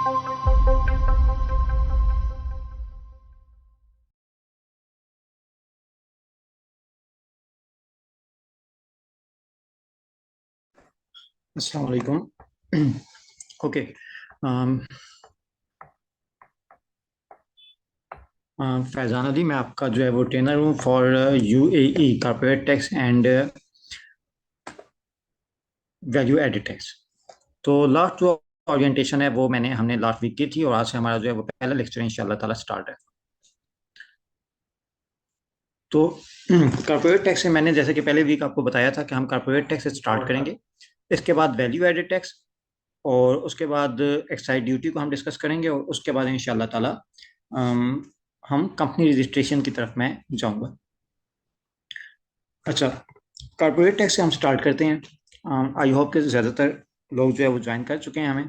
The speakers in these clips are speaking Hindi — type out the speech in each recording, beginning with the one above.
अस्सलाम वालेकुम। ओके। फैज़ान अली, मैं आपका जो है वो ट्रेनर हूँ for UAE corporate tax and value added tax. तो लास्ट जो ओरिएंटेशन है वो हमने लास्ट वीक की थी, और आज से हमारा जो है वो पहला लेक्चर इंशाल्लाह ताला स्टार्ट है। तो कॉर्पोरेट टैक्स से मैंने जैसे कि पहले वीक आपको बताया था कि हम कॉर्पोरेट टैक्स से स्टार्ट करेंगे। इसके बाद वैल्यू एडेड टैक्स, और उसके बाद एक्साइज ड्यूटी को हम डिस्कस करेंगे, और उसके बाद इंशाल्लाह ताला अम, हम कंपनी रजिस्ट्रेशन की तरफ मैं जाऊंगा। अच्छा, कॉर्पोरेट टैक्स से हम स्टार्ट करते हैं। आई होप कि ज़्यादातर लोग जो है वो ज्वाइन कर चुके हैं हमें।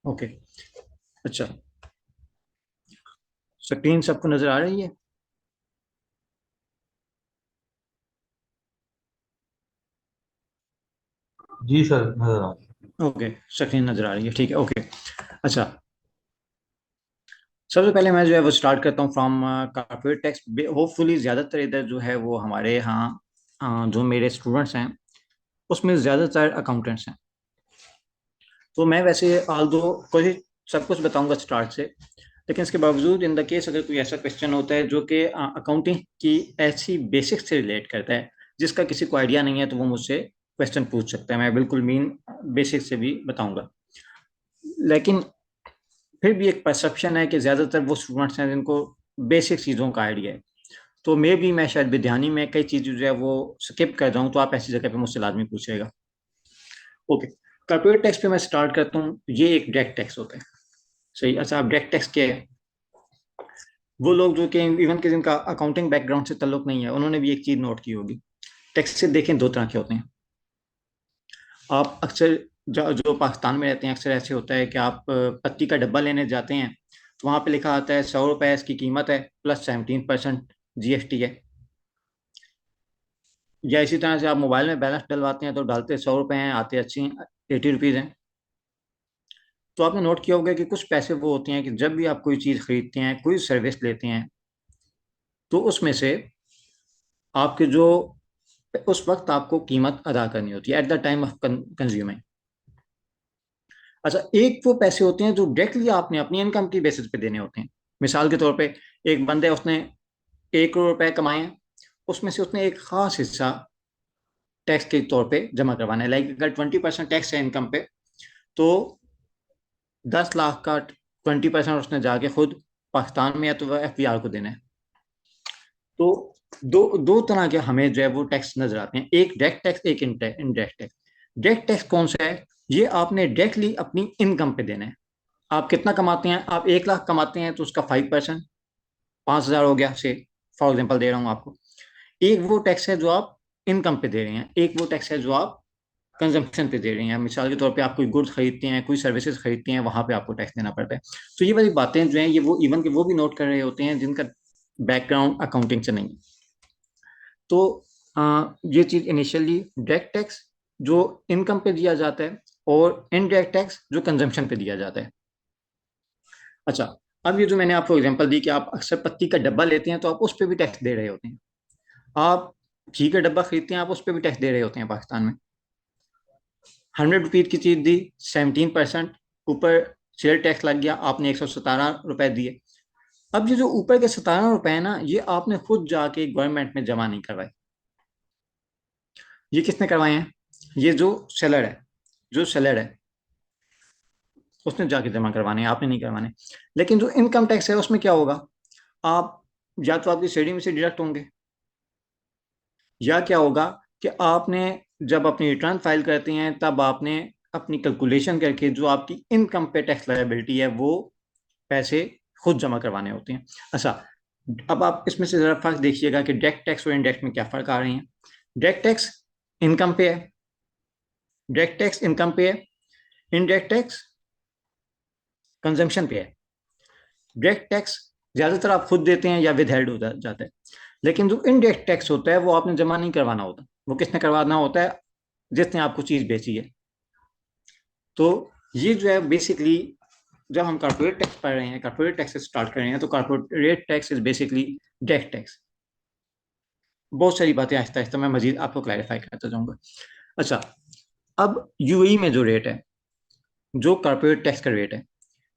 ओके। अच्छा, स्क्रीन सबको नज़र आ रही है? जी सर, नजर आ रही ओके, स्क्रीन नज़र आ रही है, ठीक है, ओके। अच्छा, सबसे पहले मैं जो है वो स्टार्ट करता हूँ फ्रॉम कॉर्पोरेट टैक्स। होपफुली ज़्यादातर इधर जो है वो हमारे यहाँ जो मेरे स्टूडेंट्स हैं उसमें ज़्यादातर अकाउंटेंट्स हैं। तो मैं वैसे ऑल दो कोशिश सब कुछ बताऊंगा स्टार्ट से, लेकिन इसके बावजूद इन द केस अगर कोई ऐसा क्वेश्चन होता है जो कि अकाउंटिंग की ऐसी बेसिक्स से रिलेट करता है जिसका किसी को आइडिया नहीं है, तो वो मुझसे क्वेश्चन पूछ सकता है। मैं बिल्कुल मीन बेसिक्स से भी बताऊंगा। लेकिन फिर भी एक परसेप्शन है कि ज़्यादातर वो स्टूडेंट्स हैं जिनको बेसिक चीज़ों का आइडिया है। तो मे भी मैं शायद विद्यानी में कई चीज़ें जो है वो स्किप कर जाऊँ, तो आप ऐसी जगह पे मुझसे लाजमी पूछिएगा। ओके, कॉर्पोरेट टैक्स पे मैं स्टार्ट करता हूँ। ये एक डायरेक्ट टैक्स होता है। सही। अच्छा, आप डायरेक्ट टैक्स क्या है? वो लोग जो कि इवन के जिनका अकाउंटिंग बैकग्राउंड से ताल्लुक नहीं है, उन्होंने भी एक चीज नोट की होगी। टैक्स से देखें दो तरह के होते हैं। आप अक्सर जो पाकिस्तान में रहते हैं, अक्सर ऐसे होता है कि आप पत्ती का डब्बा लेने जाते हैं, तो वहां पे लिखा आता है 100 रुपए इसकी कीमत है, प्लस 17% जीएसटी है। या इसी तरह से आप मोबाइल में बैलेंस डलवाते हैं तो डालते 100 रुपए हैं, आते अच्छी 80 रुपीज हैं। तो आपने नोट किया होगा कि कुछ पैसे वो होते हैं कि जब भी आप कोई चीज़ खरीदते हैं, कोई सर्विस लेते हैं, तो उसमें से आपके जो उस वक्त आपको कीमत अदा करनी होती है at the time of consuming. अच्छा, एक वो पैसे होते हैं जो डायरेक्टली आपने अपनी इनकम की बेसिस पे देने होते हैं। मिसाल के तौर पे एक बंदे उसने 1 करोड़ रुपए कमाए हैं, उसमें से उसने एक खास हिस्सा टैक्स के तौर पे जमा करवाना है। लाइक अगर 20% टैक्स है इनकम पे, तो 10 लाख का 20% उसने जाके खुद पाकिस्तान में या तो एफबीआर को देना है। तो दो दो तरह के हमें जो है वो टैक्स नजर आते हैं, एक डायरेक्ट टैक्स, एक इनडायरेक्ट टैक्स। डायरेक्ट टैक्स कौन सा है? ये आपने डायरेक्टली अपनी इनकम पे देना है। आप कितना कमाते हैं? आप 1 लाख कमाते हैं तो उसका 5%, 5,000 हो गया से, फॉर एग्जाम्पल दे रहा हूँ आपको। एक वो टैक्स है जो आप इनकम पे दे रहे हैं, एक वो टैक्स है जो आप कंजम्पशन पे दे रहे हैं। मिसाल के तौर पे आप कोई गुड्स खरीदते हैं, कोई सर्विसेज खरीदते हैं, वहां पे आपको टैक्स देना पड़ता है। तो ये वाली बातें जो हैं ये वो इवन के वो भी नोट कर रहे होते हैं जिनका बैकग्राउंड अकाउंटिंग से नहीं है। तो ये चीज इनिशियली डायरेक्ट टैक्स जो इनकम पे दिया जाता है, और इनडायरेक्ट टैक्स जो कंजम्पशन पे दिया जाता है। अच्छा, अब ये जो मैंने आपको एग्जांपल दी कि आप अक्सर पत्ती का डब्बा लेते हैं तो आप उस पर भी टैक्स दे रहे होते हैं। आप घी का डब्बा खरीदते हैं, आप उस पर भी टैक्स दे रहे होते हैं पाकिस्तान में। 100 रुपीज की चीज दी, 17%, ऊपर सेल टैक्स लग गया, आपने 117 रुपए दिए। अब ये जो ऊपर के 17 रुपए है ना, ये आपने खुद जाके गवर्नमेंट में जमा नहीं करवाए। ये किसने करवाए हैं? ये जो सेलर है उसने जाके जमा करवाने हैं, आपने नहीं करवाने। लेकिन जो इनकम टैक्स है उसमें क्या होगा? आप या तो आपकी सैलरी में से डिडक्ट होंगे, या क्या होगा कि आपने जब अपनी रिटर्न फाइल करते हैं तब आपने अपनी कैलकुलेशन करके जो आपकी इनकम पे टैक्स लायबिलिटी है वो पैसे खुद जमा करवाने होते हैं। अच्छा, अब आप इसमें से जरा फर्क देखिएगा कि डायरेक्ट टैक्स और इनडायरेक्ट में क्या फर्क आ रहे हैं। डायरेक्ट टैक्स इनकम पे है, डायरेक्ट टैक्स इनकम पे है, इनडायरेक्ट टैक्स कंजम्पशन पे है। डायरेक्ट टैक्स ज्यादातर आप खुद देते हैं या विद हेल्ड हो जाता है। लेकिन जो इनडायरेक्ट टैक्स होता है वो आपने जमा नहीं करवाना होता, वो किसने करवाना होता है? जिसने आपको चीज बेची है। तो ये जो है बेसिकली, जब हम कॉर्पोरेट टैक्स पढ़ रहे हैं, कॉर्पोरेट टैक्स से स्टार्ट कर रहे हैं, तो corporate tax is basically direct tax. बहुत सारी बातें आहिस्ता आहिस्ता मैं मजीद आपको क्लैरिफाई करता जाऊंगा। अच्छा, अब यूएई में जो रेट है, जो कॉर्पोरेट टैक्स का रेट है,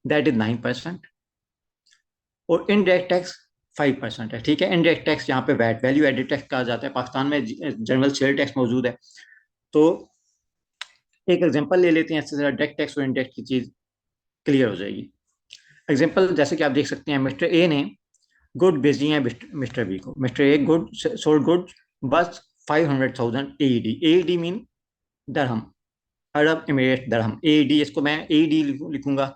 दैट इज 9%। और इनडायरेक्ट टैक्स 5% है। ठीक है, इनडायरेक्ट टैक्स यहाँ पे वैट, वैल्यू एडेड टैक्स कहा जाता है। पाकिस्तान में जनरल सेल टैक्स मौजूद है। तो एक एग्जांपल ले लेते हैं, इससे जरा डायरेक्ट टैक्स और इनडायरेक्ट की चीज क्लियर हो जाएगी। एग्जांपल जैसे कि आप देख सकते हैं, मिस्टर ए ने गुड भेजी है मिस्टर बी को। Mister a good sold good बस 500,000 एईडी। एईडी मीन दरहम, अरब इमिरेट दरहम। एईडी, इसको मैं एईडी लिखूंगा।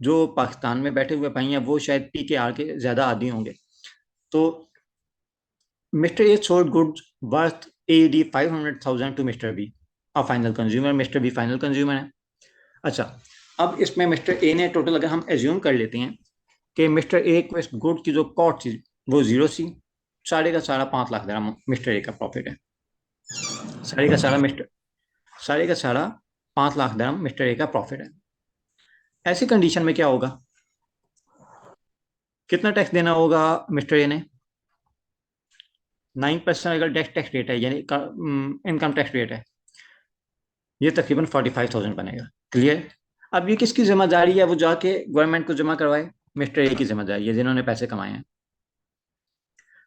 जो पाकिस्तान में बैठे हुए भाई हैं वो शायद पी के आर के ज्यादा आदी होंगे। तो mister A sold goods worth AED 500,000 to mister B, a final consumer. Mister B final consumer है। अच्छा, अब इसमें मिस्टर ए ने टोटल, अगर हम एज्यूम कर लेते हैं कि मिस्टर ए को इस गुड की जो कॉस्ट थी वो जीरो सी, साढ़े का सारा 5 लाख दरहम मिस्टर ए का प्रॉफिट है। साढ़े का सारा मिस्टर साढ़े का सारा 5 लाख दरहम मिस्टर ए का प्रॉफिट है। ऐसी कंडीशन में क्या होगा, कितना टैक्स देना होगा मिस्टर ए ने? 9%। अगर टैक्स टैक्स रेट है, यानी इनकम टैक्स रेट है, ये तकरीबन 45,000 बनेगा। क्लियर? अब ये किसकी जिम्मेदारी है वो जाके गवर्नमेंट को जमा करवाए? मिस्टर ए की जिम्मेदारी है, जिन्होंने पैसे कमाए हैं।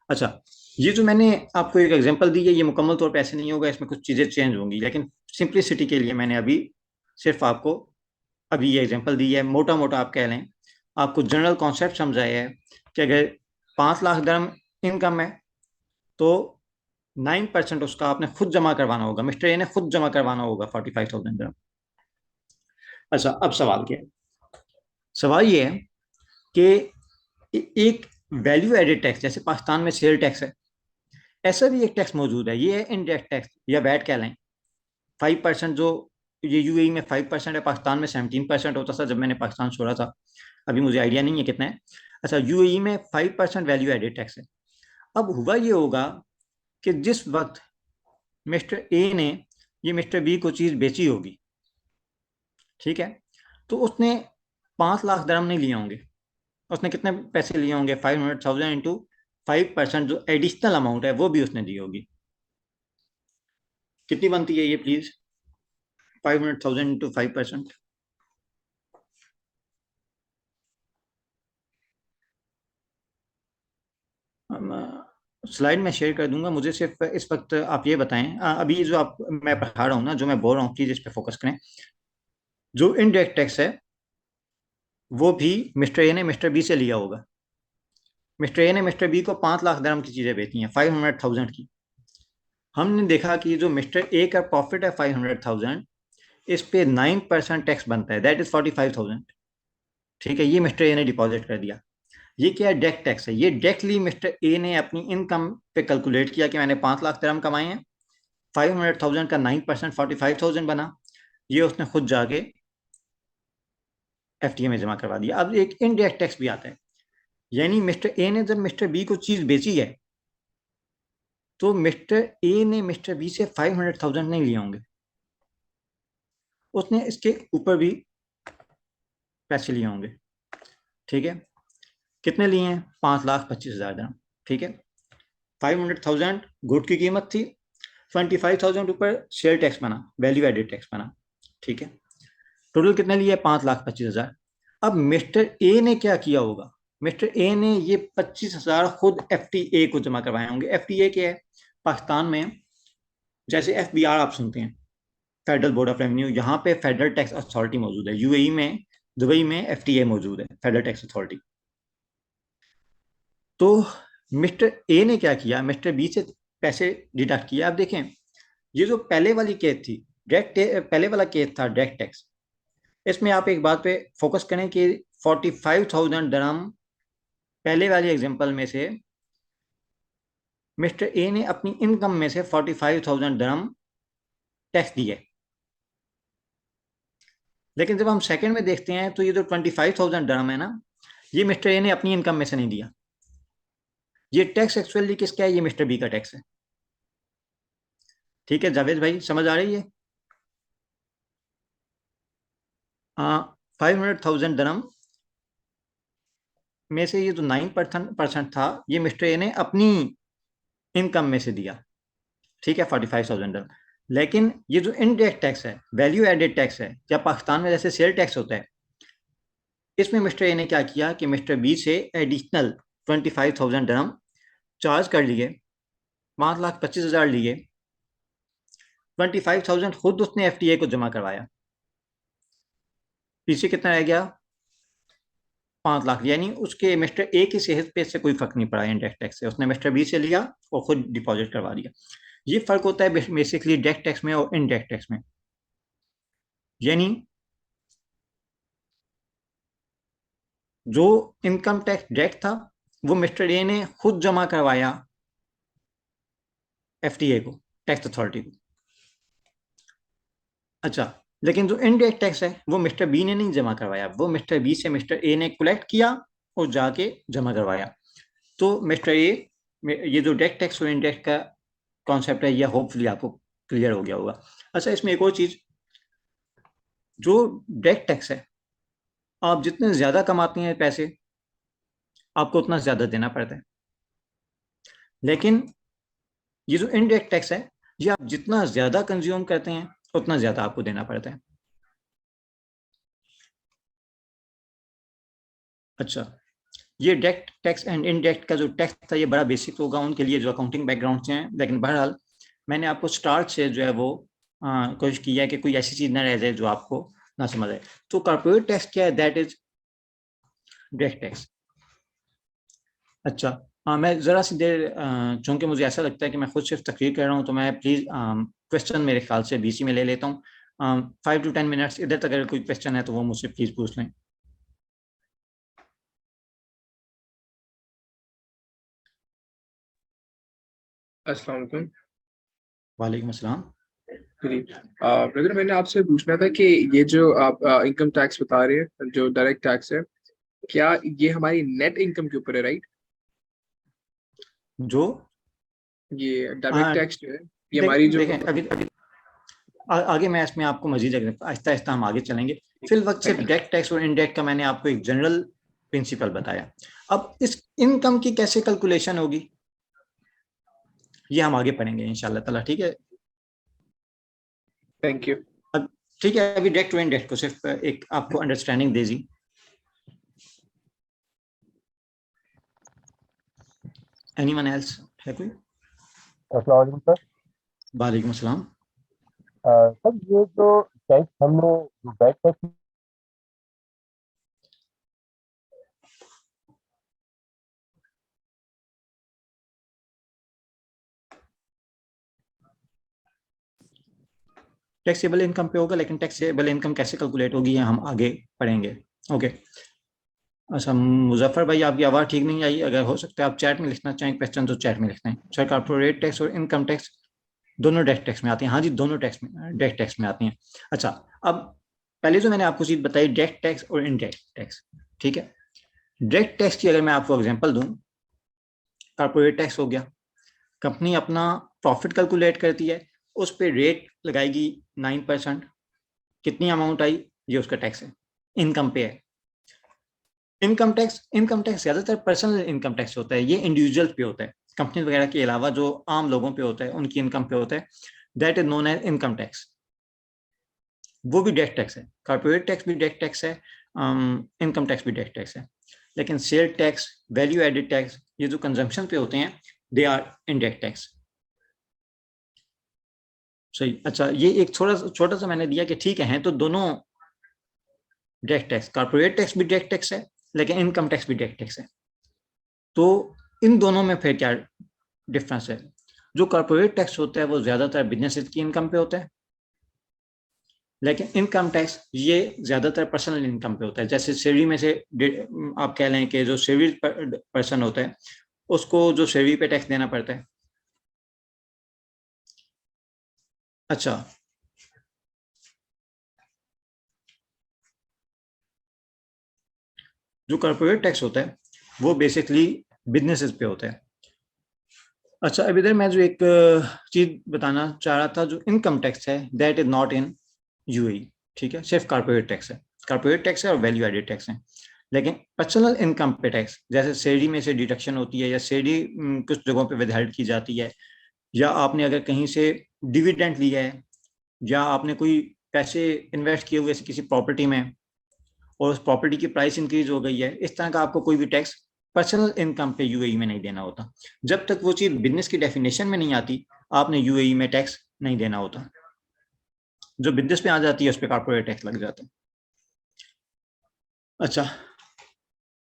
अच्छा, ये जो मैंने आपको एक एग्जांपल दी है, ये मुकम्मल तौर पे ऐसे नहीं होगा, इसमें कुछ चीज़ें चेंज होंगी, लेकिन सिंप्लिसिटी के लिए मैंने अभी सिर्फ आपको अभी ये एग्जांपल दी है। मोटा मोटा आप कह लें, आपको जनरल कॉन्सेप्ट समझाया है कि अगर 5 लाख दरम इनकम है तो 9% उसका आपने खुद जमा करवाना होगा, मिस्टर ए ने खुद जमा करवाना होगा 45,000 दरम। अच्छा, अब सवाल क्या है? सवाल ये है कि एक वैल्यू एडेड टैक्स, जैसे पाकिस्तान में सेल टैक्स है, ऐसा भी एक टैक्स मौजूद है, ये है इनडायरेक्ट टैक्स या वैट कह लें। 5%, जो ये यूएई में 5% है, पाकिस्तान में 17% होता था जब मैंने पाकिस्तान छोड़ा था। अभी मुझे आइडिया नहीं है कितना है। अच्छा, यूएई में 5% वैल्यू एडेड टैक्स है। अब हुआ ये होगा कि जिस वक्त मिस्टर ए ने ये मिस्टर बी को चीज़ बेची होगी, ठीक है, तो उसने 5 लाख दरम नहीं लिए होंगे। उसने कितने पैसे लिए होंगे? 500,000 इंटू 5%, जो एडिशनल अमाउंट है वो भी उसने दी होगी। कितनी बनती है ये प्लीज? 500,000 इंटू 5%। स्लाइड में शेयर कर दूंगा, मुझे सिर्फ इस वक्त आप ये बताएं, अभी जो आप मैं पढ़ा रहा हूँ ना, जो मैं बोल रहा हूँ, प्लीज इस पे फोकस करें। जो इनडायरेक्ट टैक्स है वो भी मिस्टर ए ने मिस्टर बी से लिया होगा। मिस्टर ए ने मिस्टर बी को 5 लाख दरम की चीजें बेची हैं, 500,000 की। हमने देखा कि जो मिस्टर ए का प्रॉफिट है 500,000, इस पे 9% टैक्स बनता है, दैट इज 45,000। ठीक है, ये मिस्टर ए ने डिपॉजिट कर दिया। ये क्या है? डायरेक्ट टैक्स है। ये डायरेक्टली मिस्टर ए ने अपनी इनकम पे कैलकुलेट किया कि मैंने 5 लाख दरम कमाए हैं, 500,000 का 9% 45,000 बना। ये उसने खुद जाके एफटीए में जमा करवा दिया। अब एक इनडायरेक्ट टैक्स भी आता है, यानी मिस्टर ए ने जब मिस्टर बी को चीज बेची है, तो मिस्टर ए ने मिस्टर बी से 500,000 नहीं लिए होंगे, उसने इसके ऊपर भी पैसे लिए होंगे। ठीक है, कितने लिए हैं? 5,25,000 दरम। ठीक है, 500,000 गुड की कीमत थी, 25,000 ऊपर शेयर टैक्स बना, वैल्यू एडेड टैक्स बना। ठीक है, टोटल कितने लिए? 5,25,000। अब मिस्टर ए ने क्या किया होगा? मिस्टर ए ने ये 25,000 खुद एफटीए को जमा करवाए होंगे। एफटीए क्या है? पाकिस्तान में जैसे एफबीआर आप सुनते हैं, फेडरल बोर्ड ऑफ रेवेन्यू, यहाँ पे फेडरल टैक्स अथॉरिटी मौजूद है। यूएई में, दुबई में एफटीए मौजूद है, फेडरल टैक्स अथॉरिटी। तो मिस्टर ए ने क्या किया? मिस्टर बी से पैसे डिडक्ट किया। आप देखें, ये जो पहले वाली केस थी, डायरेक्ट, पहले वाला केस था डायरेक्ट टैक्स, इसमें आप एक बात पे फोकस करें कि 45,000 दरम पहले वाली एग्जांपल में से मिस्टर ए ने अपनी इनकम में से 45,000 दरम टैक्स दिए। लेकिन जब हम सेकंड में देखते हैं तो ये जो 25,000 दरम है ना, ये मिस्टर ए ने अपनी इनकम में से नहीं दिया। ये टैक्स एक्चुअली किसका है? ये मिस्टर बी का टैक्स है। ठीक है जावेद भाई, समझ आ रही है? 500,000 दरम में से ये जो 9% था, ये मिस्टर ए ने अपनी इनकम में से दिया, ठीक है, 45,000 दरम। लेकिन ये जो इनडायरेक्ट टैक्स है, वैल्यू एडेड टैक्स है, या पाकिस्तान में जैसे सेल टैक्स होता है, इसमें मिस्टर ए ने क्या किया कि मिस्टर बी से एडिशनल 25,000 दरम चार्ज कर लिए, 5,25,000 लिए। 25,000 खुद उसने एफटीए को जमा करवाया, पीछे कितना रह गया, 5 लाख। यानी उसके मिस्टर ए की सेहत पे इससे कोई फर्क नहीं पड़ा इनडायरेक्ट टैक्स से, उसने मिस्टर बी से लिया और खुद डिपॉजिट करवा दिया। ये फर्क होता है बेसिकली डायरेक्ट टैक्स में और इनडायरेक्ट टैक्स में। यानी जो इनकम टैक्स डायरेक्ट था वो मिस्टर ए ने खुद जमा करवाया एफटीए को, टैक्स अथॉरिटी को। अच्छा, लेकिन जो इनडायरेक्ट टैक्स है वो मिस्टर बी ने नहीं जमा करवाया, वो मिस्टर बी से मिस्टर ए ने कलेक्ट किया और जाके जमा करवाया। तो मिस्टर ए, ये जो डायरेक्ट टैक्स और इनडायरेक्ट का कॉन्सेप्ट है, ये होपफुली आपको क्लियर हो गया होगा। अच्छा, इसमें एक और चीज, जो डायरेक्ट टैक्स है, आप जितने ज्यादा कमाते हैं पैसे, आपको उतना ज्यादा देना पड़ता है। लेकिन ये जो इनडायरेक्ट टैक्स है, ये आप जितना ज्यादा कंज्यूम करते हैं उतना ज्यादा आपको देना पड़ता है। अच्छा, ये डायरेक्ट टैक्स एंड इनडायरेक्ट का जो टैक्स था, ये बड़ा बेसिक होगा उनके लिए जो अकाउंटिंग बैकग्राउंड से हैं, लेकिन बहरहाल मैंने आपको स्टार्ट से जो है वो कोशिश की है कि कोई ऐसी चीज ना रह जाए जो आपको ना समझ आए। तो कॉर्पोरेट टैक्स क्या है? That is direct tax. अच्छा, मैं ज़रा सी देर, चूंकि मुझे ऐसा लगता है कि मैं खुद सिर्फ तकरीर कर रहा हूँ, तो मैं प्लीज़ क्वेश्चन मेरे ख्याल से बीसी में ले लेता हूँ। 5 to 10 मिनट्स इधर तक अगर कोई क्वेश्चन है तो वो मुझसे प्लीज़ पूछ लें। अस्सलाम वालेकुम। वालेकुम अस्सलाम। जी, ब्रदर मैंने आपसे पूछना था कि ये जो आप इनकम टैक्स बता रहे हैं, जो डायरेक्ट टैक्स है, क्या ये हमारी नेट इनकम के ऊपर है, राइट? जो ये डायरेक्ट आ, टैक्स जो है, ये हमारी जो देखें, अभी अभी आगे मैं इसमें आपको मजीद आहिस्ता आहिस्ता हम आगे चलेंगे। फिल वक्त सिर्फ थैंक यू। डायरेक्ट टैक्स और इनडायरेक्ट का मैंने आपको एक जनरल प्रिंसिपल बताया। अब इस इनकम की कैसे कैलकुलेशन होगी, ये हम आगे पढ़ेंगे इंशाल्लाह ताला, ठीक है। Thank you. अब ठीक है, अभी डायरेक्ट और इनडायरेक्ट को सिर्फ एक आपको अंडरस्टैंडिंग दीजिए। एनीवन एल्स है कोई? अस्सलाम वालेकुम सर। वालेकुम अस्सलाम। सर ये जो टैक्स हमने जो बैक टैक्स टैक्सेबल इनकम पे होगा, लेकिन टैक्सेबल इनकम कैसे कैलकुलेट होगी ये हम आगे पढ़ेंगे। ओके। अच्छा, मुजफ्फर भाई आपकी आवाज़ ठीक नहीं आई, अगर हो सकता है आप चैट में लिखना चाहें क्वेश्चन तो चैट में लिखते हैं। सर, कॉर्पोरेट टैक्स और इनकम टैक्स दोनों डायरेक्ट टैक्स में आते हैं? हाँ जी, दोनों टैक्स में, डायरेक्ट टैक्स में आती हैं। अच्छा, अब पहले जो मैंने आपको चीज़ बताई डायरेक्ट टैक्स और इनडायरेक्ट टैक्स, ठीक है। डायरेक्ट टैक्स की अगर मैं आपको एग्जांपल दूं, कॉर्पोरेट टैक्स हो गया, कंपनी अपना प्रॉफिट कैलकुलेट करती है, उस पर रेट लगाएगी 9%। कितनी अमाउंट आई, ये उसका टैक्स है, इनकम पे है। इनकम टैक्स ज्यादातर पर्सनल इनकम टैक्स होता है, ये इंडिविजुअल पे होता है, कंपनी वगैरह के अलावा जो आम लोगों पे होता है उनकी इनकम पे होता है। That is known as income tax. वो भी डायरेक्ट टैक्स है, कॉर्पोरेट टैक्स भी डायरेक्ट टैक्स है, इनकम टैक्स भी डायरेक्ट टैक्स है। लेकिन sale tax, value added tax, ये जो कंजम्पशन पे होते हैं, दे आर इनडायरेक्ट टैक्स। सही। अच्छा, ये एक थोड़ा छोटा सा मैंने दिया कि ठीक है तो दोनों डायरेक्ट टैक्स, कॉर्पोरेट टैक्स भी डायरेक्ट टैक्स है, लेकिन इनकम टैक्स भी डायरेक्ट टैक्स है। तो इन दोनों में फिर क्या डिफरेंस है? जो कॉर्पोरेट टैक्स होता है वो ज्यादातर बिजनेस की इनकम पे होता है, लेकिन इनकम टैक्स ये ज्यादातर पर्सनल इनकम पे होता है। जैसे सैलरी में से आप कह लें कि जो सैलरी पर्सन होता है उसको जो सैलरी पे टैक्स देना पड़ता है। अच्छा, जो कॉर्पोरेट टैक्स होता है वो बेसिकली बिजनेसेस पे होता है। अच्छा, अब इधर मैं जो एक चीज बताना चाह रहा था, जो इनकम टैक्स है that is not in UAE, ठीक है, सिर्फ कॉर्पोरेट टैक्स है। कॉर्पोरेट टैक्स है और वैल्यू एडेड टैक्स है। लेकिन पर्सनल इनकम पे टैक्स, जैसे सैलरी में से डिडक्शन होती है, या सैलरी कुछ जगहों पे विदहेल्ड की जाती है, या आपने अगर कहीं से डिविडेंड लिया है, या आपने कोई पैसे इन्वेस्ट किए हुए किसी प्रॉपर्टी में और उस प्रॉपर्टी की प्राइस इंक्रीज हो गई है, इस तरह का आपको कोई भी टैक्स पर्सनल इनकम पे यूएई में नहीं देना होता। जब तक वो चीज बिजनेस की डेफिनेशन में नहीं आती, आपने यूएई में टैक्स नहीं देना होता। जो बिजनेस में आ जाती है उस पर कॉर्पोरेट टैक्स लग जाता है। अच्छा,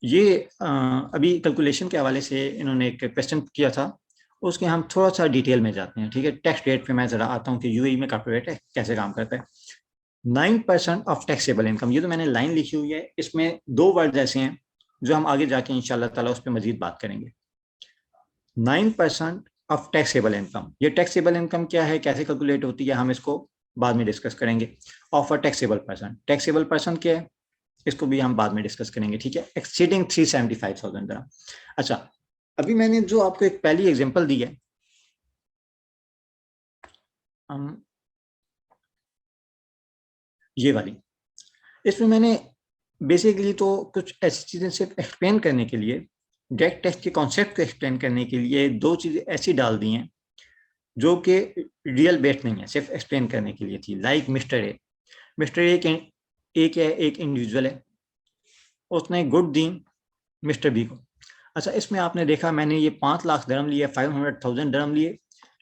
ये अभी कैलकुलेशन के हवाले से इन्होंने एक क्वेश्चन किया था, उसके हम थोड़ा सा डिटेल में जाते हैं। ठीक है, टैक्स रेट पे मैं जरा आता हूँ कि यूएई में कॉर्पोरेट टैक्स कैसे काम करता है। 9% ऑफ टैक्सेबल इनकम, ये तो मैंने लाइन लिखी हुई है, इसमें 2 वर्ड ऐसे हैं जो हम आगे जाके इंशाल्लाह ताला उस पर मजीद बात करेंगे। 9% ऑफ टैक्सेबल इनकम, ये टैक्सेबल इनकम क्या है, कैसे कैलकुलेट होती है, हम इसको बाद में डिस्कस करेंगे। Of a taxable person, taxable person क्या है, इसको भी हम बाद में डिस्कस करेंगे। ठीक है, एक्सीडिंग 375,000 दिरहम। अच्छा, अभी मैंने जो आपको एक पहली एग्जांपल दी है, ये वाली, इसमें मैंने बेसिकली तो कुछ ऐसी चीजें सिर्फ एक्सप्लेन करने के लिए, डायरेक्ट टैक्स के कॉन्सेप्ट को एक्सप्लेन करने के लिए 2 चीजें ऐसी डाल दी हैं जो कि रियल बेस्ड नहीं है, सिर्फ एक्सप्लेन करने के लिए थी। Like mister A, mister A क्या है, एक इंडिविजुअल है, उसने गुड दी मिस्टर बी को। अच्छा, इसमें आपने देखा मैंने ये 5 लाख दिरहम लिए, 500,000 दिरहम लिए,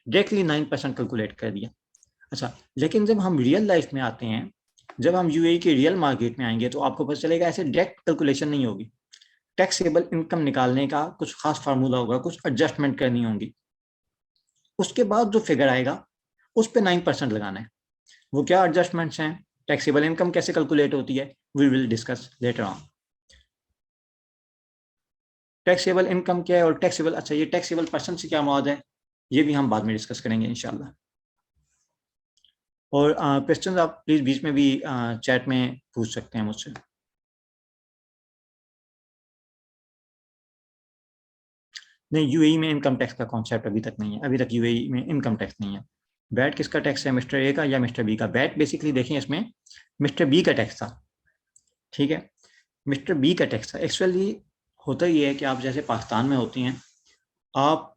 डायरेक्टली 9% कैलकुलेट कर दिया। अच्छा, लेकिन जब हम रियल लाइफ में आते हैं, जब हम यूएई के रियल मार्केट में आएंगे, तो आपको पता चलेगा ऐसे डायरेक्ट कैलकुलेशन नहीं होगी। टैक्सेबल इनकम निकालने का कुछ खास फार्मूला होगा, कुछ एडजस्टमेंट करनी होगी, उसके बाद जो फिगर आएगा उस पर 9% लगाना है। वो क्या एडजस्टमेंट्स हैं, टैक्सेबल इनकम कैसे कैलकुलेट होती है, we will discuss later on. Taxable income क्या है और टैक्सेबल, अच्छा ये टैक्सेबल पर्सन से क्या मुराद है, ये भी हम बाद में डिस्कस करेंगे इंशाल्लाह। और क्वेश्चंस आप प्लीज बीच में भी चैट में पूछ सकते हैं मुझसे। नहीं, यूएई में इनकम टैक्स का कॉन्सेप्ट अभी तक नहीं है, अभी तक यूएई में इनकम टैक्स नहीं है। वैट किसका टैक्स है, मिस्टर ए का या मिस्टर बी का? वैट बेसिकली देखें इसमें मिस्टर बी का टैक्स था। ठीक है, मिस्टर बी का टैक्स था। एक्चुअली होता ये है कि आप जैसे पाकिस्तान में होती हैं, आप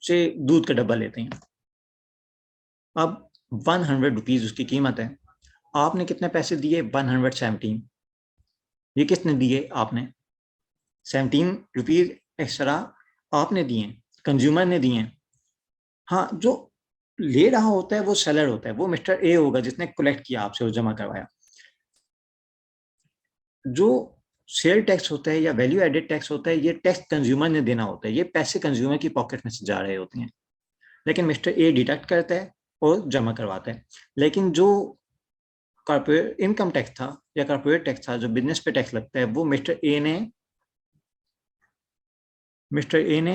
से दूध का डब्बा लेते हैं, अब 100 रुपीज़ उसकी कीमत है, आपने कितने पैसे दिए, 117। ये किसने दिए, आपने 17 रुपीज़ एक्स्ट्रा आपने दिए, कंज्यूमर ने दिए। हाँ, जो ले रहा होता है वो सेलर होता है, वो मिस्टर ए होगा जिसने कलेक्ट किया आपसे और जमा करवाया। जो सेल टैक्स होता है या वैल्यू एडेड टैक्स होता है, ये टैक्स कंज्यूमर ने देना होता है, ये पैसे कंज्यूमर की पॉकेट में से जा रहे होते हैं, लेकिन मिस्टर ए डिडक्ट करता है और जमा करवाता है। लेकिन जो कॉर्पोरेट इनकम टैक्स था या कॉर्पोरेट टैक्स था, जो बिजनेस पे टैक्स लगता है, वो मिस्टर ए ने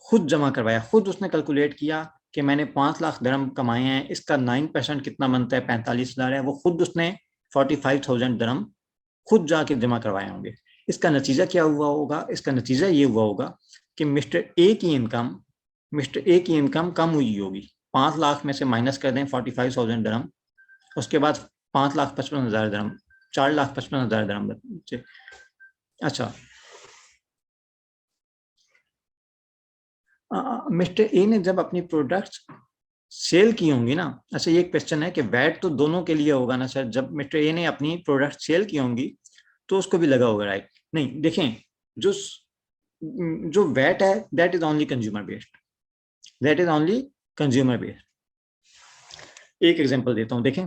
खुद जमा करवाया, खुद उसने कैलकुलेट किया कि मैंने 5 लाख दिरहम कमाए हैं, इसका 9% कितना बनता है, 45,000 है, वो खुद उसने 45,000 दिरहम खुद जाके जमा करवाए होंगे। इसका नतीजा क्या हुआ होगा, इसका नतीजा ये हुआ होगा कि मिस्टर ए की इनकम कम हुई होगी। 5 लाख में से माइनस कर दें 45,000 दिरहम, उसके बाद 5,55,000 दिरहम, 4,55,000 दिरहम। अच्छा, मिस्टर ए ने जब अपनी प्रोडक्ट्स सेल की होंगी ना, अच्छा ये क्वेश्चन है कि वैट तो दोनों के लिए होगा ना सर, जब मिस्टर ए ने अपनी प्रोडक्ट सेल की होंगी तो उसको भी लगा होगा, राइट? नहीं, देखें, जो वैट है that is only consumer based, that is only consumer based. एक एग्जांपल देता हूँ, देखें,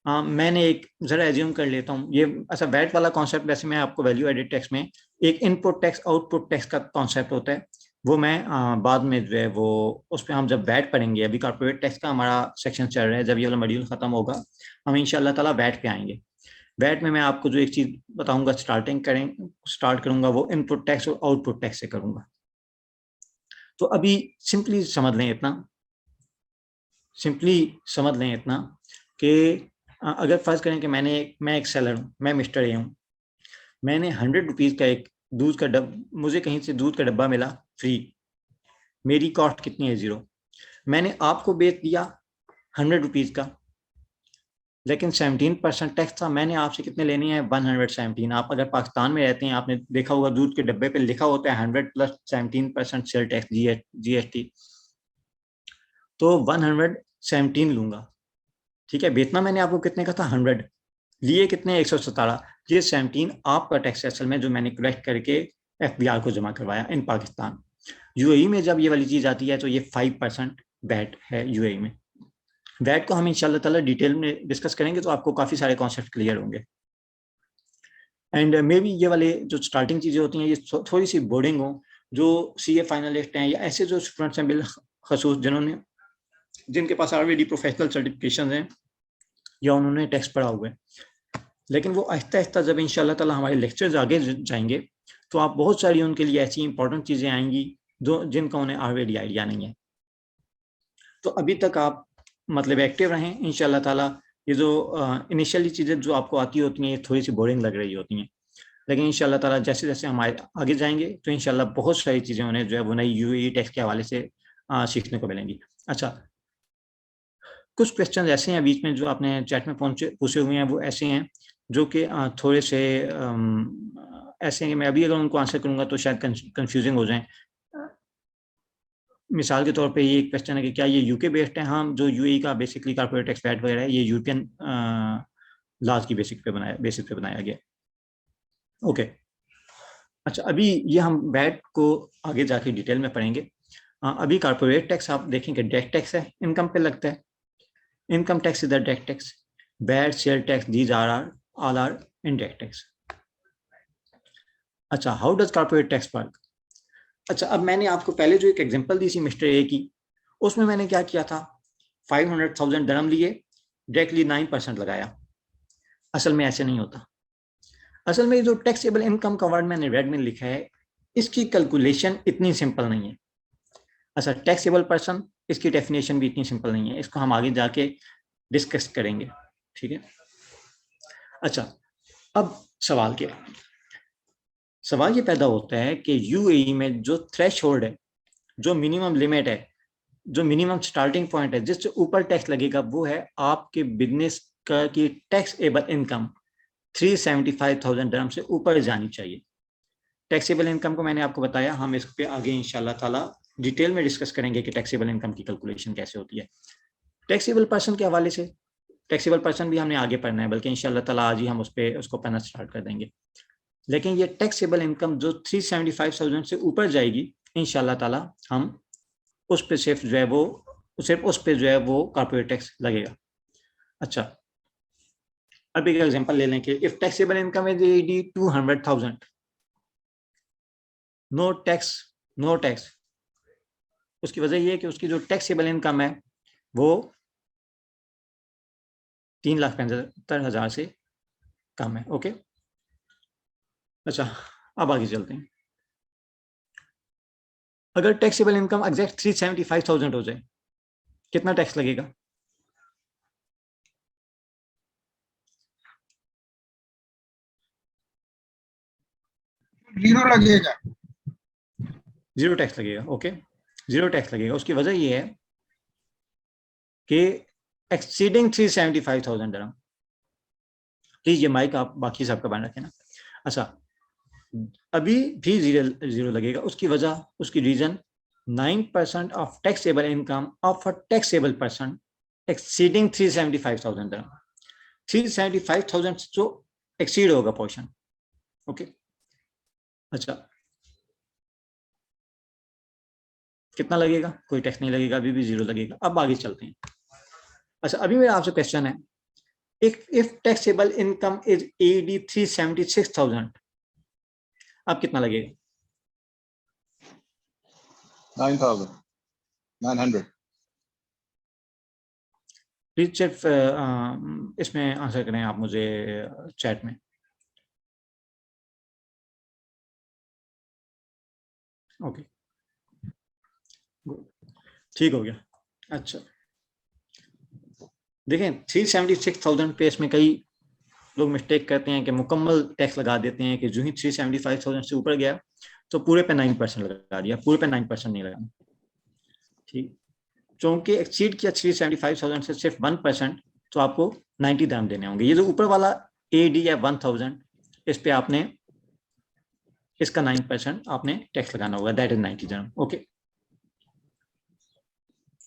मैंने एक जरा एज्यूम कर लेता हूँ ये, अच्छा वैट वाला कॉन्सेप्ट वैसे मैं आपको वैल्यू एडेड टैक्स में एक इनपुट टैक्स आउटपुट टैक्स का कॉन्सेप्ट होता है, वो मैं बाद में जो है वो उस पर हम जब वैट पढ़ेंगे, अभी कॉर्पोरेट टैक्स का हमारा सेक्शन चल रहा है, जब ये वाला मॉड्यूल खत्म होगा हम इंशाल्लाह ताला वैट पे आएंगे। वैट में मैं आपको जो एक चीज बताऊंगा, स्टार्ट करूंगा वो इनपुट टैक्स और आउटपुट टैक्स से करूंगा। तो अभी सिंपली समझ लें इतना कि अगर फर्ज करें कि मैं एक सेलर हूँ, मैं मिस्टर ए हूँ, मैंने 100 रुपीज़ का एक दूध का डब्बा, मुझे कहीं से दूध का डब्बा मिला फ्री, मेरी कॉस्ट कितनी है, 0। मैंने आपको बेच दिया 100 रुपीज़ का, लेकिन 17% टैक्स था। मैंने आपसे कितने लेने हैं? 117। आप अगर पाकिस्तान में रहते हैं, आपने देखा होगा दूध के डब्बे पे लिखा होता है 100 प्लस 17% सेल टैक्स GST, तो 117 लूंगा। ठीक है, बेचना मैंने आपको कितने का था? 100, लिए कितने? 117। ये 17 आपका टैक्स असल में जो मैंने कलेक्ट करके FBR को जमा करवाया इन पाकिस्तान। UAE में जब ये वाली चीज आती है तो ये 5% वैट है UAE में। वैट को हम इंशाल्लाह ताला डिटेल में डिस्कस करेंगे तो आपको काफी सारे कॉन्सेप्ट क्लियर होंगे। एंड मे बी ये वाले जो स्टार्टिंग चीजें होती हैं ये थोड़ी सी बोर्डिंग हो। जो CA फाइनलिस्ट हैं या ऐसे जो स्टूडेंट्स हैं बिलखसूस जिनके पास ऑलरेडी प्रोफेशनल सर्टिफिकेशन हैं या उन्होंने टैक्स पढ़ा हुआ है, लेकिन वो आहिस्ता आहिस्ता जब इंशाल्लाह ताला हमारे लेक्चर्स आगे जाएंगे तो आप बहुत सारी उनके लिए ऐसी इंपॉर्टेंट चीज़ें आएंगी जो जिनका उन्हें ऑलरेडी आइडिया नहीं है। तो अभी तक आप मतलब एक्टिव रहें इंशाल्लाह ताला। ये जो इनिशियली चीज़ें जो आपको आती होती हैं ये थोड़ी सी बोरिंग लग रही होती हैं, लेकिन इंशाल्लाह ताला जैसे जैसे हम आगे जाएंगे तो इंशाल्लाह बहुत सारी चीज़ें उन्हें जो है वो नई UAE टैक्स के हवाले से सीखने को मिलेंगी। अच्छा, कुछ क्वेश्चन ऐसे हैं बीच में जो आपने चैट में पूछे हुए हैं, वो ऐसे हैं जो कि थोड़े से ऐसे हैं कि मैं अभी अगर उनको आंसर करूंगा तो शायद कंफ्यूजिंग हो जाएं। मिसाल के तौर पे ये क्वेश्चन है कि क्या ये UK बेस्ड है? हाँ, जो UAE का बेसिकली कॉर्पोरेट टैक्स वैट वगैरह है ये यूरोपियन लॉज की बेसिस पे बनाया गया। ओके, अच्छा, अभी ये हम वैट को आगे जाके डिटेल में पढ़ेंगे। अभी कॉर्पोरेट टैक्स आप देखेंगे डायरेक्ट टैक्स है, इनकम पे लगता है। Income tax is the direct tax. VAT, sale tax, these are all are indirect tax. अच्छा, how does corporate tax work? अच्छा, अब मैंने आपको पहले जो एक एग्जांपल दी थी मिस्टर ए की, उसमें मैंने क्या किया था? 500,000 दरम लिए, डायरेक्टली 9% लगाया। असल में ऐसे नहीं होता। असल में जो टैक्सेबल इनकम का वर्ड मैंने रेड में लिखा है, इसकी कैलकुलेशन इतनी सिंपल नहीं है। अच्छा, टैक्सेबल पर्सन, इसकी डेफिनेशन भी इतनी सिंपल नहीं है, इसको हम आगे जाके डिस्कस करेंगे। ठीक है, अच्छा, अब सवाल क्या है? सवाल ये पैदा होता है कि UAE में जो थ्रेशहोल्ड है, जो मिनिमम लिमिट है, जो मिनिमम स्टार्टिंग पॉइंट है जिससे ऊपर टैक्स लगेगा, वो है आपके बिजनेस का की टैक्सेबल इनकम 375,000 दिरहम से ऊपर जानी चाहिए। टैक्सेबल इनकम को मैंने आपको बताया, हम इस पे आगे इंशाल्लाह ताला डिटेल में डिस्कस करेंगे कि टैक्सेबल इनकम की कैलकुलेशन कैसे होती है। टैक्सेबल पर्सन के हवाले से, टैक्सेबल पर्सन भी हमने आगे पढ़ना है, बल्कि इंशाल्लाह ताला आज ही हम उसको पढ़ना स्टार्ट कर देंगे। लेकिन ये टैक्सेबल इनकम जो 375,000 से ऊपर जाएगी, इंशाल्लाह ताला हम उस पे सिर्फ उस पे जो है वो कॉर्पोरेट टैक्स लगेगा। अच्छा, अब एक एग्जांपल ले लें कि if taxable income is 200,000, no tax. उसकी वजह यह है कि उसकी जो टैक्सेबल इनकम है वो 3,75,000 से कम है। ओके, अच्छा, अब आगे चलते हैं। अगर टैक्सेबल इनकम एग्जैक्ट 375,000 हो जाए, कितना टैक्स लगेगा? जीरो लगेगा। जीरो टैक्स लगेगा। ओके, जीरो टैक्स लगेगा। उसकी वजह यह है कि एक्सीडिंग 375,000 दिरहम। प्लीज ये माइक आप बाकी सबका बंद रखें ना। अच्छा, अभी भी जीरो लगेगा। उसकी वजह, उसकी reason 9% of taxable income of a taxable person exceeding 375,000 dirham. 375,000 जो एक्सीड होगा पोर्शन। ओके, अच्छा, कितना लगेगा? कोई टैक्स नहीं लगेगा, अभी भी जीरो लगेगा। अब आगे चलते हैं। अच्छा, अभी मेरा आपसे क्वेश्चन है, इफ टैक्सेबल इनकम इज 376,000, अब कितना लगेगा? 9,900। प्लीज सिर्फ इसमें आंसर करें आप मुझे चैट में। ओके, ठीक हो गया। अच्छा, देखें 376,000 पे इसमें कई लोग मिस्टेक करते हैं कि मुकम्मल टैक्स लगा देते हैं कि जो ही 375,000 से ऊपर गया तो पूरे पे 9% लगा दिया। पूरे पे 9% नहीं लगाना, ठीक। क्योंकि एक्सीड किया 375,000 से सिर्फ 1%, तो आपको 90 दरम देने होंगे। ये जो ऊपर वाला AD या 1000, इस पे आपने इसका 9% आपने टैक्स लगाना होगा, दैट इज 90 दरम। ओके,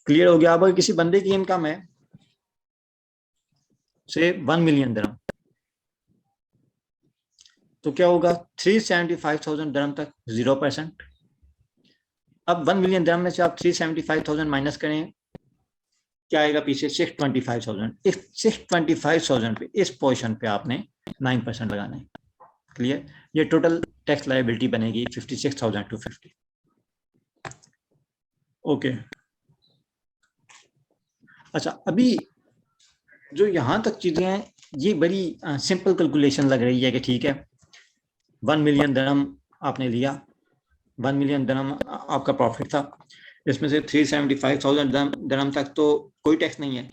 क्लियर हो गया। अब अगर किसी बंदे की इनकम है से 1 मिलियन दरम, तो क्या होगा, 375,000 दरम तक 0%। अब 1 मिलियन दरम में से आप 375,000 माइनस करें, क्या आएगा पीछे, 625,000। इस 625,000 पे, इस पोर्शन पे आपने 9% लगाना है। क्लियर? ये टोटल टैक्स लायबिलिटी बनेगी 56,250। ओके, अच्छा, अभी जो यहाँ तक चीजें हैं, ये बड़ी सिंपल कैलकुलेशन लग रही है कि ठीक है 1 मिलियन दरम आपने लिया, 1 मिलियन दरम आपका प्रॉफिट था, इसमें से 375,000 दरम तक तो कोई टैक्स नहीं है।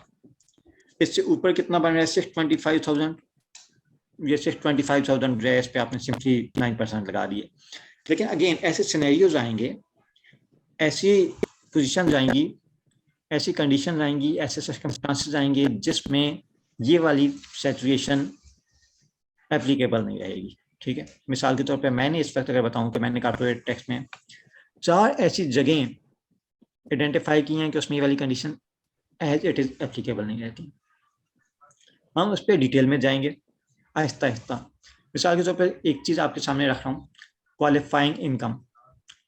इससे ऊपर कितना बन रहा है, 625,000। ये 625,000 जो है, इस पे आपने सिंपली 9% लगा दिए। लेकिन अगेन ऐसे सिनेरियोज आएंगे, ऐसी पोजीशन आएंगी, ऐसी कंडीशन आएंगी, ऐसे सर्कमस्टांसेस आएंगे जिसमें ये वाली सिचुएशन एप्लीकेबल नहीं रहेगी। ठीक है, मिसाल के तौर पे मैंने इस वक्त अगर बताऊं कि मैंने कॉर्पोरेट टैक्स में 4 ऐसी जगह आइडेंटिफाई की हैं कि उसमें ये वाली condition as it is applicable नहीं रहती। हम उस पर डिटेल में जाएंगे आहिस्ता आहिस्ता। मिसाल के तौर पर एक चीज आपके सामने रख रहा हूँ, qualifying income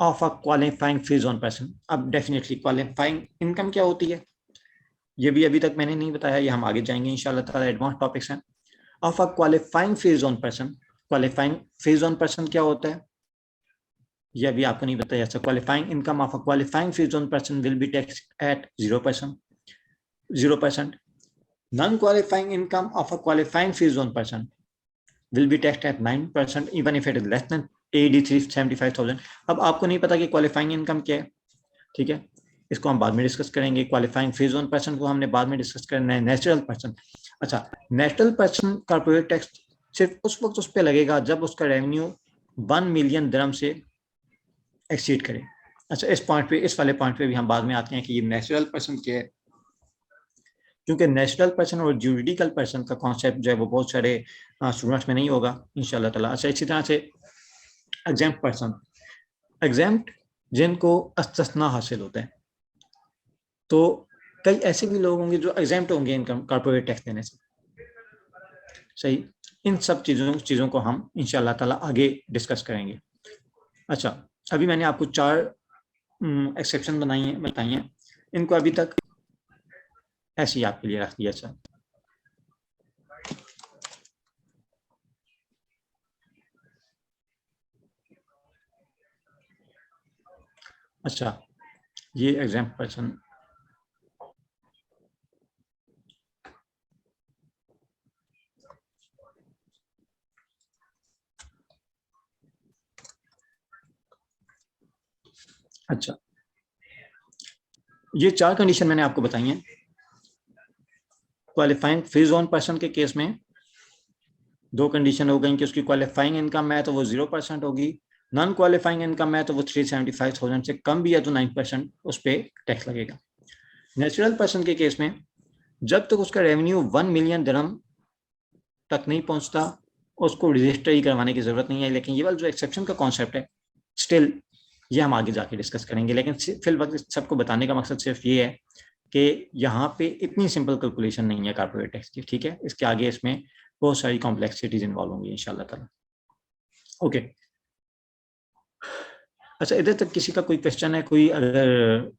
of a qualifying free zone person. अब डेफिनेटली क्वालिफाइंग इनकम क्या होती है, ये भी अभी तक मैंने नहीं बताया, ये हम आगे जाएंगे इंशाल्लाह ताला, एडवांस टॉपिक्स हैं। Of a qualifying free zone person, qualifying free zone person क्या होता है, ये अभी आपको नहीं बताया। So qualifying income of a qualifying free zone person will be tax at 0%। Non qualifying income of a qualifying free zone person will be taxed at 9% even if it is less than AD 375,000। अब आपको नहीं पता कि क्वालिफाइंग इनकम क्या है, ठीक है, इसको हम बाद में डिस्कस करेंगे। क्वालिफाइंग फ्री जोन पर्सन को हमने बाद में डिस्कस करना है। नेचुरल पर्सन, अच्छा, नेचुरल पर्सन कॉर्पोरेट टैक्स सिर्फ उस वक्त उस पर लगेगा जब उसका रेवेन्यू 1 मिलियन दरम से एक्सीड करे। अच्छा, इस पॉइंट पे, इस वाले पॉइंट पे भी हम बाद में आते हैं कि ये नेचुरल पर्सन क्या है, क्योंकि नेचुरल पर्सन और जुरिडिकल पर्सन का कॉन्सेप्ट जो है वो बहुत सारे स्टूडेंट्स में नहीं होगा इंशाल्लाह ताला। अच्छा, इसी तरह से एग्जाम्प्ट पर्सन, एग्जाम्प्ट जिनको अस्तना हासिल होता है, तो कई ऐसे भी लोग होंगे जो एग्जाम्प्ट होंगे इनकम कॉर्पोरेट टैक्स देने से। सही, इन सब चीज़ों को हम इंशाल्लाह ताला आगे डिस्कस करेंगे। अच्छा, अभी मैंने आपको 4 एक्सेप्शन बताई हैं, इनको अभी तक ऐसे ही आपके लिए रख दिया। अच्छा, अच्छा, ये एग्जाम्प्ट पर्सन, अच्छा, ये 4 कंडीशन मैंने आपको बताई हैं। क्वालिफाइंग फ्री जोन पर्सन के केस में 2 कंडीशन हो गई कि उसकी क्वालिफाइंग इनकम है तो वो 0% होगी, नॉन क्वालिफाइंग इनकम है तो वो 375,000 से कम भी है तो 9% उस पर टैक्स लगेगा। नेचुरल पर्सन के केस में जब तक उसका रेवेन्यू 1 मिलियन दरम तक नहीं पहुंचता, उसको रजिस्टर ही करवाने की जरूरत नहीं है। लेकिन ये वाला जो एक्सेप्शन का कॉन्सेप्ट है, स्टिल ये हम आगे जाके डिस्कस करेंगे। लेकिन फिलहाल सबको बताने का मकसद सिर्फ ये है कि यहाँ पे इतनी सिंपल कैलकुलेशन नहीं है कॉर्पोरेट टैक्स की। ठीक है, इसके आगे इसमें बहुत सारी कॉम्प्लेक्सिटीज इन्वॉल्व होंगी इंशाल्लाह ताला। ओके, अच्छा, इधर तक किसी का कोई क्वेश्चन है, कोई अगर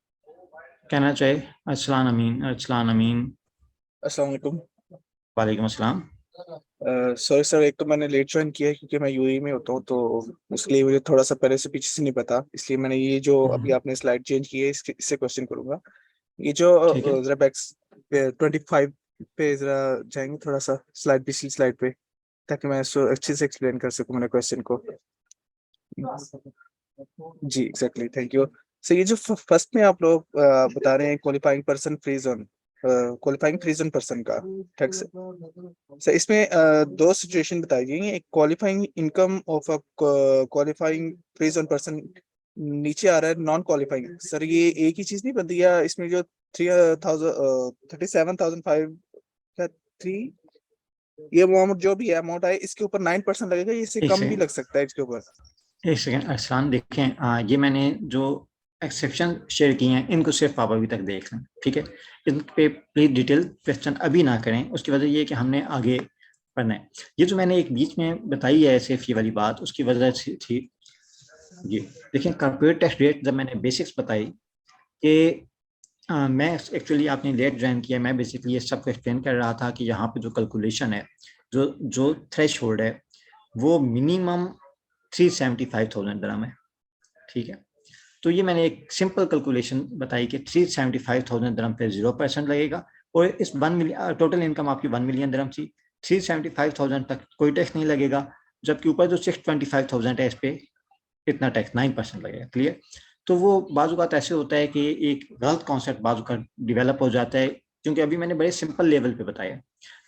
कहना चाहे? अस्सलाम अमीन, अस्सलाम अमीन। अस्सलाम वालेकुम। वालेकुम अस्सलाम। सॉरी सर, एक तो मैंने लेट ज्वाइन किया है क्योंकि मैं यूएई में होता हूँ, तो इसलिए मुझे थोड़ा सा पहले से पीछे से नहीं पता, इसलिए मैंने ये जो अभी आपने स्लाइड चेंज की है इससे क्वेश्चन करूंगा। ये ठीक है, जो जरा बैक 25 पे जरा जाएंगे थोड़ा सा, स्लाइड पिछली स्लाइड पे, ताकि मैं इसको अच्छे से एक्सप्लेन कर सकूं मेरे क्वेश्चन को। जी एग्जैक्टली, थैंक यू सर। ये जो फर्स्ट में आप लोग बता रहे हैं qualifying person free zone, qualifying free zone person का टैक्स सर, इसमें 2 सिचुएशन बताई गई हैं। एक qualifying income of a qualifying free zone person, नीचे आ रहा है नॉन क्वालिफाइंग। सर ये एक ही चीज नहीं बनती, या इसमें जो 37,500 3, ये अमाउंट जो भी है अमाउंट आए इसके ऊपर 9% लगेगा, या इससे एक कम भी सेकंड लग सकता है इसके ऊपर? एक सेकंड अरसान, देखें ये मैंने जो एक्सेप्शन शेयर किए हैं इनको सिर्फ आप अभी तक देख लें, ठीक है। इन पे प्लीज डिटेल क्वेश्चन अभी ना करें, उसकी वजह ये है कि हमने आगे पढ़ना है। ये जो मैंने एक बीच में बताई है सिर्फ ये वाली बात, उसकी वजह से थी ये। देखें कॉर्पोरेट टैक्स रेट जब मैंने बेसिक्स बताई कि मैं एक्चुअली आपने लेट ज्वाइन किया, मैं बेसिकली ये सब एक्सप्लेन कर रहा था कि यहाँ पे जो कैलकुलेशन है, जो जो थ्रेश होल्ड है वो मिनिमम 375,000 dirham है, ठीक है। तो ये मैंने एक सिंपल कैलकुलेशन बताई कि 375,000 dirham पे 0% लगेगा, और इस 1 मिलियन टोटल इनकम आपकी 1 मिलियन dirham थी, 375,000 तक कोई टैक्स नहीं लगेगा, जबकि ऊपर जो 625,000 है इस पे इतना टैक्स 9% लगेगा। क्लियर? तो वो बाजू का ऐसे होता है कि एक गलत कॉन्सेप्ट बाजू का डिवेलप हो जाता है, क्योंकि अभी मैंने बड़े सिंपल लेवल पे बताया।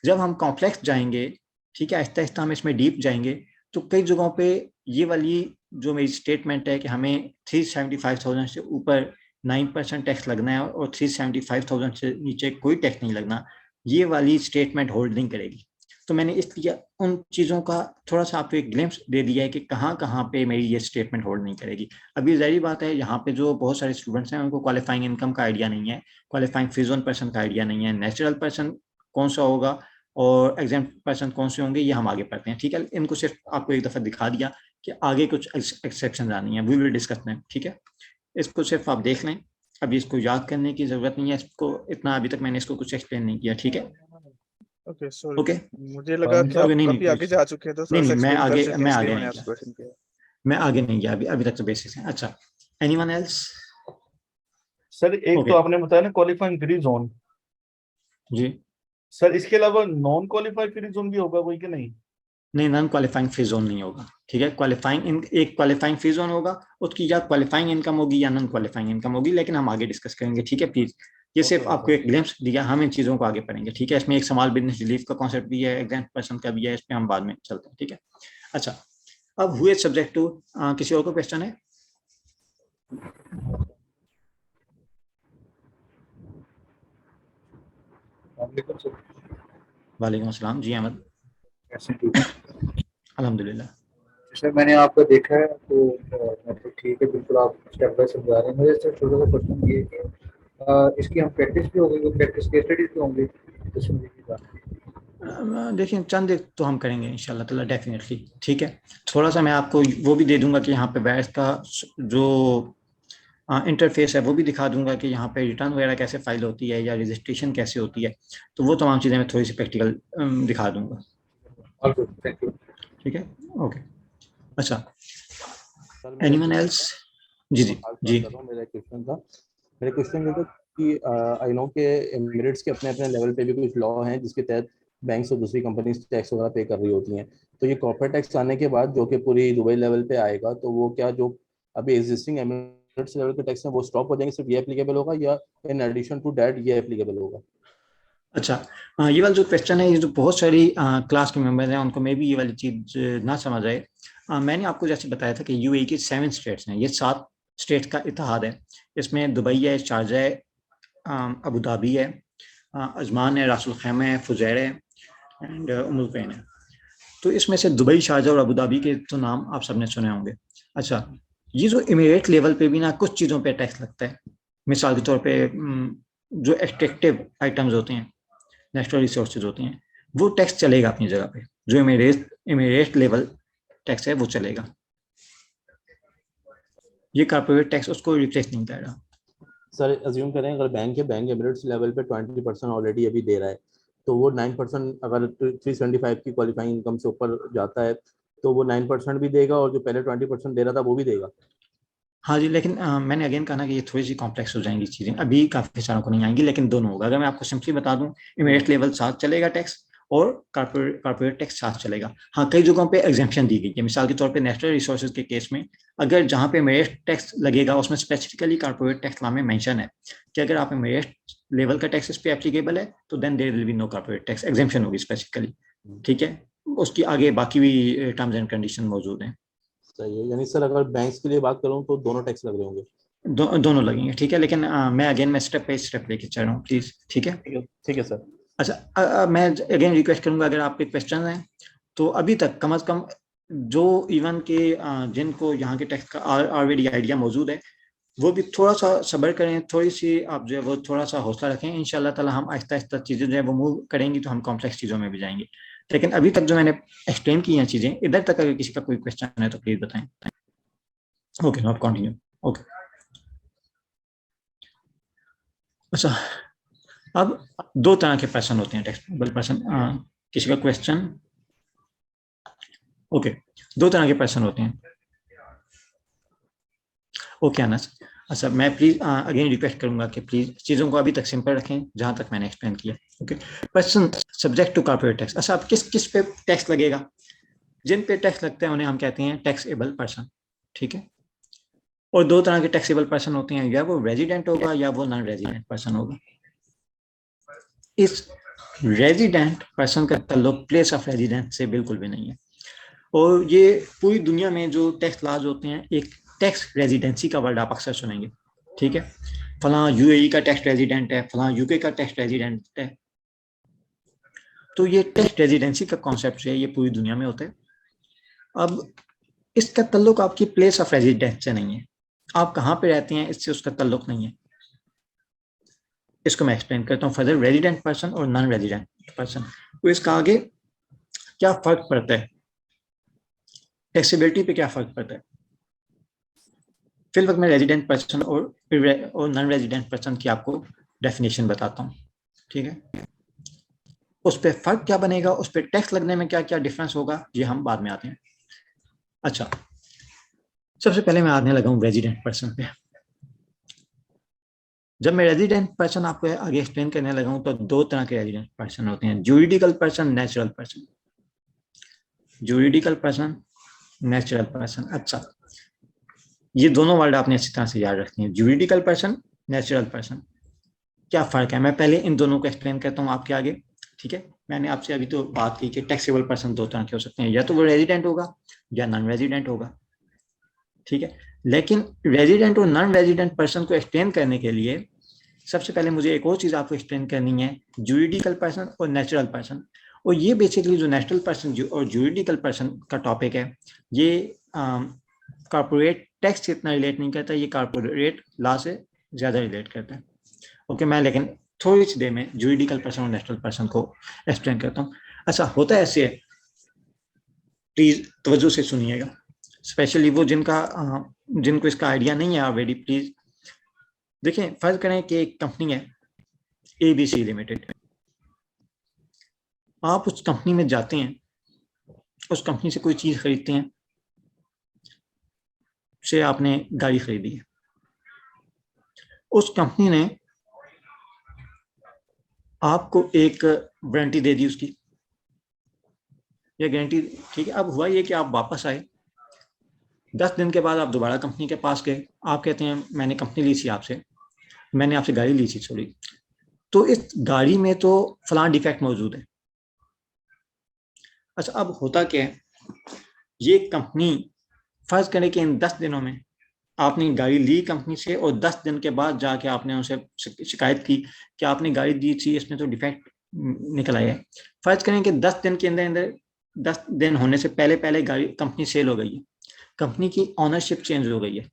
जब हम कॉम्प्लेक्स जाएंगे, ठीक है, आहिस्ता आहिस्ता हम इसमें डीप जाएंगे, तो कई जगहों पे ये वाली जो मेरी स्टेटमेंट है कि हमें 375,000 से ऊपर 9% टैक्स लगना है और 375,000 से नीचे कोई टैक्स नहीं लगना, ये वाली स्टेटमेंट होल्ड नहीं करेगी। तो मैंने इसलिए उन चीज़ों का थोड़ा सा आपको एक ग्लिम्स दे दिया है कि कहाँ कहाँ पे मेरी ये स्टेटमेंट होल्ड नहीं करेगी। अभी जाहिर बात है यहाँ पे जो बहुत सारे स्टूडेंट्स हैं उनको क्वालिफाइंग इनकम का आइडिया नहीं है, क्वालिफाइंग फीस ऑन पर्सन का आइडिया नहीं है, नेचुरल पर्सन कौन सा होगा और एग्जाम्प्ट पर्सन कौन से होंगे, ये हम आगे पढ़ते हैं, ठीक है। इनको सिर्फ आपको एक दफ़ा दिखा दिया कि आगे कुछ एक्सेप्शन आनी है, वी विल डिस्कस देम, ठीक है। इसको सिर्फ आप देख लें, अभी इसको याद करने की ज़रूरत नहीं है, इसको इतना अभी तक मैंने इसको कुछ एक्सप्लेन नहीं किया, ठीक है। ओके सॉरी, ओके मुझे लगा कि ओके, आप नहीं काफी आगे जा चुके हैं तो थोड़ा सा मैं एक्सप्लेन कर आगे सकें, मैं इसलिए आगे मैंने नहीं आपसे गया, क्वेश्चन किया। मैं आगे नहीं गया, अभी तक तो बेसिस है। अच्छा, एनीवन एल्स? सर एक ओके तो आपने बताया ना क्वालिफाइंग फ्री जोन, जी, सर इसके अलावा नॉन क्वालिफाइड फ्री जोन भी होगा कोई कि नहीं? नहीं नॉन क्वालिफाइंग फी जोन नहीं होगा, ठीक है। एक क्वालिफाइंग फी जोन होगा, उसकी या क्वालिफाइंग इनकम होगी या नॉन क्वालिफाइंग इनकम होगी, लेकिन हम आगे डिस्कस करेंगे, ठीक है प्लीज। ये ओके सिर्फ ओके आपको सर। एक ग्लिम्स दिया, हम इन चीज़ों को आगे पढ़ेंगे, ठीक है। इसमें एक स्मॉल बिजनेस रिलीफ का कॉन्सेप्ट भी है, एग्जाम पर्सन का भी है, इस पर हम बाद में चलते हैं, ठीक है। अच्छा, अब हुए सब्जेक्ट टू, किसी और को क्वेश्चन है? वालेकुम सर। वालेकुम अस्सलाम जी, अहमद, कैसे ठीक है अल्हम्दुलिल्लाह। सर? मैंने आपको देखा है तो मतलब ठीक है, बिल्कुल आप स्टेप बाय समझा रहे हैं। मुझे सर छोटा सा क्वेश्चन ये है कि इसकी हम प्रैक्टिस भी होगी, वो प्रैक्टिस केस स्टडीज भी होंगी, तो मुझे की बात देखिए चंद एक तो हम करेंगे इंशाल्लाह ताला डेफिनेटली, ठीक है। थोड़ा सा मैं आपको वो भी दे दूंगा कि यहाँ पे बैच का जो इंटरफेस है वो भी दिखा दूंगा कि यहाँ पे रिटर्न वगैरह कैसे फाइल होती है या रजिस्ट्रेशन कैसे होती है, तो वो तमाम चीज़ें मैं थोड़ी सी प्रैक्टिकल दिखा दूंगा, ऑल गुड, थैंक यू। ठीक है। ओके, अच्छा, सर मेरा एनीवन क्वेश्चन एल्स? था, जी मैं जी हाल जी। बात कर रहा हूँ। मेरा क्वेश्चन ये था कि आई नो के एमिरेट्स के अपने अपने लेवल पे भी कुछ लॉ हैं जिसके तहत बैंक्स और दूसरी कंपनीज टैक्स वगैरह पे कर रही होती हैं। तो ये कॉर्पोरेट टैक्स आने के बाद जो कि पूरी दुबई लेवल पे आएगा, तो वो क्या जो अभी एग्जिस्टिंग एमिरेट्स लेवल के टैक्स हैं वो स्टॉप हो जाएंगे, सिर्फ ये एप्लीकेबल होगा, या इन एडिशन टू दैट ये एप्लीकेबल होगा? अच्छा, ये वाला जो क्वेश्चन है, ये जो बहुत सारी क्लास के मेंबर्स हैं उनको मे भी ये वाली चीज़ ना समझ आए। मैंने आपको जैसे बताया था कि यूएई के 7 स्टेट्स हैं, ये 7 स्टेट का इत्तेहाद है। इसमें दुबई है, शारजा है, अबू धाबी है, अजमान है, रासुल खैमा है, फुजैर है एंड उमुल कैन है। तो इसमें से दुबई, शारजा और अबू धाबी के तो नाम आप सबने सुने होंगे। अच्छा, ये जो इमीरेट लेवल पे भी ना कुछ चीज़ों पे टैक्स लगता है। मिसाल के तौर पे जो एक्सट्रैक्टिव आइटम्स होते हैं, नेचुरल रिसोर्सेज होते हैं, वो टैक्स चलेगा अपनी जगह पे, जो इमीरेट लेवल टैक्स है वो चलेगा। ये कॉर्पोरेट टैक्स उसको रिप्लेस नहीं कर रहा। सर अज्यूम करें अगर बैंक एमिरेट्स लेवल पे 20% ऑलरेडी अभी दे रहा है, तो वो 9% अगर 375 की क्वालिफाइंग इनकम से ऊपर जाता है तो वो 9% भी देगा, और जो पहले 20% दे रहा था वो भी देगा? हाँ जी, लेकिन मैंने अगेन कहा ना कि ये थोड़ी सी कॉम्प्लेक्स हो जाएंगी चीज़ें, अभी काफ़ी सारों को नहीं आएंगी, लेकिन दोनों होगा। अगर मैं आपको सिंपली बता दूं, इमीडिएट लेवल साथ चलेगा टैक्स और कॉर्पोरेट टैक्स साथ चलेगा। हाँ, कई जगहों पे एग्जेम्पशन दी गई है, मिसाल के तौर पे नेचुरल रिसोर्सेज के केस में अगर जहाँ पे इमीडिएट टैक्स लगेगा उसमें स्पेसिफिकली कॉर्पोरेट टैक्स लॉ में मेंशन है कि अगर आप इमीडिएट लेवल का टैक्स इस पे एप्लीकेबल है तो then there will be no corporate tax, exemption होगी स्पेसिफिकली, ठीक है। उसकी आगे बाकी भी टर्म्स एंड कंडीशन मौजूद हैं। सही है, यानी सर अगर बैंक्स के लिए बात करूँ तो दोनों टैक्स लग रहे होंगे? दोनों लगेंगे, ठीक है। लेकिन मैं स्टेप बाई स्टेप लेके चल रहा हूँ प्लीज, ठीक है। ठीक है सर। अच्छा, मैं अगेन रिक्वेस्ट करूंगा, अगर आपके क्वेश्चन हैं तो अभी तक कम से कम जो इवन के जिनको यहाँ के टैक्स का ऑलरेडी आइडिया मौजूद है, वो भी थोड़ा सा सब्र करें, थोड़ी सी आप जो है वो थोड़ा सा हौसला रखें। इंशाल्लाह ताला हम आहिस्ता आहिस्ता चीज़ें जो है वो मूव करेंगी तो हम कॉम्प्लेक्स चीज़ों में भी जाएंगे। लेकिन अभी तक जो मैंने एक्सप्लेन की हैं चीज़ें, इधर तक अगर किसी का कोई क्वेश्चन है तो प्लीज़ बताएं। Okay, not continue. ओके, अच्छा, अब दो तरह के पर्सन होते हैं टैक्सेबल पर्सन। किसी का क्वेश्चन? ओके, दो तरह के पर्सन होते हैं। ओके अनस, अच्छा मैं प्लीज अगेन रिक्वेस्ट करूंगा कि प्लीज चीज़ों को अभी तक सिंपल रखें जहां तक मैंने एक्सप्लेन किया। Okay, person subject to corporate tax. अच्छा, अब किस किस पे टैक्स लगेगा? जिन पे टैक्स लगता है उन्हें हम कहते हैं टैक्सेबल पर्सन, ठीक है। और दो तरह के टैक्सेबल पर्सन होते हैं, या वो रेजिडेंट होगा या वो नॉन रेजिडेंट पर्सन होगा। इस रेजिडेंट पर्सन का ताल्लुक प्लेस ऑफ रेजिडेंस से बिल्कुल भी नहीं है। और ये पूरी दुनिया में जो टैक्स लाज होते हैं, एक टैक्स रेजिडेंसी का वर्ड आप अक्सर सुनेंगे, ठीक है। फलां यूएई का टैक्स रेजिडेंट है, फलां यूके का टैक्स रेजिडेंट है। तो ये टैक्स रेजिडेंसी का कॉन्सेप्ट है, ये पूरी दुनिया में होता है। अब इसका ताल्लुक आपकी प्लेस ऑफ रेजिडेंस से नहीं है, आप कहाँ पे रहते हैं इससे उसका ताल्लुक नहीं है। इसको मैं एक्सप्लेन करता हूँ फर्दर। रेजिडेंट पर्सन और नॉन रेजिडेंट पर्सन, तो इसका आगे क्या फर्क पड़ता है, टैक्सेबिलिटी पे क्या फर्क पड़ता है। फिर वक्त मैं रेजिडेंट पर्सन और नॉन रेजिडेंट पर्सन की आपको डेफिनेशन बताता हूँ, ठीक है। उस पर फर्क क्या बनेगा, उस पर टैक्स लगने में क्या क्या डिफरेंस होगा, ये हम बाद में आते हैं। अच्छा, सबसे पहले मैं आने लगा हूँ रेजिडेंट पर्सन पे। जब मैं रेजिडेंट पर्सन आपको आगे एक्सप्लेन करने लगा हूँ तो दो तरह के रेजिडेंट पर्सन होते हैं, juridical person, natural person. Juridical person, natural person. अच्छा, ये दोनों वर्ड आपने अच्छी तरह से याद रखनी है, जूरिडिकल पर्सन, नेचुरल पर्सन। क्या फर्क है, मैं पहले इन दोनों को एक्सप्लेन करता हूँ आपके आगे, ठीक है। मैंने आपसे अभी तो बात की कि टैक्सेबल पर्सन दो तरह के हो सकते हैं, या तो वो रेजिडेंट होगा या नॉन रेजिडेंट होगा, ठीक है। लेकिन रेजिडेंट और नॉन रेजिडेंट पर्सन को एक्सप्लेन करने के लिए सबसे पहले मुझे एक और चीज़ आपको एक्सप्लेन करनी है, जूरिडिकल पर्सन और नेचुरल पर्सन। और ये बेसिकली जो नेचुरल पर्सन और जूरिडिकल पर्सन का टॉपिक है, ये कॉर्पोरेट टैक्स से इतना रिलेट नहीं करता, ये कॉर्पोरेट लॉ से ज़्यादा रिलेट करता है। ओके, मैं लेकिन थोड़ी सी देर में जूरिडिकल पर्सन और नेचुरल पर्सन को एक्सप्लेन करता हूँ। अच्छा, होता है ऐसे, प्लीज़ तवज्जो से सुनिएगा, स्पेशली वो जिनको इसका आइडिया नहीं है ऑलरेडी, प्लीज़ देखें। फर्ज करें कि एक कंपनी है ABC लिमिटेड, आप उस कंपनी में जाते हैं, उस कंपनी से कोई चीज़ खरीदते हैं, से आपने गाड़ी खरीदी है, उस कंपनी ने आपको एक वारंटी दे दी उसकी, ये गारंटी, ठीक है। अब हुआ ये कि आप वापस आए, 10 दिन के बाद आप दोबारा कंपनी के पास गए, आप कहते हैं मैंने कंपनी ली थी आपसे, मैंने आपसे गाड़ी ली थी, सॉरी, तो इस गाड़ी में तो फलां डिफेक्ट मौजूद है। अच्छा, अब होता क्या है, ये कंपनी फर्ज करें कि इन 10 दिनों में आपने गाड़ी ली कंपनी से, और 10 दिन के बाद जाके आपने उनसे शिकायत की कि आपने गाड़ी दी थी, इसमें तो डिफेक्ट निकल आया है। फर्ज करें कि 10 दिन के अंदर अंदर, 10 दिन होने से पहले पहले गाड़ी कंपनी सेल हो गई है, कंपनी की ऑनरशिप चेंज हो गई है।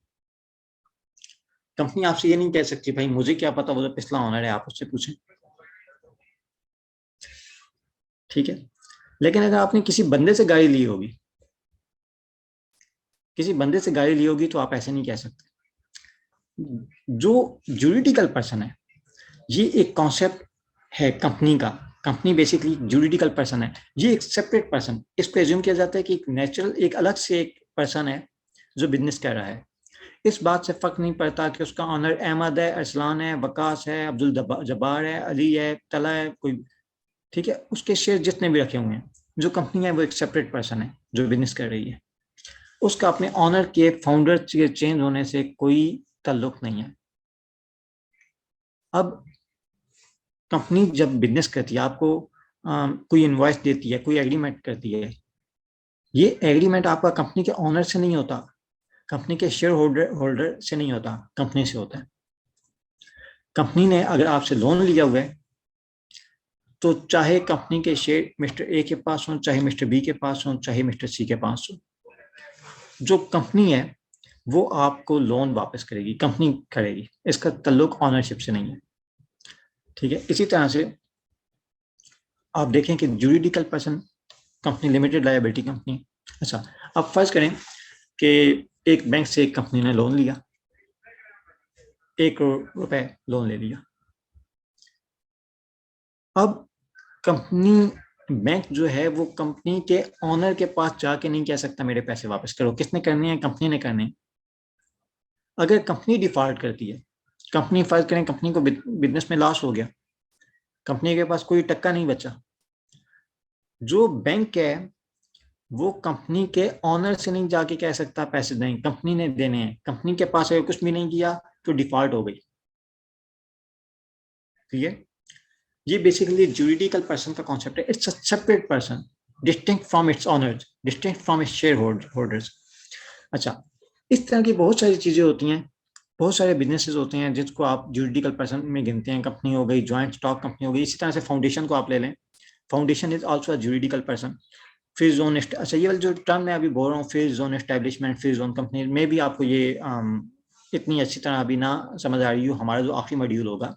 कंपनी आपसे ये नहीं कह सकती भाई मुझे क्या पता, वो तो पिछला ऑनर है, आप उससे पूछें, ठीक है। लेकिन अगर आपने किसी बंदे से गाड़ी ली होगी, किसी बंदे से गाड़ी ली होगी, तो आप ऐसे नहीं कह सकते। जो जूरिडिकल पर्सन है, ये एक कॉन्सेप्ट है कंपनी का, कंपनी बेसिकली जूरिडिकल पर्सन है, ये एक सेपरेट पर्सन। इस पर एज्यूम किया जाता है कि एक नेचुरल, एक अलग से एक पर्सन है जो बिजनेस कर रहा है। इस बात से फर्क नहीं पड़ता कि उसका ऑनर अहमद है, अरसलान है, वकास है, अब्दुल जब्बार है, अली है, तला है, कोई, ठीक है। उसके शेयर जितने भी रखे हुए हैं, जो कंपनी है वो एक सेपरेट पर्सन है जो बिजनेस कर रही है, उसका अपने ऑनर के, फाउंडर के चेंज होने से कोई ताल्लुक नहीं है। अब कंपनी जब बिजनेस करती है, आपको कोई इनवॉइस देती है, कोई एग्रीमेंट करती है, ये एग्रीमेंट आपका कंपनी के ऑनर से नहीं होता, कंपनी के शेयर होल्डर से नहीं होता, कंपनी से होता है। कंपनी ने अगर आपसे लोन लिया हुआ है तो तो चाहे कंपनी के शेयर मिस्टर ए के पास हो, चाहे मिस्टर बी के पास हो, चाहे मिस्टर सी के पास हो, जो कंपनी है वो आपको लोन वापस करेगी, कंपनी करेगी, इसका ताल्लुक ऑनरशिप से नहीं है। ठीक है, इसी तरह से आप देखें कि juridical person company limited liability company. अच्छा, अब फर्ज करें कि एक बैंक से एक कंपनी ने लोन लिया, 1 करोड़ रुपए लोन ले लिया। अब कंपनी बैंक जो है वो कंपनी के ऑनर के पास जाके नहीं कह सकता मेरे पैसे वापस करो। किसने करने हैं? कंपनी ने करने हैं। अगर कंपनी डिफॉल्ट करती है, कंपनी फर्ज करें कंपनी को बिजनेस में लॉस हो गया, कंपनी के पास कोई टक्का नहीं बचा, जो बैंक है वो कंपनी के ऑनर से नहीं जाके कह सकता पैसे दें, कंपनी ने देने हैं। कंपनी के पास अगर कुछ भी नहीं किया तो डिफॉल्ट हो गई। ठीक है, ये बेसिकली जुरिडिकल पर्सन का कॉन्सेप्ट है। It's a separate person, distinct from its honours, distinct from its share holders. अच्छा, इस तरह की बहुत सारी चीजें होती हैं, बहुत सारे बिजनेसेस होते हैं जिसको आप जुरिडिकल पर्सन में गिनते हैं। कंपनी हो गई, ज्वाइंट स्टॉक कंपनी हो गई। इसी तरह से फाउंडेशन को आप ले लें, foundation is also a juridical person. Free zone, अच्छा ये वाला जो टर्म मैं अभी बोल रहा हूँ, free zone establishment, free zone company, में भी आपको ये इतनी अच्छी तरह अभी ना समझ आ रही हो। हमारा जो आखिरी मॉड्यूल होगा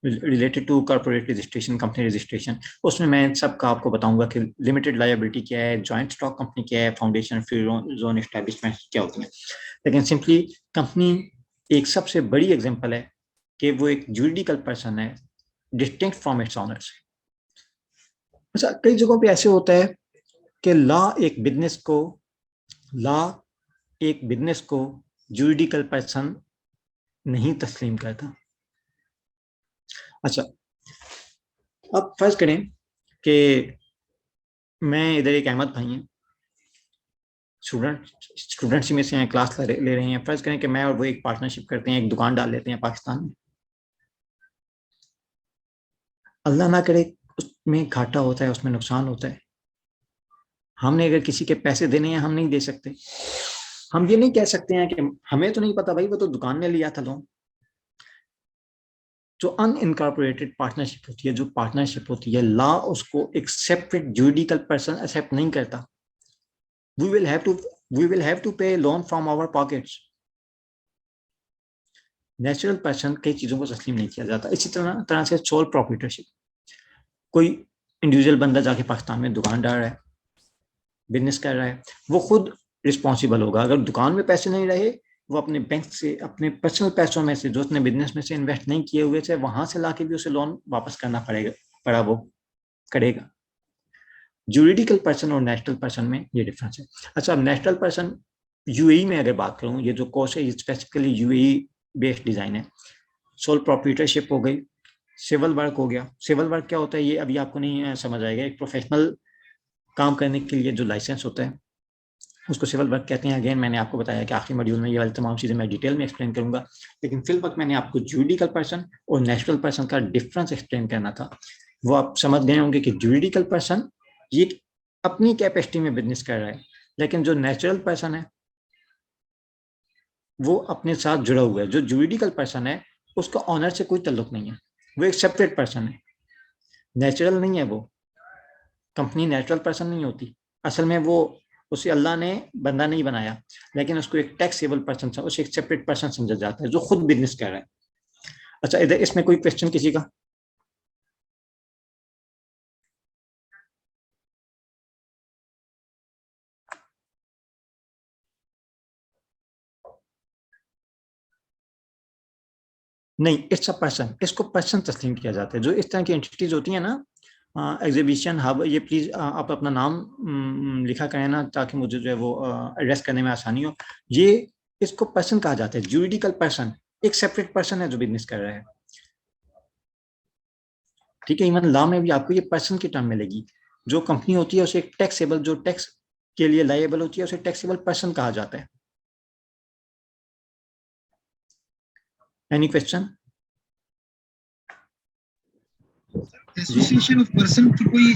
related to corporate registration, company registration, उसमें मैं सबका आपको बताऊंगा कि लिमिटेड लायबिलिटी क्या है, जॉइंट स्टॉक कंपनी क्या है, फाउंडेशन, फ्री जोन एस्टेब्लिशमेंट क्या होती है। लेकिन सिंपली कंपनी एक सबसे बड़ी एग्जांपल है कि वो एक जुरिडिकल पर्सन है, डिस्टिंक्ट फ्रॉम इट्स ऑनर्स। अच्छा, कई जगहों पे ऐसे होता है कि लॉ एक बिजनेस को जुरिडिकल पर्सन नहीं तस्लीम करता। अच्छा, अब फर्ज करें कि मैं इधर, एक अहमद भाई हैं, स्टूडेंट्स में से क्लास ले रहे हैं। फर्ज करें कि मैं और वो एक पार्टनरशिप करते हैं, एक दुकान डाल लेते हैं पाकिस्तान में। अल्लाह ना करे उसमें घाटा होता है, उसमें नुकसान होता है। हमने अगर किसी के पैसे देने हैं, हम नहीं दे सकते। हम ये नहीं कह सकते हैं कि हमें तो नहीं पता भाई, वो तो दुकान ने लिया था लोन। जो अनइनकॉर्पोरेटेड पार्टनरशिप होती है, जो पार्टनरशिप होती है, लॉ उसको एक सेपरेट जुरिडिकल पर्सन एक्सेप्ट नहीं करता। we will have to pay loan from our pockets. Natural person कई चीजों को तस्लीम नहीं किया जाता। इसी तरह से सोल प्रोप्राइटरशिप, कोई इंडिविजुअल बंदा जाके पाकिस्तान में दुकान डाल रहा है, बिजनेस कर रहा है, वो खुद रिस्पॉन्सिबल होगा। अगर दुकान में पैसे नहीं रहे, वो अपने बैंक से, अपने पर्सनल पैसों में से जो उसने बिजनेस में से इन्वेस्ट नहीं किए हुए थे, वहां से लाके भी उसे लोन वापस करना पड़ा वो करेगा। जुरिडिकल पर्सन और नेशनल पर्सन में ये डिफरेंस है। अच्छा, अब नेशनल पर्सन यूएई में अगर बात करूं, ये जो कोर्स है ये स्पेसिफिकली यूएई बेस्ड डिजाइन है। सोल प्रोप्राइटरशिप हो गई, सिविल वर्क हो गया। सिविल वर्क क्या होता है ये अभी आपको नहीं समझ आएगा। एक प्रोफेशनल काम करने के लिए जो लाइसेंस होता है उसको सिविल वर्क कहते हैं। अगेन मैंने आपको बताया कि आखिरी मॉड्यूल में ये वाली तमाम चीज़ें मैं डिटेल में एक्सप्लेन करूंगा, लेकिन फिल वक्त मैंने आपको जुरिडिकल पर्सन और नेशनल पर्सन का डिफरेंस एक्सप्लेन करना था। वो आप समझ गए होंगे कि जुरिडिकल पर्सन ये अपनी कैपेसिटी में बिजनेस कर रहा है, लेकिन जो नेचुरल पर्सन है वो अपने साथ जुड़ा हुआ है। जो जुरिडिकल पर्सन है उसका ऑनर से कोई ताल्लुक नहीं है, वो एक सेपरेट पर्सन है, नेचुरल नहीं है। वो कंपनी नेचुरल पर्सन नहीं होती असल में। वो उसे अल्लाह ने बंदा नहीं बनाया, लेकिन उसको एक टैक्सेबल पर्सन, उसे एक सेपरेट पर्सन समझा जाता है जो खुद बिजनेस कर रहा है। अच्छा, इधर इसमें कोई क्वेश्चन किसी का? नहीं, इट्स अ पर्सन, इसको पर्सन तस्लीम किया जाता है। जो इस तरह की एंटिटीज होती है ना, एग्जीबिशन हब, ये प्लीज आप अपना नाम लिखा करें ना, ताकि मुझे जो है वो एड्रेस करने में आसानी हो। ये इसको पर्सन कहा जाता है, जुरिडिकल पर्सन एक सेपरेट पर्सन है जो बिजनेस कर रहा है। ठीक है, इवन लॉ में भी आपको ये पर्सन की टर्म मिलेगी। जो कंपनी होती है उसे एक टैक्सेबल, जो टैक्स के लिए लायबल होती है, उसे टैक्सेबल पर्सन कहा जाता है। Any question? Association of person की कोई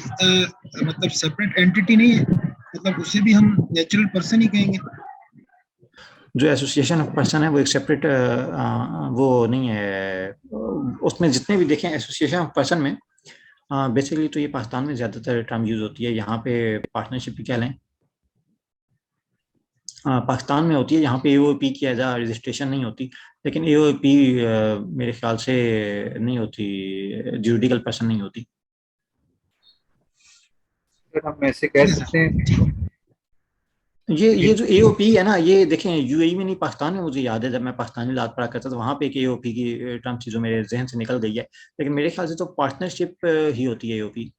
मतलब सेपरेट एंटिटी नहीं है, मतलब उसे भी हम नेचुरल पर्सन ही कहेंगे? जो एसोसिएशन ऑफ पर्सन है वो एक सेपरेट वो नहीं है। उसमें जितने भी देखें एसोसिएशन ऑफ पर्सन में बेसिकली तो ये पाकिस्तान में ज़्यादातर टर्म यूज़ होती है, यहाँ पे पार्टनरशिप भी कह लें। पाकिस्तान में होती है, यहाँ पे एओपी की एज आ रजिस्ट्रेशन नहीं होती, लेकिन एओपी मेरे ख्याल से नहीं होती, जुरिडिकल पर्सन नहीं होती। सर हम ऐसे कह जी सकते हैं सर। ये जो एओपी है ना, ये देखें यूएई में नहीं, पाकिस्तान में मुझे याद है जब मैं पाकिस्तानी लात पढ़ा करता था, वहाँ पे एक एओपी की टर्म थी जो मेरे जहन से निकल गई है, लेकिन मेरे ख्याल से तो पार्टनरशिप ही होती है एओपी।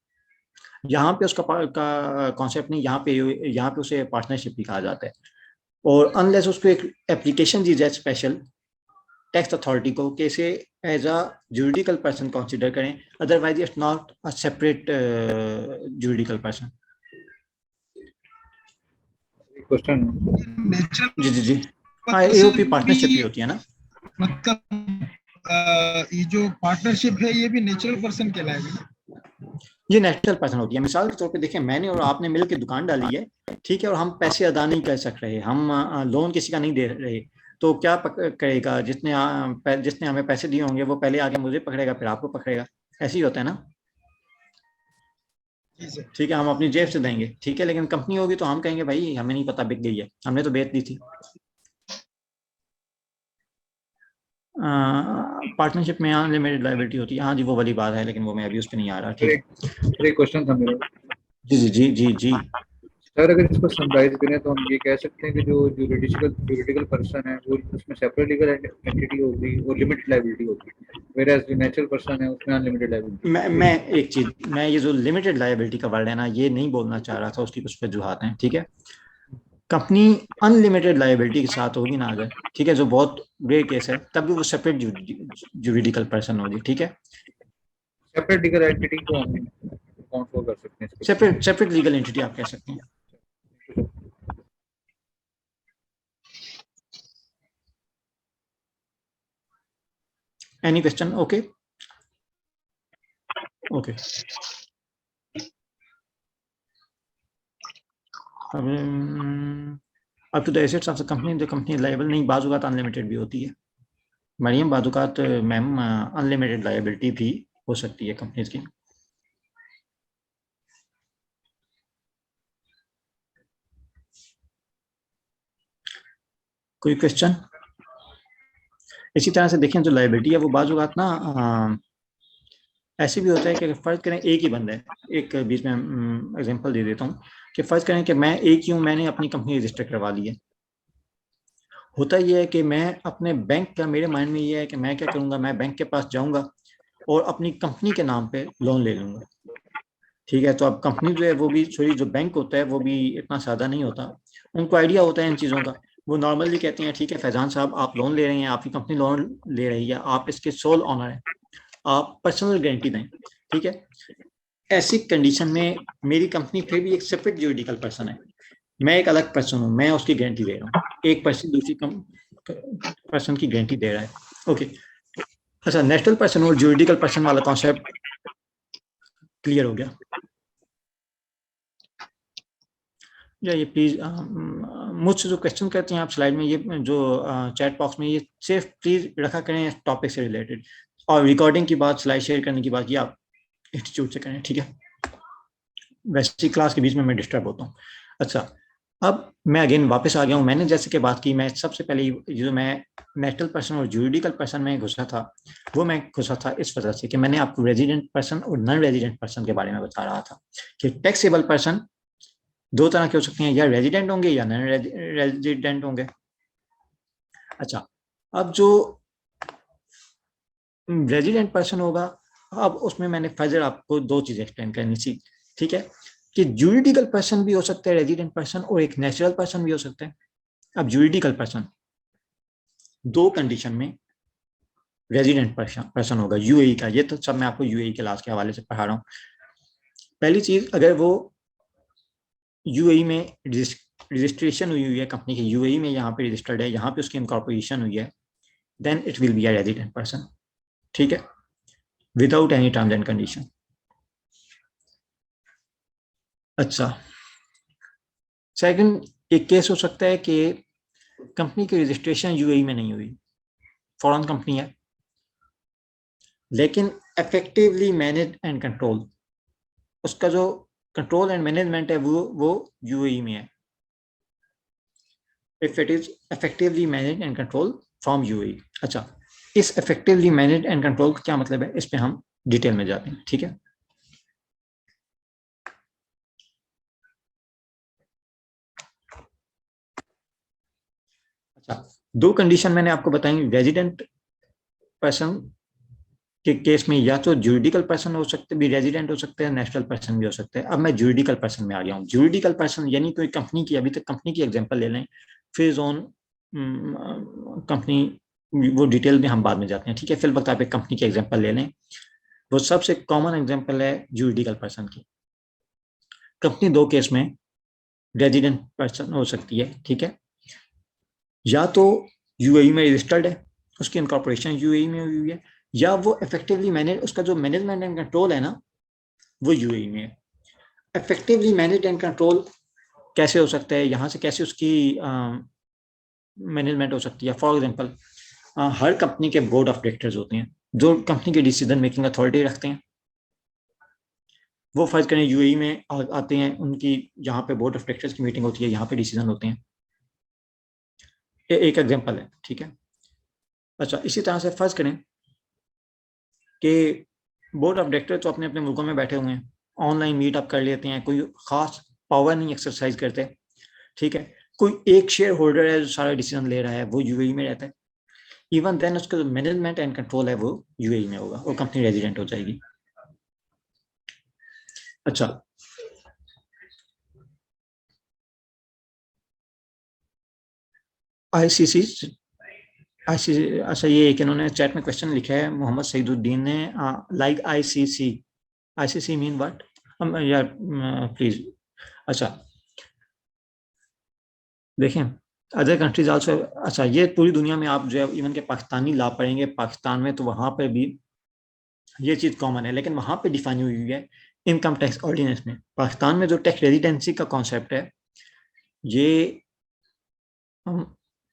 यहाँ पे उसका का कॉन्सेप्ट नहीं, यहाँ पे उसे पार्टनरशिप भी कहा जाता है। और अनलेस उसको एक एप्लीकेशन दी जाए स्पेशल टैक्स अथॉरिटी को कि इसे as a juridical person consider करें, otherwise it's not a separate juridical person. Question. Natural जी जी जी, हाँ एओपी पार्टनरशिप ही होती है ना। मतलब ये जो पार्टनरशिप है ये भी नेचुरल पर्सन कहलाएगा। ये नेचुरल पर्सन होती है। मिसाल के तौर पे देखें, मैंने और आपने मिलकर दुकान डाली है, ठीक है, और हम पैसे अदा नहीं कर सक रहे, हम लोन किसी का नहीं दे रहे, तो क्या करेगा, जिसने हमें पैसे दिए होंगे वो पहले आगे मुझे पकड़ेगा फिर आपको पकड़ेगा, ऐसे ही होता है ना। जी सर। ठीक है, हम अपनी जेब से देंगे, ठीक है, लेकिन कंपनी होगी तो हम कहेंगे भाई हमें नहीं पता बिक गई है, हमने तो बेच दी थी। पार्टनरशिप में अनलिमिटेड लायबिलिटी होती है, हाँ जी वो वाली बात है, लेकिन वो मैं अभी उस पर नहीं आ रहा। ठीक है, एक क्वेश्चन था मेरा। जी जी जी जी जी। सर अगर इसको समराइज करें तो हम ये कह सकते हैं कि जो जुरिडिकल पर्सन है वो उसमें सेपरेट लीगल एंटिटी होगी और लिमिटेड लायबिलिटी होगी, वेयरएज जो नेचुरल पर्सन है उसमें अनलिमिटेड लायबिलिटी। मैं एक चीज, मैं ये जो लिमिटेड लायबिलिटी का वर्ड है ना, ये नहीं बोलना चाह रहा था, उसकी कुछ वजूहात हैं, ठीक है। कंपनी अनलिमिटेड लायबिलिटी के साथ होगी ना अगर, ठीक है, जो बहुत रेयर केस है, तब भी वो सेपरेट जुरिडिकल पर्सन होगी, ठीक है। सेपरेट लीगल एंटिटी को हम काउंट कर सकते हैं। सेपरेट लीगल एंटिटी आप कह सकते हैं। Any question? Okay okay. अब to the assets of the company, the company liable नहीं, बाजुकात अनलिमिटेड भी होती है मरियम, बाजुकात मैम अनलिमिटेड लायबिलिटी भी हो सकती है कंपनीज की। कोई क्वेश्चन? इसी तरह से देखें, जो लायबिलिटी है वो बाजुकात ना ऐसे भी होता है कि फर्ज करें एक ही बंदा है, एक बीच में एग्जांपल दे देता हूँ कि फर्ज करें कि मैं एक ही हूँ, मैंने अपनी कंपनी रजिस्टर करवा ली है। होता यह है कि मैं अपने बैंक का, मेरे माइंड में ये है कि मैं क्या करूँगा, मैं बैंक के पास जाऊँगा और अपनी कंपनी के नाम पे लोन ले लूँगा, ठीक है। तो अब कंपनी जो है वो भी, सॉरी जो बैंक होता है वो भी इतना सादा नहीं होता, उनको आइडिया होता है इन चीज़ों का। वो नॉर्मली कहते हैं ठीक है फैजान साहब आप लोन ले रहे हैं, आपकी कंपनी लोन ले रही है, आप इसके सोल ऑनर हैं, आप पर्सनल गारंटी दें, ठीक है। ऐसी कंडीशन में मेरी कंपनी फिर भी एक सेपरेट जुरिडिकल पर्सन है, मैं एक अलग पर्सन हूँ, मैं उसकी गारंटी दे रहा हूँ, एक पर्सन दूसरी पर्सन की गारंटी दे रहा है, ओके। अच्छा, नेचुरल पर्सन और जुरिडिकल पर्सन वाला कॉन्सेप्ट क्लियर हो गया? ये प्लीज मुझसे जो क्वेश्चन करते हैं आप स्लाइड में, ये जो चैट बॉक्स में, ये सिर्फ प्लीज रखा करें टॉपिक से रिलेटेड, और रिकॉर्डिंग की बात, स्लाइड शेयर करने की बात ये आप इंस्टीट्यूट से करें, ठीक है। वैसे क्लास के बीच में मैं डिस्टर्ब होता हूँ। अच्छा, अब मैं अगेन वापस आ गया हूँ। मैंने जैसे कि बात की, मैं सबसे पहले जो मैं नेचुरल पर्सन और जुरिडिकल पर्सन में घुसा था, वो मैं घुसा था इस वजह से कि मैंने आपको रेजिडेंट पर्सन और नॉन रेजिडेंट पर्सन के बारे में बता रहा था कि टैक्सेबल पर्सन दो तरह के हो सकते हैं, या रेजिडेंट होंगे या नॉन रेजिडेंट होंगे। अच्छा, अब जो रेजिडेंट पर्सन होगा, अब उसमें मैंने फर्दर आपको दो चीजें एक्सप्लेन करनी थी, ठीक है, कि जुरिडिकल पर्सन भी हो सकता है रेजिडेंट पर्सन, और एक नेचुरल पर्सन भी हो सकता है। अब जुरिडिकल पर्सन दो कंडीशन में रेजिडेंट पर्सन होगा यूएई का, ये तो सब मैं आपको यूएई के क्लास के हवाले से पढ़ा रहा हूँ। पहली चीज, अगर वो यूएई में रजिस्ट्रेशन हुई है कंपनी की, यूएई में यहाँ पे रजिस्टर्ड है, यहाँ पे उसकी इनकॉर्पोरेशन हुई है, then it will be a resident person, ठीक है, without any terms and condition. अच्छा, सेकंड, एक केस हो सकता है कि कंपनी की रजिस्ट्रेशन यूएई में नहीं हुई, फॉरेन कंपनी है, लेकिन इफेक्टिवली मैनेज एंड कंट्रोल उसका जो कंट्रोल एंड मैनेजमेंट है वो यूएई में है। If it is effectively manage and control from UAE. अच्छा, इस इफेक्टिवली मैनेज एंड कंट्रोल का क्या मतलब है, इस पे हम डिटेल में जाते हैं, ठीक है। अच्छा, दो कंडीशन मैंने आपको बताई। रेजिडेंट पर्सन के केस में या तो ज्यूरिडिकल पर्सन हो सकते भी रेजिडेंट हो सकते हैं, नेशनल पर्सन भी हो सकते हैं। अब मैं ज्यूरिडिकल पर्सन में आ गया हूँ। ज्यूरिडिकल पर्सन यानी कोई कंपनी की, अभी तक कंपनी की एग्जांपल ले लें, फ्री जोन कंपनी, वो डिटेल में हम बाद में जाते हैं, ठीक है। फिल वक्त आप एक कंपनी की एग्जांपल ले लें, वो सबसे कॉमन एग्जांपल है ज्यूरिडिकल पर्सन की। कंपनी दो केस में रेजिडेंट पर्सन हो सकती है, ठीक है। या तो यूएई में रजिस्टर्ड है, उसकी इनकॉर्पोरेशन यूएई में हुई है, या वो इफेक्टिवली मैनेज, उसका जो मैनेजमेंट एंड कंट्रोल है ना, वो यूएई में है। इफेक्टिवली मैनेज एंड कंट्रोल कैसे हो सकता है, यहाँ से कैसे उसकी मैनेजमेंट हो सकती है। फॉर एग्जांपल, हर कंपनी के बोर्ड ऑफ डायरेक्टर्स होते हैं जो कंपनी के डिसीजन मेकिंग अथॉरिटी रखते हैं। वो फर्ज करें यूएई में आते हैं, उनकी जहाँ पे बोर्ड ऑफ डायरेक्टर्स की मीटिंग होती है, यहाँ पे डिसीजन होते हैं। एक एग्जांपल है, ठीक है। अच्छा, इसी तरह से फर्ज करें कि बोर्ड ऑफ डायरेक्टर तो अपने अपने मुल्कों में बैठे हुए हैं, ऑनलाइन मीटअप कर लेते हैं, कोई खास पावर नहीं एक्सरसाइज करते, ठीक है। कोई एक शेयर होल्डर है जो सारा डिसीजन ले रहा है, वो यूएई में रहता है। इवन देन उसका जो मैनेजमेंट एंड कंट्रोल है वो यूएई में होगा, वो कंपनी रेजिडेंट हो जाएगी। अच्छा, आईसीसी अच्छा, ये एक इन्होंने चैट में क्वेश्चन लिखा है मोहम्मद सईदुद्दीन ने, लाइक आईसीसी मीन व्हाट, हम यार प्लीज। अच्छा, देखें, अदर कंट्रीज आल्सो। अच्छा, ये पूरी दुनिया में आप जो है इवन के पाकिस्तानी ला पढ़ेंगे पाकिस्तान में, तो वहां पर भी ये चीज कॉमन है, लेकिन वहां पे डिफाइन हुई है इनकम टैक्स ऑर्डिनेंस में। पाकिस्तान में जो टैक्स रेजिडेंसी का कॉन्सेप्ट है, ये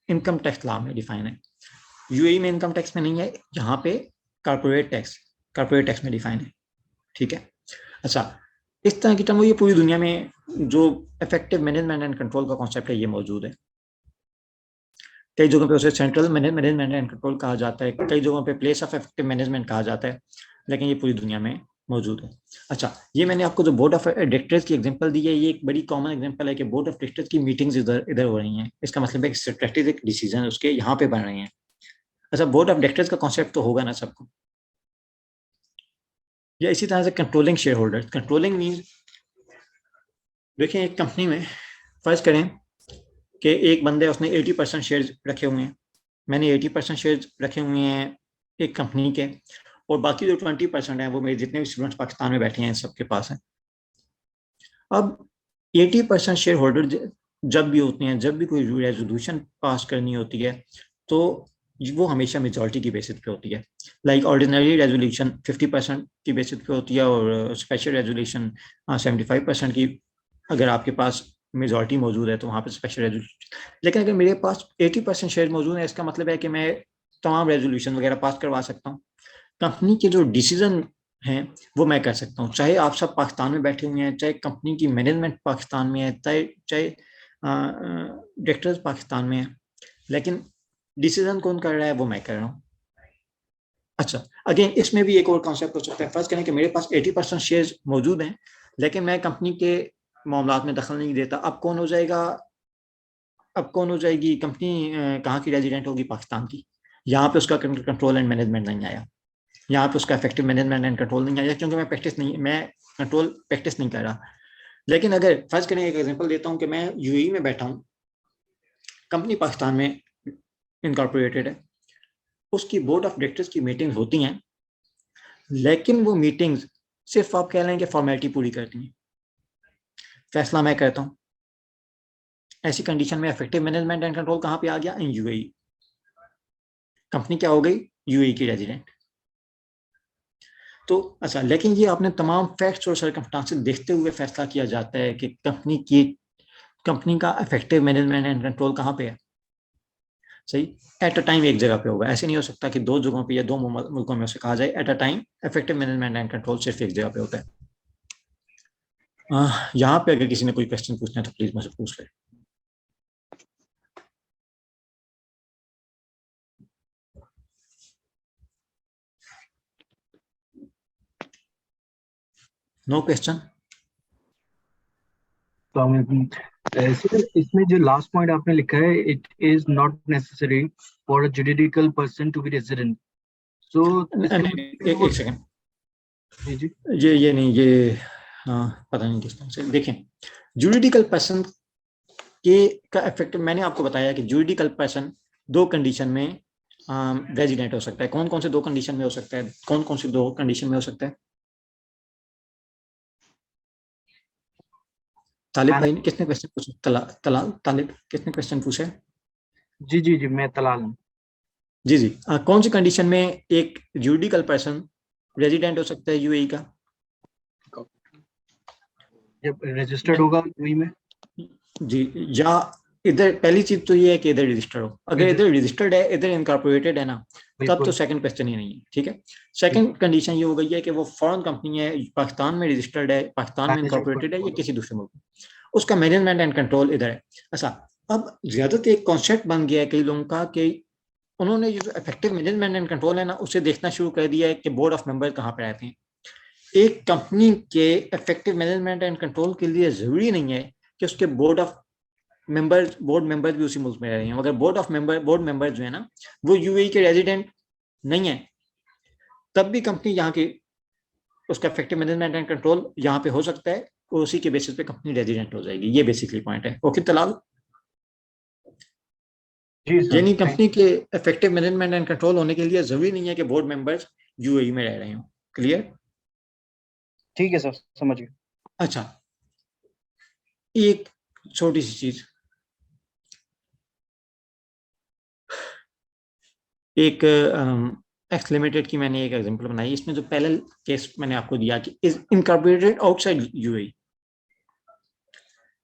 इनकम टैक्स लॉ में डिफाइन है। यूएई में इनकम टैक्स में नहीं है, यहाँ पे कारपोरेट टैक्स में डिफाइन है, ठीक है। अच्छा, इस तरह की टर्म, ये पूरी दुनिया में जो इफेक्टिव मैनेजमेंट एंड कंट्रोल का कॉन्सेप्ट है, ये मौजूद है। कई जगहों पे उसे सेंट्रल मैनेजमेंट एंड कंट्रोल कहा जाता है, कई जगहों पे प्लेस ऑफ इफेक्टिव मैनेजमेंट कहा जाता है, लेकिन ये पूरी दुनिया में मौजूद है। अच्छा, ये मैंने आपको जो बोर्ड ऑफ डायरेक्टर्स की एग्जांपल दी है, ये एक बड़ी कॉमन एग्जांपल है कि बोर्ड ऑफ डायरेक्टर्स की मीटिंग्स इधर हो रही हैं। इसका मतलब है कि स्ट्रेटेजिक डिसीजन उसके यहाँ पे बन रहे हैं। अच्छा, बोर्ड ऑफ डायरेक्टर्स का कॉन्सेप्ट तो होगा ना सबको। या इसी तरह से controlling share holder. Controlling mean, देखिए एक कंपनी में फर्ज करें कि एक बंदे उसने 80% शेयर रखे हुए हैं, मैंने 80% शेयर रखे हुए हैं एक कंपनी के, और बाकी जो 20% है वो मेरे जितने भी स्टूडेंट्स पाकिस्तान में बैठे हैं सबके पास है। अब 80% शेयर होल्डर जब भी होते हैं, जब भी कोई रेजोल्यूशन पास करनी होती है, तो वो हमेशा मेजॉरिटी की बेसिस पे होती है। लाइक ऑर्डिनरी रेजोल्यूशन 50% की बेसिस पे होती है, और स्पेशल रेजोल्यूशन 75% की। अगर आपके पास मेजॉरिटी मौजूद है तो वहाँ पे स्पेशल रेजोल्यूशन। लेकिन अगर मेरे पास 80% शेयर मौजूद है, इसका मतलब है कि मैं तमाम रेजोल्यूशन वगैरह पास करवा सकता हूँ। कंपनी के जो डिसीजन हैं वो मैं कर सकता हूँ, चाहे आप सब पाकिस्तान में बैठे हुए हैं, चाहे कंपनी की मैनेजमेंट पाकिस्तान में है, चाहे डायरेक्टर्स पाकिस्तान में है, लेकिन डिसीजन कौन कर रहा है वो मैं कर रहा हूँ। अच्छा, अगेन इसमें भी एक और कॉन्सेप्ट हो सकता है। फर्स्ट करें कि मेरे पास 80% शेयर मौजूद हैं, लेकिन मैं कंपनी के मामलात में दखल नहीं देता। अब कौन हो जाएगी कंपनी, कहाँ की रेजिडेंट होगी, पाकिस्तान की। यहाँ पे उसका कंट्रोल एंड मैनेजमेंट नहीं आया, यहाँ पे उसका इफेक्टिव मैनेजमेंट एंड कंट्रोल नहीं आया, क्योंकि मैं कंट्रोल प्रैक्टिस नहीं कर रहा। लेकिन अगर फर्ज करें, एक एग्जांपल देता हूँ कि मैं यूएई में बैठा हूँ, कंपनी पाकिस्तान में इनकॉर्पोरेटेड है, उसकी बोर्ड ऑफ डायरेक्टर्स की मीटिंग होती हैं, लेकिन वो मीटिंग्स सिर्फ आप कह लें कि फॉर्मेलिटी पूरी करती हैं, फैसला मैं करता हूँ। ऐसी कंडीशन में इफेक्टिव मैनेजमेंट एंड कंट्रोल कहाँ पे आ गया, इन यूएई। कंपनी क्या हो गई, यूएई की रेजिडेंट। तो अच्छा, लेकिन ये आपने तमाम फैक्ट्स और सर्कमस्टांसेस देखते हुए फैसला किया जाता है कि कंपनी का इफेक्टिव मैनेजमेंट एंड कंट्रोल कहाँ पे है। सही, एट अ टाइम एक जगह पे होगा। ऐसे नहीं हो सकता कि दो जगहों पे या दो मुल्कों में उसे कहा जाए at a time effective management and control सिर्फ एक जगह पे होता है। यहाँ पे अगर किसी ने कोई क्वेश्चन पूछना है तो प्लीज मुझसे पूछ ले। No question? सर इसमें जो लास्ट पॉइंट आपने लिखा है, it is not necessary for a juridical person to be resident, so एक सेकंड, जी ये नहीं, ये पता नहीं किस तरह से देखें। जुरिडिकल पर्सन के का इफेक्ट मैंने आपको बताया कि जुरिडिकल पर्सन दो कंडीशन में रेजिडेंट हो सकता है। कौन कौन से दो कंडीशन में हो सकता है? कौन कौन से दो कंडीशन में हो सकता है? तालिब भाई ने किसने क्वेश्चन पूछा? तालिब किसने क्वेश्चन पूछा है? जी मैं तलाल हूँ। जी कौन सी कंडीशन में एक जुरिडिकल पर्सन रेजिडेंट हो सकता है यूएई का? जब रजिस्टर्ड होगा यूएई में। जी, या इधर पहली चीज तो ये है कि इधर रजिस्टर्ड हो। अगर इधर रजिस्टर्ड है, इधर इनकॉर्पोरेटेड है ना, तब तो सेकंड क्वेश्चन ही नहीं है। ठीक है, सेकंड कंडीशन ये हो गई है कि वो फॉरेन कंपनी है, पाकिस्तान में रजिस्टर्ड है, पाकिस्तान में इनकॉर्पोरेटेड है या किसी दूसरे मुल्क में, उसका मैनेजमेंट एंड कंट्रोल इधर है। अच्छा, अब ज्यादातर एक कॉन्सेप्ट बन गया है कई लोगों का कि उन्होंने ये जो इफेक्टिव मैनेजमेंट एंड कंट्रोल है ना, उसे देखना शुरू कर दिया है कि बोर्ड ऑफ मेंबर कहाँ पर रहते हैं। एक कंपनी के इफेक्टिव मैनेजमेंट एंड कंट्रोल के लिए जरूरी नहीं है कि उसके बोर्ड मेंबर्स भी उसी मुल्क में रह रहे हैं। अगर बोर्ड मेंबर जो है ना वो यूएई के रेजिडेंट नहीं है, तब भी कंपनी यहाँ की उसका इफेक्टिव मैनेजमेंट एंड कंट्रोल यहाँ पे हो सकता है, और उसी के बेसिस पे कंपनी रेजिडेंट हो जाएगी। ये बेसिकली पॉइंट है। ओके तलाल, यानी कंपनी के इफेक्टिव मैनेजमेंट एंड कंट्रोल होने के लिए जरूरी नहीं है कि बोर्ड मेंबर्स यूएई में रह रहे हो। क्लियर? ठीक है सर, समझ गए। अच्छा, एक छोटी सी चीज, एक एक्स लिमिटेड की मैंने एक एग्जांपल बनाई। इसमें जो पहले केस मैंने आपको दिया कि is incorporated outside UAE,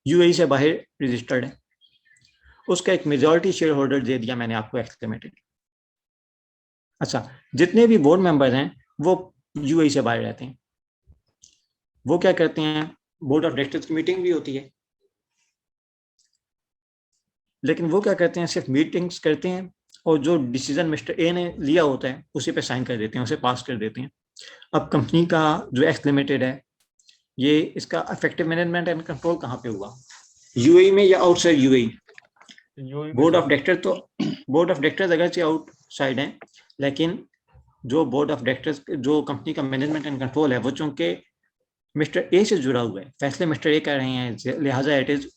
UAE से बाहर रजिस्टर्ड है, उसका एक मेजॉरिटी शेयर होल्डर दे दिया मैंने आपको एक्स लिमिटेड। अच्छा, जितने भी बोर्ड मेंबर हैं वो यूएई से बाहर रहते हैं। वो क्या करते हैं, बोर्ड ऑफ डायरेक्टर्स की मीटिंग भी होती है, लेकिन वो क्या करते हैं, सिर्फ मीटिंग्स करते हैं और जो डिसीजन मिस्टर ए ने लिया होता है उसी पे साइन कर देते हैं, उसे पास कर देते हैं। अब कंपनी का जो एक्स लिमिटेड है, ये इसका इफेक्टिव मैनेजमेंट एंड कंट्रोल कहाँ पे हुआ, यूएई में या outside UAE? Board of directors अगरचे आउटसाइड हैं, लेकिन जो बोर्ड ऑफ डायरेक्टर्स जो कंपनी का मैनेजमेंट एंड कंट्रोल है वो चूंकि मिस्टर ए से जुड़ा हुआ है, फैसले मिस्टर ए कर रहे हैं, लिहाजा इट इज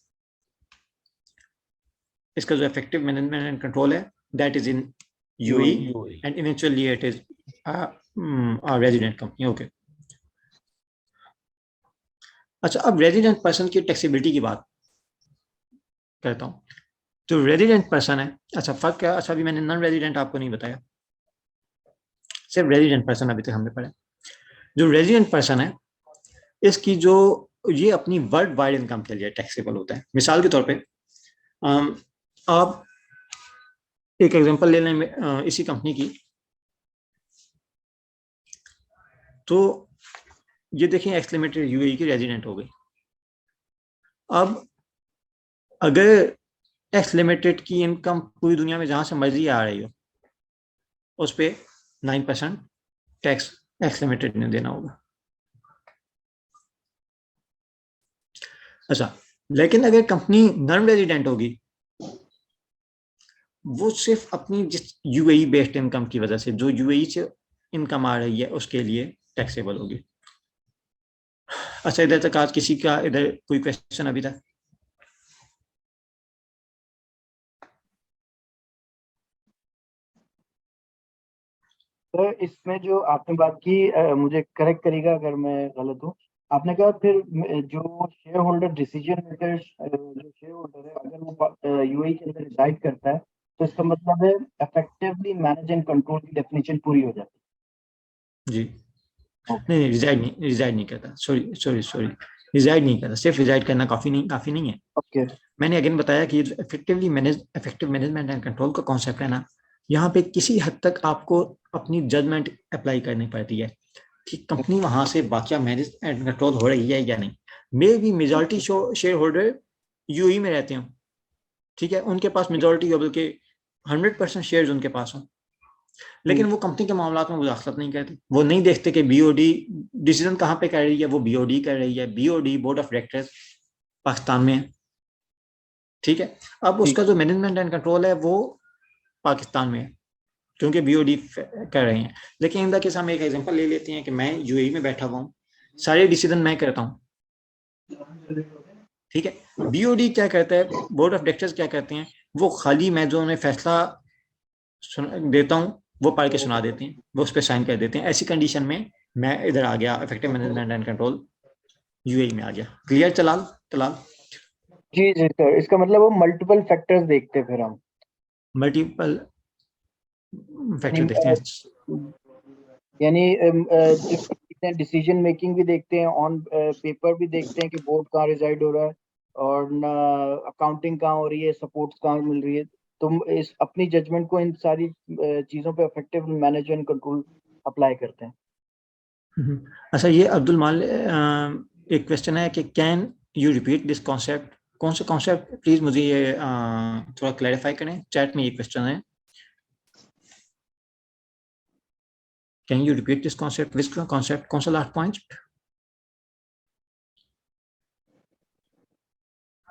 इसका जो इफेक्टिव मैनेजमेंट एंड कंट्रोल है that is in UAE and eventually it is a resident company. Okay, अच्छा, अब रेजिडेंट पर्सन की टैक्सेबिलिटी की बात करता हूँ। जो रेजिडेंट पर्सन है, अच्छा फर्क क्या? अच्छा, अभी मैंने नॉन रेजिडेंट आपको नहीं बताया, सिर्फ रेजिडेंट पर्सन अभी तक हमने पढ़ा। जो रेजिडेंट पर्सन है, इसकी जो ये अपनी वर्ल्ड वाइड इनकम के लिए टैक्सेबल होता है। मिसाल के तौर पे आप एक एग्जांपल ले लें इसी कंपनी की, तो ये देखें एक्स लिमिटेड यूएई की रेजिडेंट हो गई। अब अगर एक्स लिमिटेड की इनकम पूरी दुनिया में जहां से मर्जी आ रही हो, उस पे 9% टैक्स एक्स लिमिटेड ने देना होगा। अच्छा, लेकिन अगर कंपनी नॉन रेजिडेंट होगी, वो सिर्फ अपनी जिस यूएई बेस्ड इनकम की वजह से जो यूएई से इनकम आ रही है उसके लिए टैक्सेबल होगी। अच्छा, इधर तक आज किसी का इधर कोई क्वेश्चन अभी तक? सर इसमें जो आपने बात की, मुझे करेक्ट करिएगा अगर मैं गलत हूँ। आपने कहा फिर जो शेयर होल्डर डिसीजन मेकर्स, जो शेयर होल्डर है अगर वो यूएई के अंदर रिजाइड करता है, तो इसका मतलब है इफेक्टिवली मैनेज एंड कंट्रोल की डेफिनेशन पूरी हो जाती जी नहीं, रिजाइड नहीं करता, सॉरी रिजाइड नहीं करता। सिर्फ रिजाइड करना काफी नहीं है। ओके, मैंने अगेन बताया कि इफेक्टिव मैनेजमेंट एंड कंट्रोल का कॉन्सेप्ट है ना, यहाँ पे किसी हद तक आपको अपनी जजमेंट अप्लाई करनी पड़ती है कि कंपनी वहां से बाकी मैनेज एंड कंट्रोल हो रही है या नहीं। मे भी मेजॉरिटी शेयर होल्डर यूएई में रहते हो, ठीक है, उनके पास मेजॉरिटी हो, बल्कि 100% शेयर्स उनके पास हो, लेकिन वो कंपनी के मामलात में मुदाखलत नहीं करते। वो नहीं देखते कि बीओडी डिसीजन कहाँ पे कर रही है, वो बीओडी कर रही है, BOD board of directors Pakistan में है, ठीक है। अब उसका जो मैनेजमेंट एंड कंट्रोल है वो पाकिस्तान में है, क्योंकि बीओडी कर रहे हैं। लेकिन इन द केस हम एक एग्जांपल ले लेते हैं कि मैं यूएई में बैठा हुआ हूँ, सारे डिसीजन मैं करता हूँ, ठीक है। बीओडी क्या करता है, बोर्ड ऑफ डायरेक्टर्स क्या करते हैं, वो खाली मैं जो उन्हें फैसला देता हूँ वो पढ़ के सुना देते हैं, वो उस पर साइन कर देते हैं। ऐसी कंडीशन में मैं इधर आ गया, effective management and control UAE में आ गया। क्लियर तलाल? तलाल जी जी सर, इसका मतलब वो मल्टीपल फैक्टर्स देखते हैं फिर हम, मल्टीपल फैक्टर देखते हैं, यानी डिसीजन मेकिंग भी देखते हैं, ऑन पेपर भी देखते हैं कि बोर्ड कहाँ रिजाइड हो रहा है और अकाउंटिंग कहाँ हो रही है, सपोर्ट्स कहाँ मिल रही है। तुम इस अपनी जजमेंट को इन सारी चीजों पे effective manage and control apply करते हैं। अच्छा, ये अब्दुल माल एक क्वेश्चन है कि can you repeat this concept? कौन सा कॉन्सेप्ट प्लीज मुझे ये थोड़ा क्लैरिफाई करें, चैट में ये क्वेश्चन है। Can you repeat this concept? Which concept? कौन सा लास्ट पॉइंट?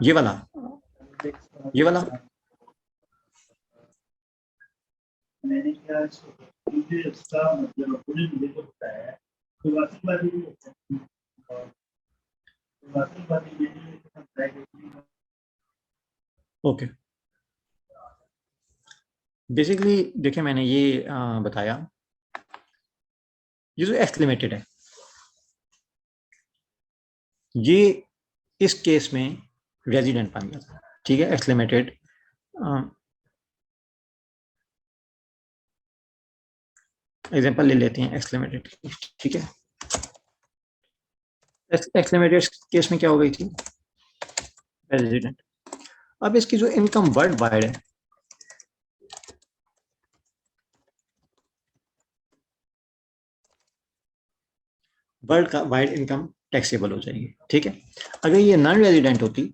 ये वाला, ये वाला। मैंने क्या इसका मतलब पूरी मुझे को बताया, तो ओके, बेसिकली देखिए मैंने ये बताया, ये जो एक्स लिमिटेड है, ये इस केस में रेजिडेंट बन गया था, ठीक है। एक्स लिमिटेड एग्जांपल ले लेते हैं एक्स लिमिटेड, ठीक है। एक्स लिमिटेड केस में क्या हो गई थी, रेजिडेंट। अब इसकी जो इनकम वर्ल्ड वाइड है, वर्ल्ड का वाइड इनकम टैक्सेबल हो जाएगी, ठीक है। अगर ये नॉन रेजिडेंट होती,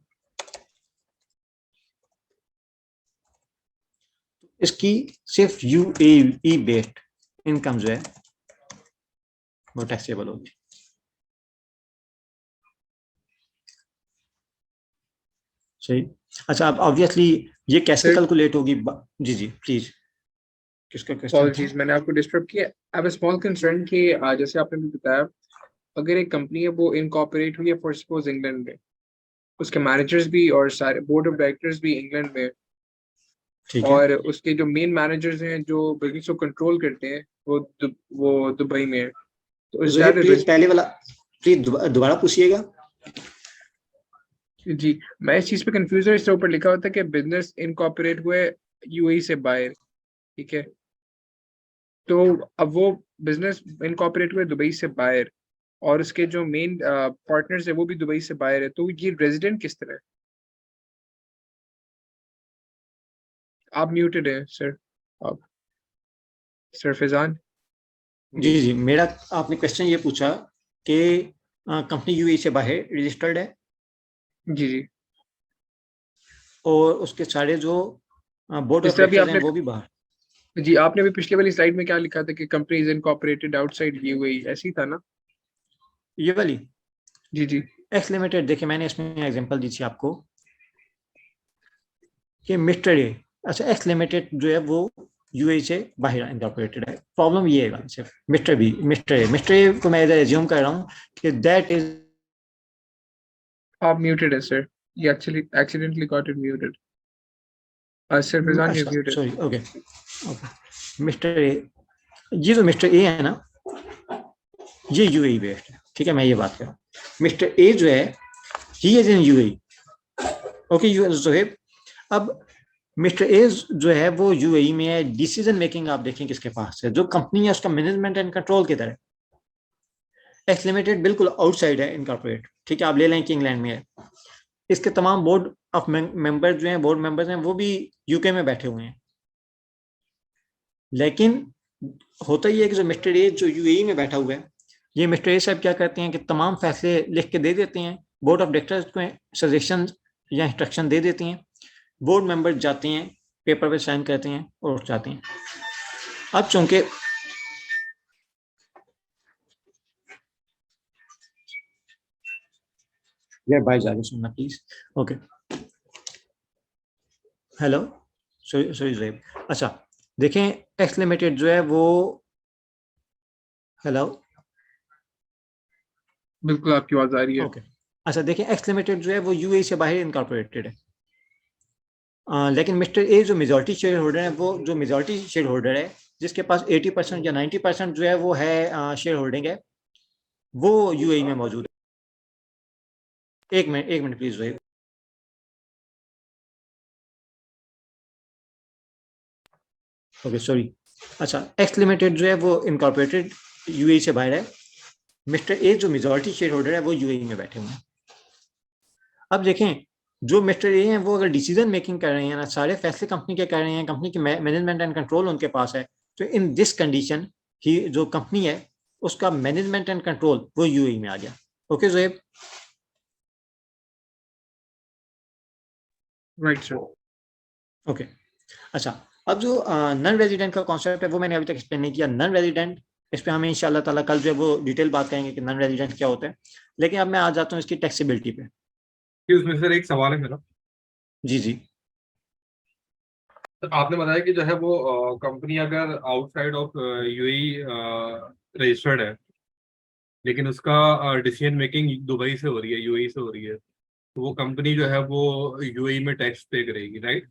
इसकी सिर्फ यूएई बेस्ड इनकम जो है वो टैक्सेबल होगी। सही। अच्छा, अब ऑब्वियसली ये कैसे कैलकुलेट होगी? जी जी प्लीज, किसका क्वेश्चन था? मैंने आपको डिस्टर्ब किया। अब स्मॉल कंसर्न कि जैसे आपने भी बताया, अगर एक कंपनी है वो इनकॉर्पोरेट हुई है फॉर सपोज इंग्लैंड में, उसके मैनेजर्स भी और सारे बोर्ड ऑफ डायरेक्टर्स भी इंग्लैंड में, ठीक है। और उसके जो मेन मैनेजर्स हैं जो बिजनेस को कंट्रोल करते हैं वो दुबई में है, तो प्लीज पहले वाला प्लीज दोबारा पूछिएगा। जी, मैं इस चीज पे कंफ्यूज हूँ। इसके ऊपर लिखा होता है कि बिजनेस इनकॉर्पोरेट हुए यूएई से बाहर, ठीक है। तो अब वो बिजनेस इनकॉर्पोरेट हुए दुबई से बाहर, और उसके जो मेन पार्टनर्स है वो भी दुबई से बाहर है, तो ये रेजिडेंट किस तरह है? आप म्यूटेड है सर, आप सर फैजान। जी जी, मेरा आपने क्वेश्चन ये पूछा कि कंपनी यूएई से बाहर रजिस्टर्ड है, जी जी, और उसके सारे जो बोर्ड ऑफ डायरेक्टर्स हैं वो भी बाहर। जी आपने भी पिछले वाली स्लाइड में क्या लिखा था कि company is incorporated outside UAE, ऐसी था ना? ये वाली जी जी, एक्स लिमिटेड, देखिए मैंने इसमें एग्जांपल दी थी आपको कि मिस्टर ए, अच्छा एक्स लिमिटेड जो है वो यूएई से बाहर इनकॉर्पोरेटेड है। प्रॉब्लम ये है सिर्फ मिस्टर ए को मैं इधर एज्यूम कर रहा हूँ कि दैट इज। आप म्यूटेड है sir, you actually accidentally got it muted. Sir Fazan, you're muted. Sorry, okay mister A, ये जो मिस्टर ए है ना, ये यूएई बेस्ड है, ठीक है। मैं ये बात कर रहा हूँ, मिस्टर ए जो है he is in UAE, okay Zoheb. अब मिस्टर ए जो है वो यूएई में है, डिसीजन मेकिंग आप देखें किसके पास है, जो कंपनी है उसका मैनेजमेंट एंड कंट्रोल की तरह। एक्स लिमिटेड बिल्कुल आउटसाइड है इनकॉर्पोरेट, ठीक है। आप ले लें कि इंग्लैंड में है, इसके तमाम बोर्ड ऑफ मेंबर जो हैं, बोर्ड मेंबर्स हैं, वो भी यूके में बैठे हुए हैं। लेकिन होता ही है कि जो मिस्टर ए जो यूएई में बैठा हुआ है, ये मिस्टर ए साहब क्या करते हैं कि तमाम फैसले लिख के दे देते हैं, बोर्ड ऑफ डायरेक्टर्स को सजेशन या इंस्ट्रक्शन दे देती हैं, बोर्ड मेंबर जाते हैं, पेपर पे साइन करते हैं और उठ जाते हैं। अब चूंकि बाय जाके सुनना प्लीज। Okay, hello, sorry ज़ेब। अच्छा देखें, एक्स लिमिटेड जो है वो, हेलो, बिल्कुल आपकी आवाज आ रही है। ओके। अच्छा देखें, एक्स लिमिटेड जो है वो यूएई से बाहर इनकॉर्पोरेटेड है, लेकिन मिस्टर ए जो मेजॉरिटी शेयर होल्डर है, वो जो मेजॉरिटी शेयर होल्डर है जिसके पास 80% या 90% जो है वो है शेयर होल्डिंग है, वो यूएई में मौजूद है। एक मिनट प्लीज ज़ेब। Okay sorry. अच्छा, एक्स लिमिटेड जो है वो इनकॉर्पोरेटेड यूएई से बाहर है, मिस्टर ए जो मेजॉरिटी शेयर होल्डर है वो यूएई में बैठे हुए हैं। अब देखें, जो मिस्टर ए हैं वो अगर डिसीजन मेकिंग कर रहे हैं ना, सारे फैसले कंपनी के कर रहे हैं, कंपनी की मैनेजमेंट एंड कंट्रोल उनके पास है, तो इन दिस कंडीशन ही जो कंपनी है उसका मैनेजमेंट एंड कंट्रोल वो यूएई में आ गया। Okay ज़ेब, right sir. ओके। अच्छा, अब जो नॉन रेजिडेंट का कॉन्सेप्ट है वो मैंने अभी तक एक्सप्लेन नहीं किया। नॉन रेजिडेंट, इस पे हमें इंशाल्लाह ताला कल जो है वो डिटेल बात करेंगे कि नॉन रेजिडेंट क्या होता है, लेकिन अब मैं आ जाता हूँ इसकी टैक्सेबिलिटी पे। उसमें सर एक सवाल है मेरा। जी जी। तो आपने बताया कि जो है वो कंपनी अगर आउटसाइड ऑफ यूएई रजिस्टर्ड है, लेकिन उसका डिसीजन मेकिंग दुबई से हो रही है, यूएई से हो रही है, तो वो कंपनी जो है वो यूएई में टैक्स पे करेगी, राइट?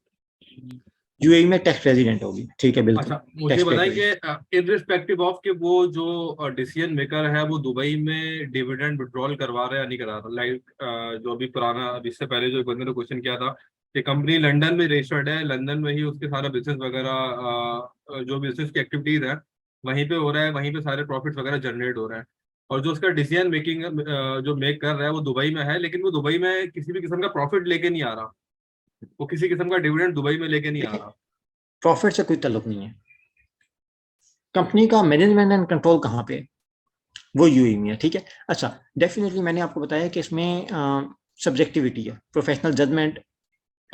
यूएई में टैक्स रेजिडेंट होगी, ठीक है, बिल्कुल। अच्छा, मुझे बताएं कि इररिस्पेक्टिव ऑफ कि वो जो डिसीजन मेकर है वो दुबई में डिविडेंड विड्रॉल करवा रहा है या नहीं करा रहा, लाइक जो अभी पुराना, अभी इससे पहले जो एक बंदे ने क्वेश्चन किया था कि कंपनी लंदन में रजिस्टर्ड है, लंदन में ही उसके सारा बिजनेस वगैरह जो बिजनेस की एक्टिविटीज है वहीं पे हो रहा है, वहीं पे सारे प्रॉफिट वगैरह जनरेट हो रहे हैं, और जो उसका डिसीजन मेकिंग जो मेक कर रहा है वो दुबई में है, लेकिन वो दुबई में किसी भी किस्म का प्रॉफिट लेके नहीं आ रहा, वो किसी किस्म का डिविडेंड दुबई में लेके नहीं आ रहा। प्रॉफिट से कोई ताल्लुक नहीं है, कंपनी का मैनेजमेंट एंड कंट्रोल कहाँ पे है, वो यूएई में है, ठीक है। अच्छा, डेफिनेटली मैंने आपको बताया कि इसमें सब्जेक्टिविटी है, प्रोफेशनल जजमेंट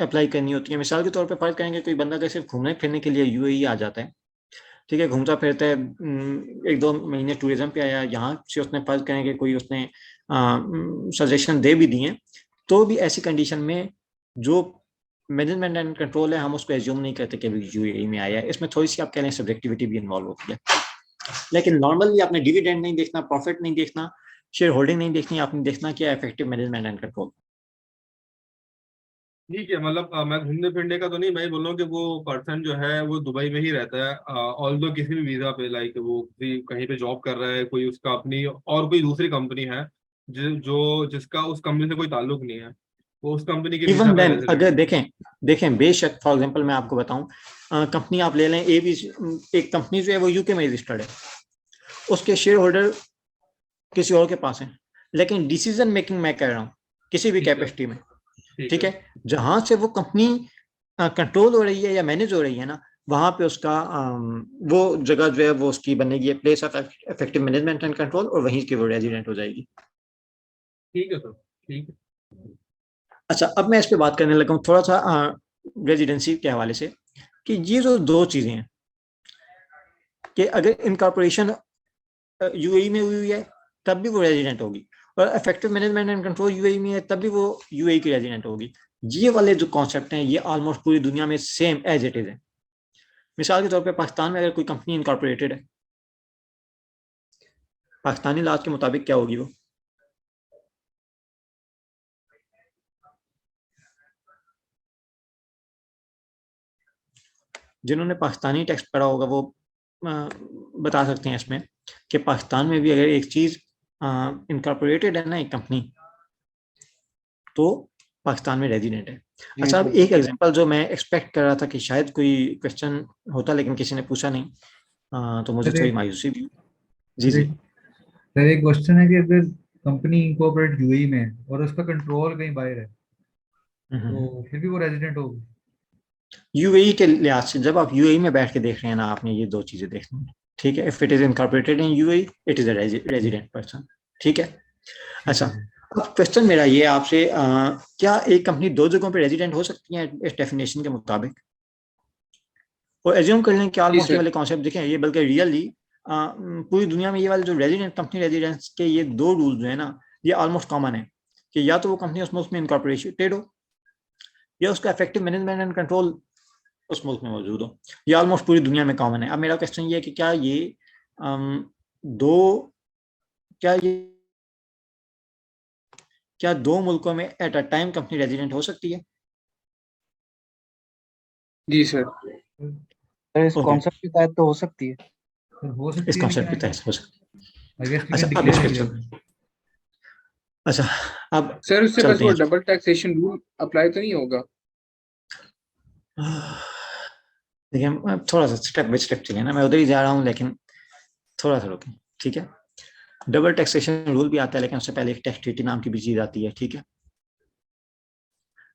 अप्लाई करनी होती है। मिसाल के तौर पे फर्ज करेंगे कोई बंदा अगर सिर्फ घूमने फिरने के लिए यूएई आ जाता है, ठीक है, घूमता फिरता है, 1-2 महीने टूरिज्म पे आया, यहाँ से उसने फर्ज करेंगे कोई उसने सजेशन दे भी दिए, तो भी ऐसी कंडीशन में जो मैनेजमेंट एंड कंट्रोल है हम उसको एज्यूम नहीं करते कि यूएई में आया है। इसमें थोड़ी सी आप कह लें सब्जेक्टिविटी भी इन्वॉल्व होती है, लेकिन नॉर्मली आपने डिविडेंड नहीं देखना, प्रॉफिट नहीं देखना, शेयर होल्डिंग नहीं देखनी, आपने देखना क्या इफेक्टिव मैनेजमेंट एंड कंट्रोल। ठीक है, मतलब मैं घूमने फिरने का तो नहीं, मैं बोल रहा हूँ कि वो पर्सन जो है वो दुबई में ही रहता है, ऑल्दो किसी भी वीजा पे, लाइक वो किसी कहीं पे जॉब कर रहा है, कोई उसका अपनी और कोई दूसरी कंपनी है जिसका उस कंपनी से कोई ताल्लुक नहीं है, वो उस कंपनी के वीजा इवन पे देन रेजिडेंट अगर है। देखें बेशक, फॉर एग्जांपल मैं आपको बताऊं, कंपनी आप ले लें एक कंपनी जो है वो यूके में रजिस्टर्ड है, उसके शेयर होल्डर किसी और के पास है, लेकिन डिसीजन मेकिंग मैं कह रहा हूँ किसी भी ठीक है, कैपेसिटी में, ठीक ठीक है, है, जहां से वो कंपनी कंट्रोल हो रही है या मैनेज हो रही है ना, वहां पे उसका वो जगह जो है वो उसकी बनेगी place of effective management and control, और वहीं की वो रेजिडेंट हो जाएगी। ठीक है सर, ठीक है। अच्छा, अब मैं इस पे बात करने लगा हूँ थोड़ा सा रेजिडेंसी के हवाले से, कि ये जो दो चीजें हैं कि अगर इनकॉर्पोरेशन यूएई में हुई है तब भी वो रेजिडेंट होगी, और effective management and control UAE में है तब भी वो यूएई की रेजिडेंट होगी। ये वाले जो कॉन्सेप्ट हैं ये ऑलमोस्ट पूरी दुनिया में सेम एज इट इज है। मिसाल के तौर पे पाकिस्तान में अगर कोई कंपनी इनकॉर्पोरेटेड है, पाकिस्तानी लॉज के मुताबिक क्या होगी वो, जिन्होंने पाकिस्तानी टैक्स पढ़ा होगा वो बता सकते हैं इसमें कि पाकिस्तान में भी अगर एक चीज इनकॉर्पोरेटेड है ना, एक कंपनी, तो पाकिस्तान में रेजिडेंट है। अच्छा, अब एक एग्जांपल जो मैं एक्सपेक्ट कर रहा था कि शायद कोई क्वेश्चन होता, लेकिन किसी ने पूछा नहीं, तो मुझे थोड़ी मायूसी भी। जी जी। सर एक क्वेश्चन है कि अगर कंपनी इनकॉर्पोरेट यूएई में है और उसका कंट्रोल कहीं बाहर है, तो फिर भी वो रेजिडेंट होगी? यूएई के लिहाज से जब आप यूएई में बैठ के देख रहे हैं ना, आपने ये दो चीजें देखनी है, ठीक है। If it is incorporated in UAE it is a resident person, ठीक है। अच्छा, अब क्वेश्चन मेरा ये है आपसे, क्या एक कंपनी दो जगहों पे रेजिडेंट हो सकती है इस डेफिनेशन के मुताबिक? और एज्यूम कर लें कि जी ऑलमोस्ट ये सर। वाले कॉन्सेप्ट देखें, ये बल्कि रियली पूरी दुनिया में ये वाले जो रेजिडेंट कंपनी रेजिडेंस के ये दो रूल जो है ना, ये ऑलमोस्ट कॉमन है कि या तो वो कंपनी उस मुल्क में इनकॉर्पोरेटेड हो, या उसका इफेक्टिव मैनेजमेंट एंड कंट्रोल उस मुल्क में मौजूद हो। ये ऑलमोस्ट पूरी दुनिया में कॉमन है। अब मेरा क्वेश्चन ये है कि क्या ये दो क्या ये क्या दो मुल्कों में at a time company resident हो सकती है? जी सर। सर इस ओके, कॉन्सेप्ट के तहत तो हो सकती है। सर हो इस सकती है, कॉन्सेप्ट के लेकिन तहत हो सकती आई गेस वी है। कैन अच्छा, अब इस डिक्लेयर क्वेश्चन, एरिया। अच्छा अब सर उससे बस चलते वो हैं। डबल टैक्सेशन रूल अप्लाई तो नहीं होगा? देखिए, अब थोड़ा सा स्टेप बाय स्टेप चलें ना, मैं उधर ही जा रहा हूँ, लेकिन थोड़ा सा रुकें, ठीक है? डबल टैक्सेशन रूल भी आता है, लेकिन उससे पहले एक टैक्स ट्रीटी नाम की भी चीज आती है, ठीक है?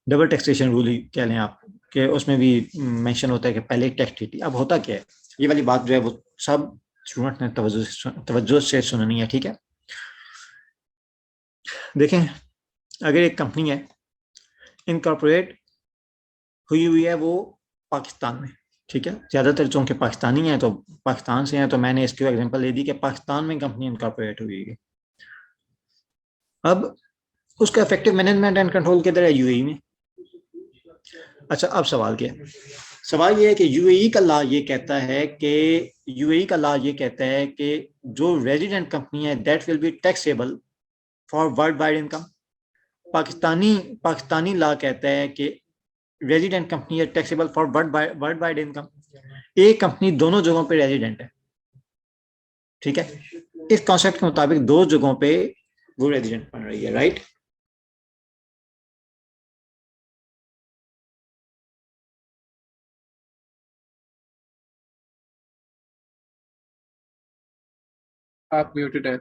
डबल टैक्सेशन रूल ही कह लें आप, कि उसमें भी मेंशन होता है कि पहले एक टैक्स ट्रीटी। अब होता क्या है, ये वाली बात जो है वो सब स्टूडेंट ने तवज्जो से सुननी है, ठीक है? देखें, अगर एक कंपनी है इनकॉर्पोरेट हुई है वो पाकिस्तान में, ठीक है? ज्यादातर चूंकि पाकिस्तानी है तो पाकिस्तान से है, तो मैंने इसकी एग्जांपल ले दी कि पाकिस्तान में कंपनी इनकॉर्पोरेट हुई है। अब उसका इफेक्टिव मैनेजमेंट एंड कंट्रोल किधर है? यूएई में। अच्छा, अब सवाल क्या है? सवाल ये है कि यूएई का लॉ ये कहता है कि जो रेजिडेंट कंपनी है that will be taxable for world wide income. Pakistani law कहता है कि रेजिडेंट कंपनी है taxable for world wide income. एक कंपनी दोनों जगहों पे रेजिडेंट है, ठीक है? इस कॉन्सेप्ट के मुताबिक दो जगहों पे वो रेजिडेंट बन रही है, राइट? आप म्यूटेड है।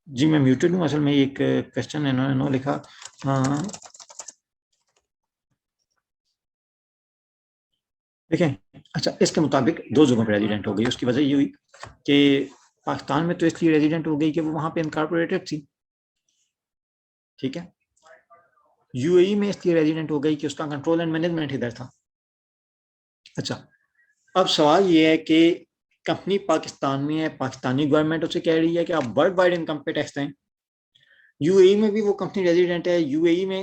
जी मैं म्यूटेड हूँ। असल में एक क्वेश्चन इन्होंने लिखा, देखें, अच्छा इसके मुताबिक दो जगहों पे रेजिडेंट हो गई। उसकी वजह ये हुई कि पाकिस्तान में तो इसलिए रेजिडेंट हो गई कि वो वहां पे इनकॉर्पोरेटेड थी, ठीक है? यूएई में इसलिए रेजिडेंट हो गई कि उसका कंट्रोल एंड मैनेजमेंट इधर था। अच्छा, अब सवाल ये है कि कंपनी पाकिस्तान में है, पाकिस्तानी गवर्नमेंट उसे कह रही है कि आप वर्ल्ड वाइड इनकम पे टैक्स दें। यूएई में भी वो कंपनी रेजिडेंट है, यूएई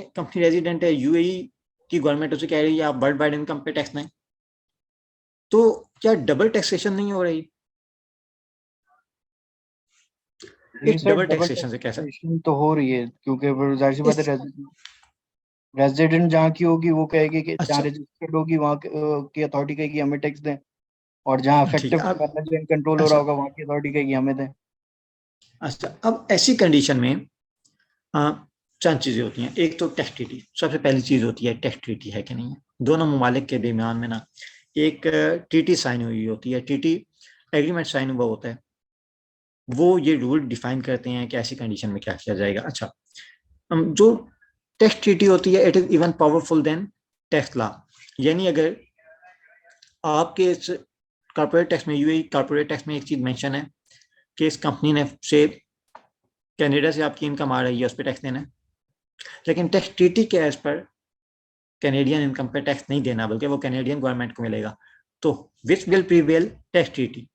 की गवर्नमेंट उसे कह रही है आप वर्ल्ड वाइड इनकम पे टैक्स दें। तो क्या डबल टैक्सेशन नहीं हो रही? नहीं इस सर, डबल डबल टैक्सेशन से कैसे? टैक्सेशन तो हो रही है, क्योंकि वो जाहिर सी बात है, इस रेजिडेंट जहाँ की होगी वो कहेगी कि जहाँ अच्छा, रजिस्टर्ड होगी वहाँ की अथॉरिटी कहेगी हमें टैक्स दें, और जहाँ ठीक है। इफेक्टिव अब मैनेजमेंट कंट्रोल हो रहा अच्छा, होगा वहाँ की अथॉरिटी कहेगी हमें दें। अच्छा अब ऐसी कंडीशन में चंद चीजें होती हैं। एक तो टैक्स ट्रीटी, सबसे पहली चीज होती है टैक्स ट्रीटी है कि नहीं है। दोनों ममालिक के दरमियान में ना एक ट्रीटी साइन हुई होती है, ट्रीटी एग्रीमेंट साइन हुआ होता है। वो ये रूल डिफाइन करते हैं कि ऐसी कंडीशन में क्या किया जाएगा। अच्छा, जो टैक्स ट्रीटी होती है it is even powerful than tax law. यानी अगर आपके इस कॉर्पोरेट टैक्स में, यूएई कॉर्पोरेट टैक्स में एक चीज मेंशन है कि इस कंपनी ने से कनाडा से आपकी इनकम आ रही है उस पर टैक्स देना है, लेकिन टैक्स ट्रीटी के एज पर कैनेडियन इनकम पे टैक्स नहीं देना, बल्कि वो कैनेडियन गवर्नमेंट को मिलेगा। तो which will prevail? Tax treaty.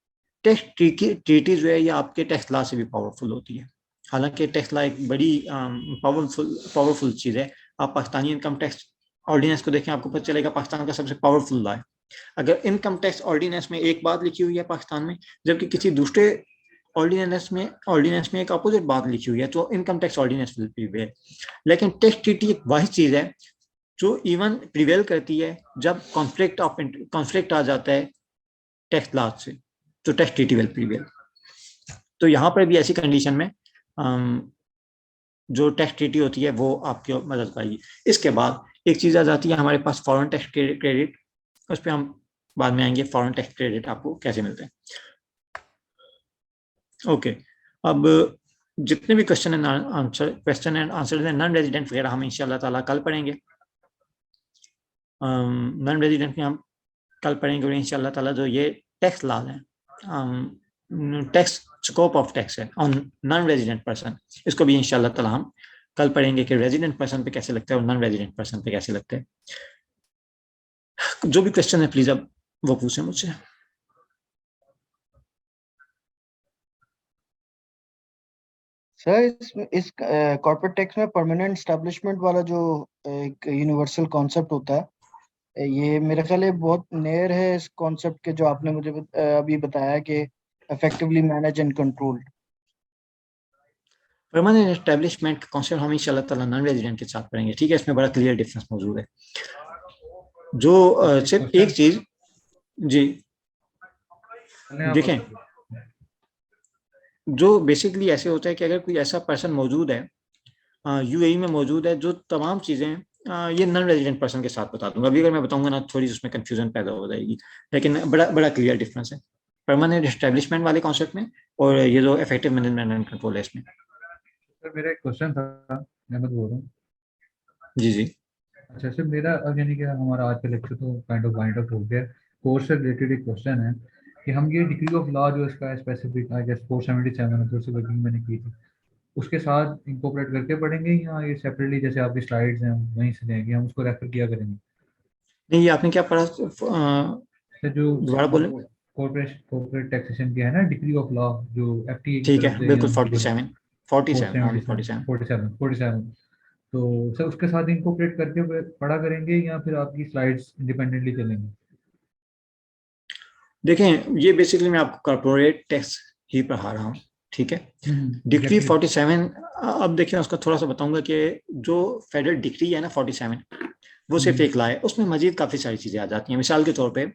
Tax treaty जो है ये आपके टैक्स लॉ से भी पावरफुल होती है। हालांकि टैक्स लॉ एक बड़ी पावरफुल चीज़ है। आप पाकिस्तानी इनकम टैक्स ऑर्डिनेंस को देखें, आपको पता चलेगा पाकिस्तान का सबसे पावरफुल लॉ है। अगर इनकम टैक्स ऑर्डिनेंस में एक बात लिखी हुई है पाकिस्तान में, जबकि किसी दूसरे ऑर्डिनेंस में एक अपोजिट बात लिखी हुई है, तो income tax ordinance will prevail. लेकिन टैक्स ट्रीटी एक वाही चीज़ है जो इवन प्रिवेल करती है जब कॉन्फ्लिक्ट आ जाता है टैक्स लॉ से, तो टैक्स ट्रीटी विल प्रिवेल। तो यहाँ पर भी ऐसी कंडीशन में जो टैक्स ट्रीटी होती है वो आपकी मदद करेगी। इसके बाद एक चीज़ आ जाती है हमारे पास फॉरेन टैक्स क्रेडिट। उस पर हम बाद में आएंगे, फॉरेन टैक्स क्रेडिट आपको कैसे मिलते हैं। ओके, अब जितने भी क्वेश्चन एंड आंसर हैं नॉन रेजिडेंट वगैरह हम इंशाल्लाह ताला कल पढ़ेंगे। नॉन रेजिडेंट में हम कल पढ़ेंगे, और इंशाल्लाह ताला जो ये टैक्स लॉ है, टैक्स स्कोप ऑफ टैक्स है ऑन नॉन रेजिडेंट पर्सन, इसको भी इंशाल्लाह ताला हम कल पढ़ेंगे कि रेजिडेंट पर्सन पे कैसे लगता है और नॉन रेजिडेंट पर्सन पे कैसे लगता है। जो भी क्वेश्चन है प्लीज अब वो पूछें मुझसे। सर इस कॉर्पोरेट टैक्स में परमानेंट एस्टेब्लिशमेंट वाला जो एक यूनिवर्सल कॉन्सेप्ट होता है, ये मेरा ख्याल है बहुत नियर है इस कॉन्सेप्ट के जो आपने मुझे अभी बताया कि effectively manage and control. Permanent establishment का कॉन्सेप्ट हम इंशाल्लाह ताला नॉन रेजिडेंट के साथ पढ़ेंगे, ठीक है। इसमें बड़ा क्लियर डिफरेंस मौजूद है। जो सिर्फ एक चीज जी देखें, जो बेसिकली ऐसे होता है कि अगर कोई ऐसा पर्सन मौजूद है यूएई में मौजूद है, जो तमाम चीज़ें ये नॉन रेजिडेंट पर्सन के साथ बता दूंगा। अभी अगर मैं बताऊंगा ना थोड़ी उसमें कंफ्यूजन पैदा हो जाएगी, लेकिन बड़ा बड़ा क्लियर डिफरेंस है परमानेंट एस्टेब्लिशमेंट वाले कॉन्सेप्ट में और ये जो इफेक्टिव मैनेजमेंट एंड कंट्रोल है इसमें। सर मेरा एक क्वेश्चन था, मैं बोल रहा हूँ। जी जी अच्छा सर, मेरा अब यानी कि हमारा आज का लेक्चर तो काइंड ऑफ वाइंड अप हो गया। कोर्स से रिलेटेड एक क्वेश्चन है कि हम ये डिग्री ऑफ लॉ जो इसका स्पेसिफिक आई गेस 477 तो उससे वर्किंग मैंने की थी, उसके साथ इंकॉर्पोरेट करके पढ़ेंगे या ये सेपरेटली जैसे आपकी स्लाइड्स हैं वहीं से लेंगे, हम उसको रेफर किया करेंगे? नहीं, ये आपने क्या पढ़ा सर जो दोबारा बोले। कॉर्पोरेट टैक्सेशन की है ना डिग्री ऑफ लॉ, जो एफटीए की ठीक तरफ है, से बिल्कुल हम 47 47 ओनली 47। 47 तो सर उसके साथ इंकॉर्पोरेट करके पढ़ा करेंगे या फिर आपकी स्लाइड्स इंडिपेंडेंटली चलेंगी? देखें, ये बेसिकली मैं आपको कॉर्पोरेट टैक्स ही पढ़ा रहा हूँ, ठीक है। डिग्री 47 अब देखिए उसका थोड़ा सा बताऊंगा कि जो फेडरल डिग्री है ना 47 वो सिर्फ एक ला है, उसमें मजीद काफ़ी सारी चीज़ें आ जाती हैं। मिसाल के तौर पे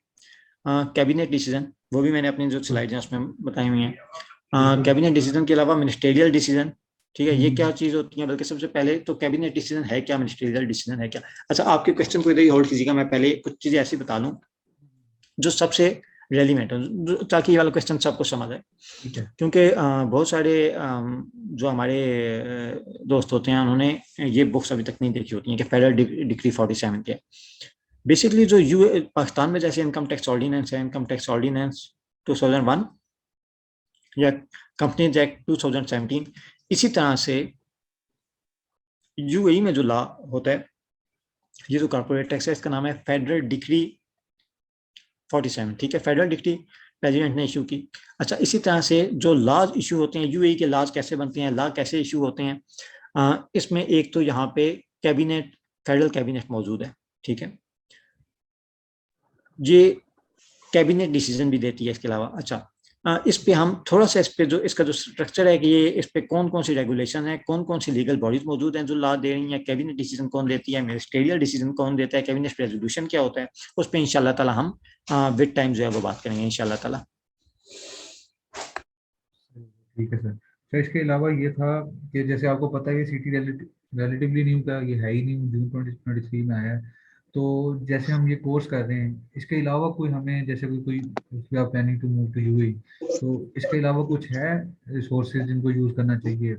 कैबिनेट डिसीजन, वो भी मैंने अपनी जो स्लाइड हैं उसमें बताई हुई हैं। कैबिनेट डिसीजन के अलावा मिनिस्टेरियल डिसीजन, ठीक है। ये क्या चीज़ होती है, बल्कि सबसे पहले तो कैबिनेट डिसीजन है क्या, मिनिस्टेरियल डिसीजन है क्या। अच्छा, आपके क्वेश्चन को इधर ही होल्ड कीजिएगा, मैं पहले कुछ चीज़ें ऐसी बता दूँ जो सबसे रेलिवेंट हो, ताकि ये वाला क्वेश्चन सबको समझ आए। क्योंकि बहुत सारे जो हमारे दोस्त होते हैं उन्होंने ये बुक्स अभी तक नहीं देखी होती हैं कि फेडरल डिग्री 47 के बेसिकली जो पाकिस्तान में जैसे इनकम टैक्स ऑर्डिनेंस है, इनकम टैक्स ऑर्डिनेंस 2001 या कंपनीज एक्ट 2017, इसी तरह से यूएई में जो लॉ होता है, ये जो कॉर्पोरेट टैक्स है इसका नाम है फेडरल डिग्री 47, ठीक है। फेडरल डिग्री प्रेसिडेंट ने इशू की। अच्छा, इसी तरह से जो लॉज इशू होते हैं, यूएई के लॉज कैसे बनते हैं, लॉ कैसे इशू होते हैं, इसमें एक तो यहाँ पे कैबिनेट, फेडरल कैबिनेट मौजूद है, ठीक है। ये कैबिनेट डिसीजन भी देती है इसके अलावा। अच्छा, इस पे हम थोड़ा सा इस पे जो इसका जो स्ट्रक्चर है कि ये इस पे कौन कौन सी रेगुलेशन है, कौन कौन सी लीगल बॉडीज मौजूद हैं जो लॉ दे रही हैं, कैबिनेट डिसीजन कौन देती है, मिनिस्टेरियल डिसीजन कौन देता है, कैबिनेट रेजोल्यूशन क्या होता है, उस पर इंशाल्लाह ताला हम विद टाइम जो है वो बात करेंगे इंशाल्लाह ताला। ठीक है सर। सर इसके अलावा ये था कि जैसे आपको पता है ये सिटी रिलेटिवली न्यू का, ये है ही न्यू, जून 2023 में आया है। तो जैसे हम ये कोर्स कर रहे हैं, इसके अलावा कोई हमें जैसे कोई आप planning to move to UAE, तो इसके अलावा कुछ है रिसोर्सेज जिनको यूज करना चाहिए?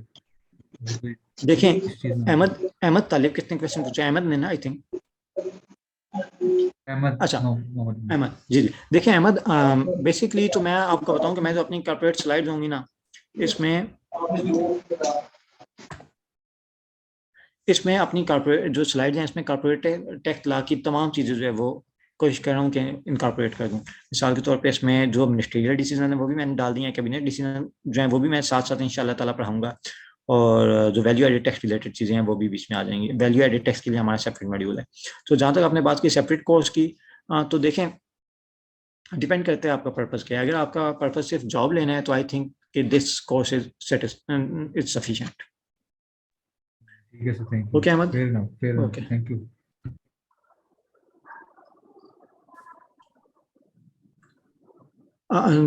देखें, अहमद तालिब कितने क्वेश्चन पूछे? अहमद ने ना, आई थिंक अहमद। अच्छा, अहमद जी जी। देखें अहमद, बेसिकली तो मैं आपको बताऊं कि मैं जो अपनी कॉर्पोरेट स्लाइड्स होंगी ना, इसमें अपनी कॉर्पोरेट जो स्लाइड्स हैं इसमें कॉर्पोरेट टैक्स लॉ की तमाम चीज़ें जो है वो कोशिश कर रहा हूँ कि इनकॉर्पोरेट कर दूँ। मिसाल के तौर पे इसमें जो मिनिस्ट्रियल डिसीजन है वो भी मैंने डाल दिए हैं, कैबिनेट डिसीजन जो है वो भी मैं साथ साथ इंशाल्लाह ताला पढ़ाऊंगा, और जो वैल्यू एडेड टैक्स रिलेटेड चीज़ें हैं वो भी बीच में आ जाएंगी। वैल्यू एडेड टैक्स के लिए हमारा सेपरेट मॉड्यूल है। तो जहाँ तक आपने बात की सेपरेट कोर्स की, तो देखें डिपेंड करता है आपका पर्पज़ क्या है। अगर आपका पर्पज़ सिर्फ जॉब लेना है तो आई थिंक कि दिस कोर्स इज सफिशिएंट। ठीक है sir, thank you. Okay Ahmed, fair enough, okay thank you.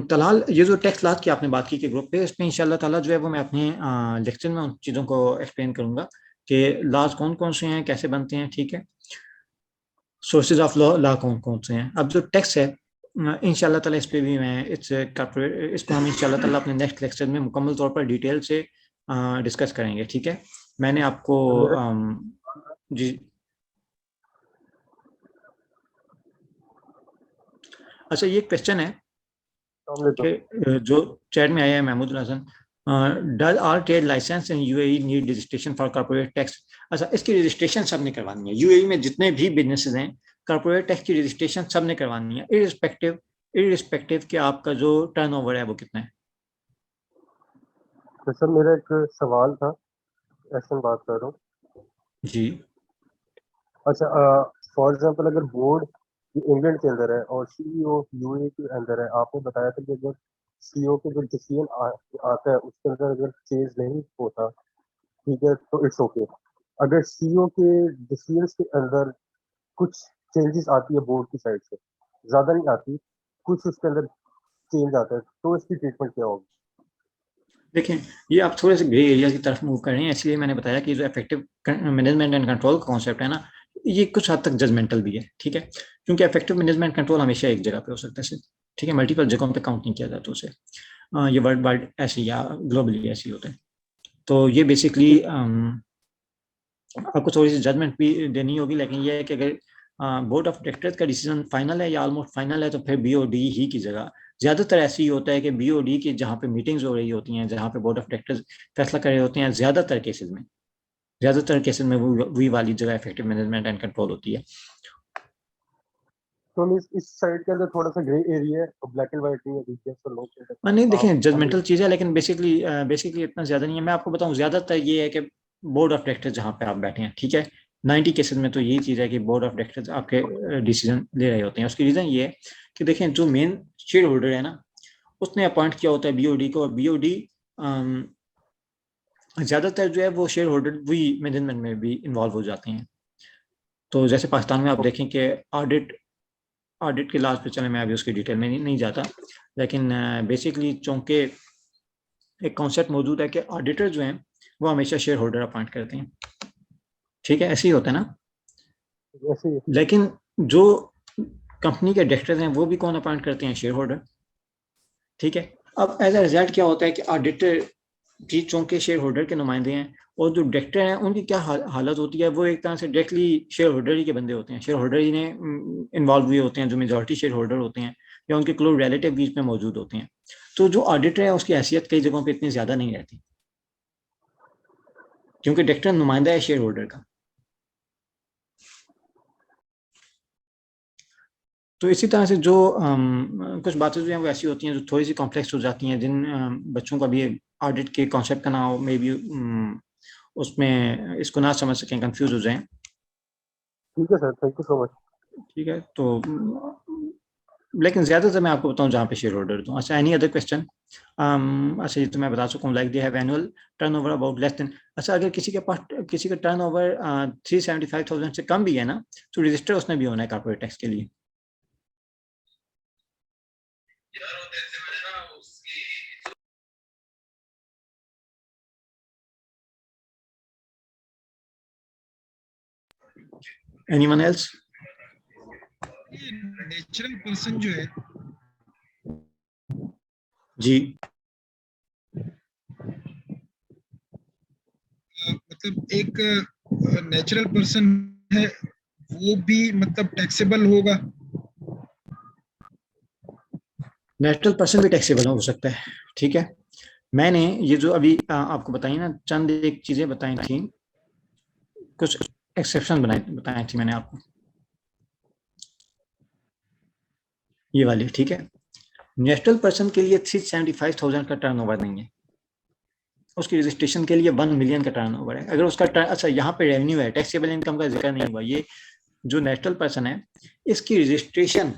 Talal, ये जो टेक्स्ट लात की आपने बात की कि ग्रुप पे, इसमें इंशाल्लाह ताला जो है वो मैं अपने लेक्चर में उन चीज़ों को एक्सप्लेन करूंगा कि लॉज कौन कौन से हैं, कैसे बनते हैं, ठीक है। सोर्सेज ऑफ लॉ कौन कौन से हैं। अब जो टेक्स्ट है इंशाल्लाह ताला इस पे भी मैं इसको हम इंशाल्लाह ताला अपने नेक्स्ट लेक्चर में मुकम्मल तौर पर डिटेल से डिस्कस करेंगे, ठीक है। मैंने आपको जी अच्छा, ये क्वेश्चन है कि जो चैट में आया है Mahmood Hasan, does all trade licence in UAE need registration for corporate tax. अच्छा, इसकी रजिस्ट्रेशन सब ने करवानी है यूएई में, जितने भी बिजनेसेस हैं कॉर्पोरेट टैक्स की रजिस्ट्रेशन सब ने करवानी है, इरिस्पेक्टिव कि आपका जो टर्नओवर है वो कितना है। तो सर मेरा एक सवाल था, ऐसे बात कर रहा हूँ जी। अच्छा, फॉर एग्जांपल अगर बोर्ड इंग्लैंड के अंदर है और सीईओ यूएई के अंदर है, आपने बताया था कि अगर सीईओ के जो डिसीजन आता है उसके अंदर अगर चेंज नहीं होता, ठीक है, तो इट्स ओके। अगर सीईओ के डिसीजंस के अंदर कुछ चेंजेस आती है बोर्ड की साइड से, ज्यादा नहीं आती, कुछ उसके अंदर चेंज आता है, तो इसकी ट्रीटमेंट क्या होगी? देखें, ये आप थोड़े से ग्रे एरिया की तरफ मूव कर रहे हैं, इसलिए मैंने बताया कि जो इफेक्टिव मैनेजमेंट एंड कंट्रोल का कॉन्सेप्ट है ना, ये कुछ हद तक जजमेंटल भी है, ठीक है, क्योंकि इफेक्टिव मैनेजमेंट कंट्रोल हमेशा एक जगह पे हो सकता है सिर्फ, ठीक है, मल्टीपल जगहों पे काउंट नहीं किया जाता उसे। ये वर्ल्ड वाइड ऐसे या ग्लोबली ऐसे ही होता है। तो ये बेसिकली आपको थोड़ी सी जजमेंट भी देनी होगी, लेकिन ये है कि अगर बोर्ड ऑफ डायरेक्टर्स का डिसीजन फाइनल है या ऑलमोस्ट फाइनल है तो फिर बीओडी ही की जगह। ज्यादातर ऐसे ही होता है कि बीओडी की जहाँ पे मीटिंग्स हो रही होती हैं, जहाँ पे बोर्ड ऑफ डायरेक्टर्स फैसला कर रहे होते हैं, ज्यादातर केसेस में वही वाली जगह इफेक्टिव मैनेजमेंट एंड कंट्रोल होती है। तो इस साइड के अंदर थोड़ा सा ग्रे एरिया है, ब्लैक एंड व्हाइट नहीं है, तो लोग नहीं, देखें, जजमेंटल चीज़ है, लेकिन बेसिकली इतना ज़्यादा नहीं है। मैं आपको बताऊं, ज़्यादातर ये है कि बोर्ड ऑफ डायरेक्टर्स जहाँ पे आप बैठे हैं, ठीक है, 90 केसेस में तो यही चीज़ है कि बोर्ड ऑफ डायरेक्टर्स आपके डिसीजन ले रहे होते हैं। उसकी रीज़न ये है कि देखें, जो मेन शेयर होल्डर है ना, उसने अपॉइंट किया होता है बीओडी को, और बीओडी ज़्यादातर जो है वो शेयर होल्डर वही मैनेजमेंट में भी इन्वॉल्व हो जाते हैं। तो जैसे पाकिस्तान में आप देखें कि ऑडिट के लास्ट पे चले, मैं अभी उसकी डिटेल में नहीं जाता, लेकिन बेसिकली चूंकि एक कॉन्सेप्ट मौजूद है कि ऑडिटर जो हैं वो हमेशा शेयर होल्डर अपॉइंट करते हैं, ठीक है, ऐसे ही होता है ना। लेकिन जो कंपनी के डायरेक्टर्स हैं वो भी कौन अपॉइंट करते हैं? शेयर होल्डर, ठीक है। अब एज अ रिजल्ट क्या होता है कि ऑडिटर भी चूंकि शेयर होल्डर के नुमाइंदे हैं, और जो डायरेक्टर हैं उनकी क्या हालत होती है, वो एक तरह से डायरेक्टली शेयर होल्डर ही के बंदे होते हैं, शेयर होल्डर ही ने इन्वॉल्व हुए होते हैं, जो मेजॉरिटी शेयर होल्डर होते हैं या उनके क्लोज रिलेटिव बीच में मौजूद होते हैं। तो जो ऑडिटर है उसकी हैसियत कई जगहों पे इतनी ज़्यादा नहीं रहती, क्योंकि डायरेक्टर नुमाइंदा है शेयर होल्डर का। तो इसी तरह से जो कुछ बातें जो हैं वो ऐसी होती हैं जो थोड़ी सी कॉम्प्लेक्स हो जाती हैं, जिन बच्चों का भी ऑडिट के कॉन्सेप्ट का ना हो, मे बी उसमें इसको ना समझ सकें, कंफ्यूज हो जाएं। ठीक है sir, thank you so much. ठीक है, तो लेकिन ज़्यादातर मैं आपको बताऊं जहाँ पे शेयर होल्डर तो। अच्छा, एनी अदर क्वेश्चन? अच्छा, ये तो मैं बता सकूँ, like they have annual turnover about less than. अच्छा, अगर किसी के पास किसी का टर्नओवर 375,000 से कम भी है ना, तो रजिस्टर उसने भी होना है कॉर्पोरेट टैक्स के लिए। Anyone else? नेचुरल पर्सन जो है जी, मतलब एक नेचुरल पर्सन है, वो भी मतलब टैक्सेबल होगा? नेचुरल पर्सन भी टैक्सेबल हो सकता है, ठीक है। मैंने ये जो अभी आपको बताई ना, चंद एक चीजें बताई थी, कुछ एक्सेप्शन बताई थी मैंने आपको, ये वाली, ठीक है। नेचुरल पर्सन के लिए 375,000 का टर्नओवर नहीं है, उसकी रजिस्ट्रेशन के लिए 1 मिलियन का टर्नओवर है। अगर उसका अच्छा, यहाँ पे रेवेन्यू है, टैक्सेबल इनकम का जिक्र नहीं हुआ। ये जो नेचुरल पर्सन है, इसकी रजिस्ट्रेशन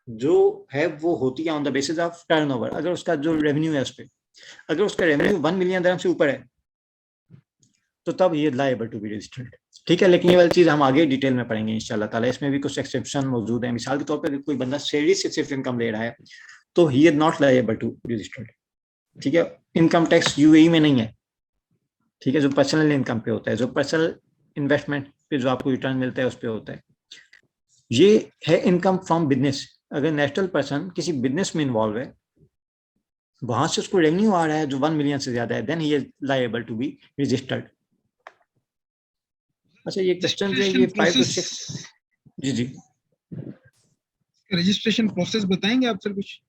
जो है वो होती है on the basis of turnover. अगर उसका जो रेवेन्यू है उस पर, अगर उसका रेवेन्यू 1 मिलियन दिरहम से ऊपर है तो तब ये लायबल टू बी रजिस्टर्ड, ठीक है। लेकिन ये वाली चीज हम आगे डिटेल में पढ़ेंगे इंशाल्लाह ताला। इसमें भी कुछ एक्सेप्शन मौजूद है। मिसाल के तौर पर कोई बंदा सैलरी से सिर्फ इनकम ले रहा है तो he is not liable to registered, ठीक है। इनकम टैक्स यूएई में नहीं है, ठीक है, जो पर्सनल इनकम पे होता है, जो पर्सनल इन्वेस्टमेंट पे जो आपको रिटर्न मिलता है उस पर होता है। ये है इनकम फ्रॉम बिजनेस। अगर नेचुरल पर्सन किसी बिजनेस में इन्वॉल्व है, वहां से उसको रेवेन्यू आ रहा है जो 1 मिलियन से ज्यादा है, then he is liable to be registered. अच्छा, ये क्वेश्चन जो है ये 5 to 6, जी जी, रजिस्ट्रेशन प्रोसेस बताएंगे आप सर कुछ?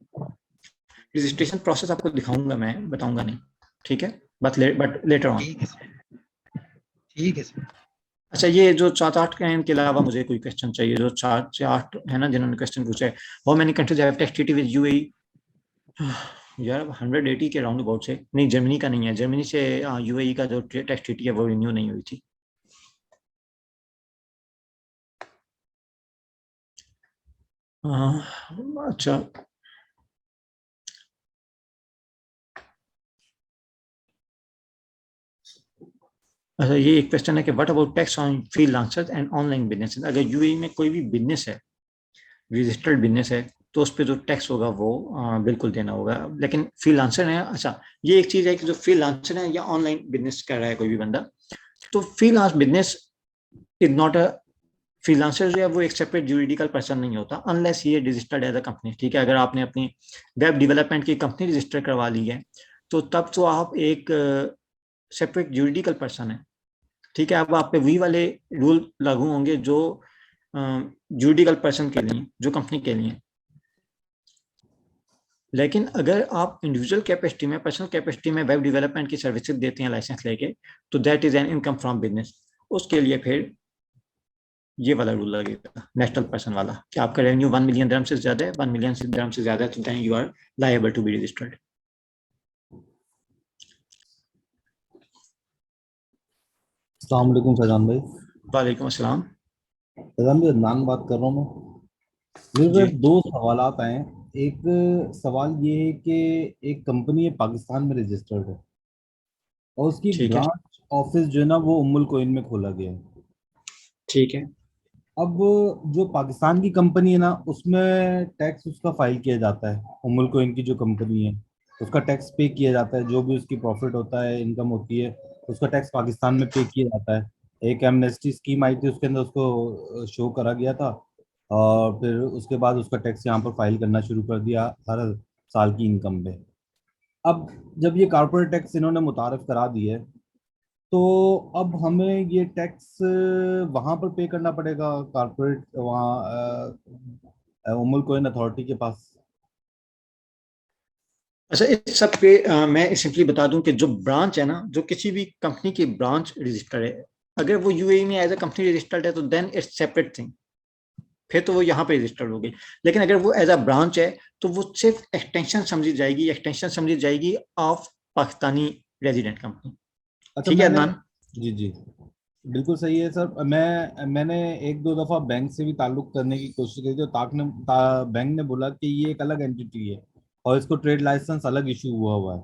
रजिस्ट्रेशन प्रोसेस आपको दिखाऊंगा, मैं बताऊंगा नहीं, ठीक है, बट लेटर ऑन। ठीक है सर, ठीक है सर। अच्छा, ये जो 7-8 के हैं, इनके अलावा मुझे कोई क्वेश्चन चाहिए, जो 4 से 8 है ना जिन्होंने क्वेश्चन पूछा है। How many countries have tax treaty with UAE? यार 180 के राउंड अबाउट से, नहीं जर्मनी का नहीं है, जर्मनी से यूएई का जो टैक्स ट्रीटी है वो रिन्यू नहीं हुई थी। अच्छा, अच्छा ये एक क्वेश्चन है कि what about tax on freelancers and online business? अगर यूएई में कोई भी बिजनेस है, रजिस्टर्ड बिजनेस है, तो उस पर जो टैक्स होगा वो बिल्कुल देना होगा। लेकिन फ्रीलांसर है, अच्छा ये एक चीज़ है कि जो फ्रीलांसर है या ऑनलाइन बिजनेस कर रहा है कोई भी बंदा, तो freelance business is not a, freelancer जो है वो एक सेपरेट जुरिडिकल पर्सन नहीं होता अनलेस ये रजिस्टर्ड एज अ कंपनी, ठीक है। अगर आपने अपनी वेब डेवलपमेंट की कंपनी रजिस्टर करवा ली है तो तब तो आप एक सेपरेट जुरिडिकल पर्सन है, ठीक है। अब आप पे वही वाले रूल लागू होंगे जो जुरिडिकल पर्सन के लिए, जो कंपनी के लिए। लेकिन अगर आप इंडिविजुअल कैपेसिटी में, पर्सनल कैपेसिटी में वेब डेवलपमेंट की सर्विसेज देते हैं लाइसेंस लेके, तो that is an income from business. उसके लिए फिर ये वाला रूल लगेगा, नेशनल पर्सन वाला, कि आपका रेवेन्यू 1 मिलियन दिरहम से ज्यादा है, 1 मिलियन दिरहम से ज्यादा है, तो then you are liable to be registered. अस्सलाम वालेकुम फैजान भाई। वालेकुम अस्सलाम। फैजान भाई अदनान बात कर रहा हूँ मैं। मेरे जी पास दो सवालात आए हैं। एक सवाल ये है कि एक कंपनी है पाकिस्तान में रजिस्टर्ड है और उसकी ठीक है, ब्रांच ऑफिस जो है ना वो उम्मुल कोइन में खोला गया है। ठीक है। अब जो पाकिस्तान की कंपनी है ना उसमें टैक्स उसका फाइल किया जाता है। उम्मुल कोइन की जो कंपनी है उसका टैक्स पे किया जाता है, जो भी उसकी प्रॉफिट होता है, इनकम होती है, उसका टैक्स पाकिस्तान में पे किया जाता है। एक एमनेस्टी स्कीम आई थी, उसके अंदर उसको शो करा गया था और फिर उसके बाद उसका टैक्स यहाँ पर फाइल करना शुरू कर दिया हर साल की इनकम पे। अब जब ये कारपोरेट टैक्स इन्होंने मुतारफ करा दिया है तो अब हमें ये टैक्स वहां पर पे करना पड़ेगा, कारपोरेट वहाँ उमुल कोइन अथॉरिटी के पास। अच्छा, इस सब पे मैं सिंपली बता दूं कि जो ब्रांच है ना, जो किसी भी कंपनी की ब्रांच रजिस्टर्ड है, अगर वो यूएई में एज अ कंपनी रजिस्टर्ड है तो देन इट्स सेपरेट थिंग, फिर तो वो यहाँ पे रजिस्टर्ड होगी। लेकिन अगर वो एज अ ब्रांच है तो वो सिर्फ एक्सटेंशन समझी जाएगी, एक्सटेंशन समझी जाएगी ऑफ पाकिस्तानी रेजिडेंट कंपनी। अच्छा ठीक है मैंने, अदनान? जी जी बिल्कुल सही है सर। मैंने एक दो दफा बैंक से भी ताल्लुक करने की कोशिश की थी, तो बैंक ने बोला कि ये एक अलग एंटिटी है और इसको ट्रेड लाइसेंस अलग इशू हुआ है।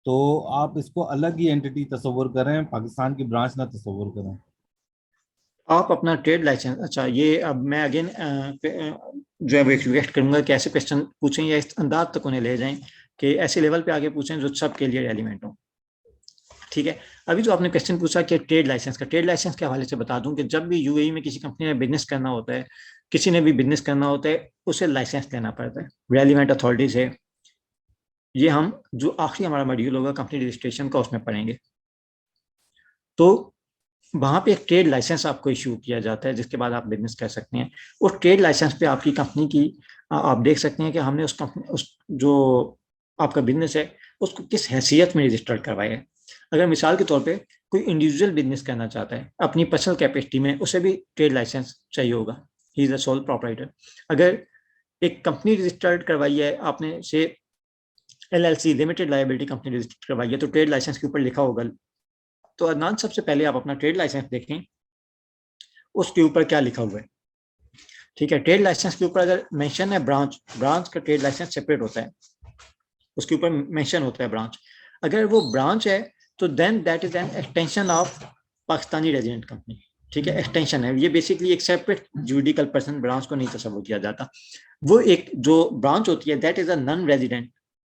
तो आप इसको अलग ही एंटिटी तस्वुर करें, पाकिस्तान की ब्रांच ना तस्वुर करें। आप अपना ट्रेड लाइसेंस, अच्छा ये अब मैं अगेन जो है वो रिक्वेस्ट करूंगा कि ऐसे क्वेश्चन पूछें या इस अंदाज तक उन्हें ले जाएं कि ऐसे लेवल पे आगे पूछें जो सबके लिए रेलिवेंट हो, ठीक है। अभी जो आपने क्वेश्चन पूछा कि ट्रेड लाइसेंस का, ट्रेड लाइसेंस के हवाले से बता दूं कि जब भी यूएई में किसी कंपनी ने बिजनेस करना होता है, किसी ने भी बिजनेस करना होता है, उसे लाइसेंस लेना पड़ता है रेलिवेंट अथॉरिटी से। ये हम जो आखिरी हमारा मॉड्यूल होगा कंपनी रजिस्ट्रेशन का उसमें पढ़ेंगे। तो वहां पे एक ट्रेड लाइसेंस आपको इशू किया जाता है जिसके बाद आप बिजनेस कर सकते हैं। उस ट्रेड लाइसेंस पे आपकी कंपनी की आप देख सकते हैं कि हमने उस कंपनी, उस जो आपका बिजनेस है उसको किस हैसियत में रजिस्टर्ड करवाया है। अगर मिसाल के तौर पे कोई इंडिविजुअल बिजनेस करना चाहता है अपनी पर्सनल कैपेसिटी में, उसे भी ट्रेड लाइसेंस चाहिए होगा, he is the sole proprietor. अगर एक कंपनी रजिस्टर्ड करवाई है आपने से LLC, limited liability company registered करवाई है, तो ट्रेड लाइसेंस के ऊपर लिखा होगा। तो अदनान सबसे पहले आप अपना ट्रेड लाइसेंस देखें, उसके ऊपर क्या लिखा हुआ है, ठीक है। ट्रेड लाइसेंस के ऊपर अगर मेंशन है ब्रांच, ब्रांच का ट्रेड लाइसेंस सेपरेट होता है, उसके ऊपर मेंशन होता है ब्रांच। अगर वो ब्रांच है तो then that is an extension of Pakistani resident company, ठीक है, एक्सटेंशन है। ये बेसिकली एक सेपरेट जुरिडिकल पर्सन, ब्रांच को नहीं तस्वुर किया जाता। वो एक जो ब्रांच होती है that is a non resident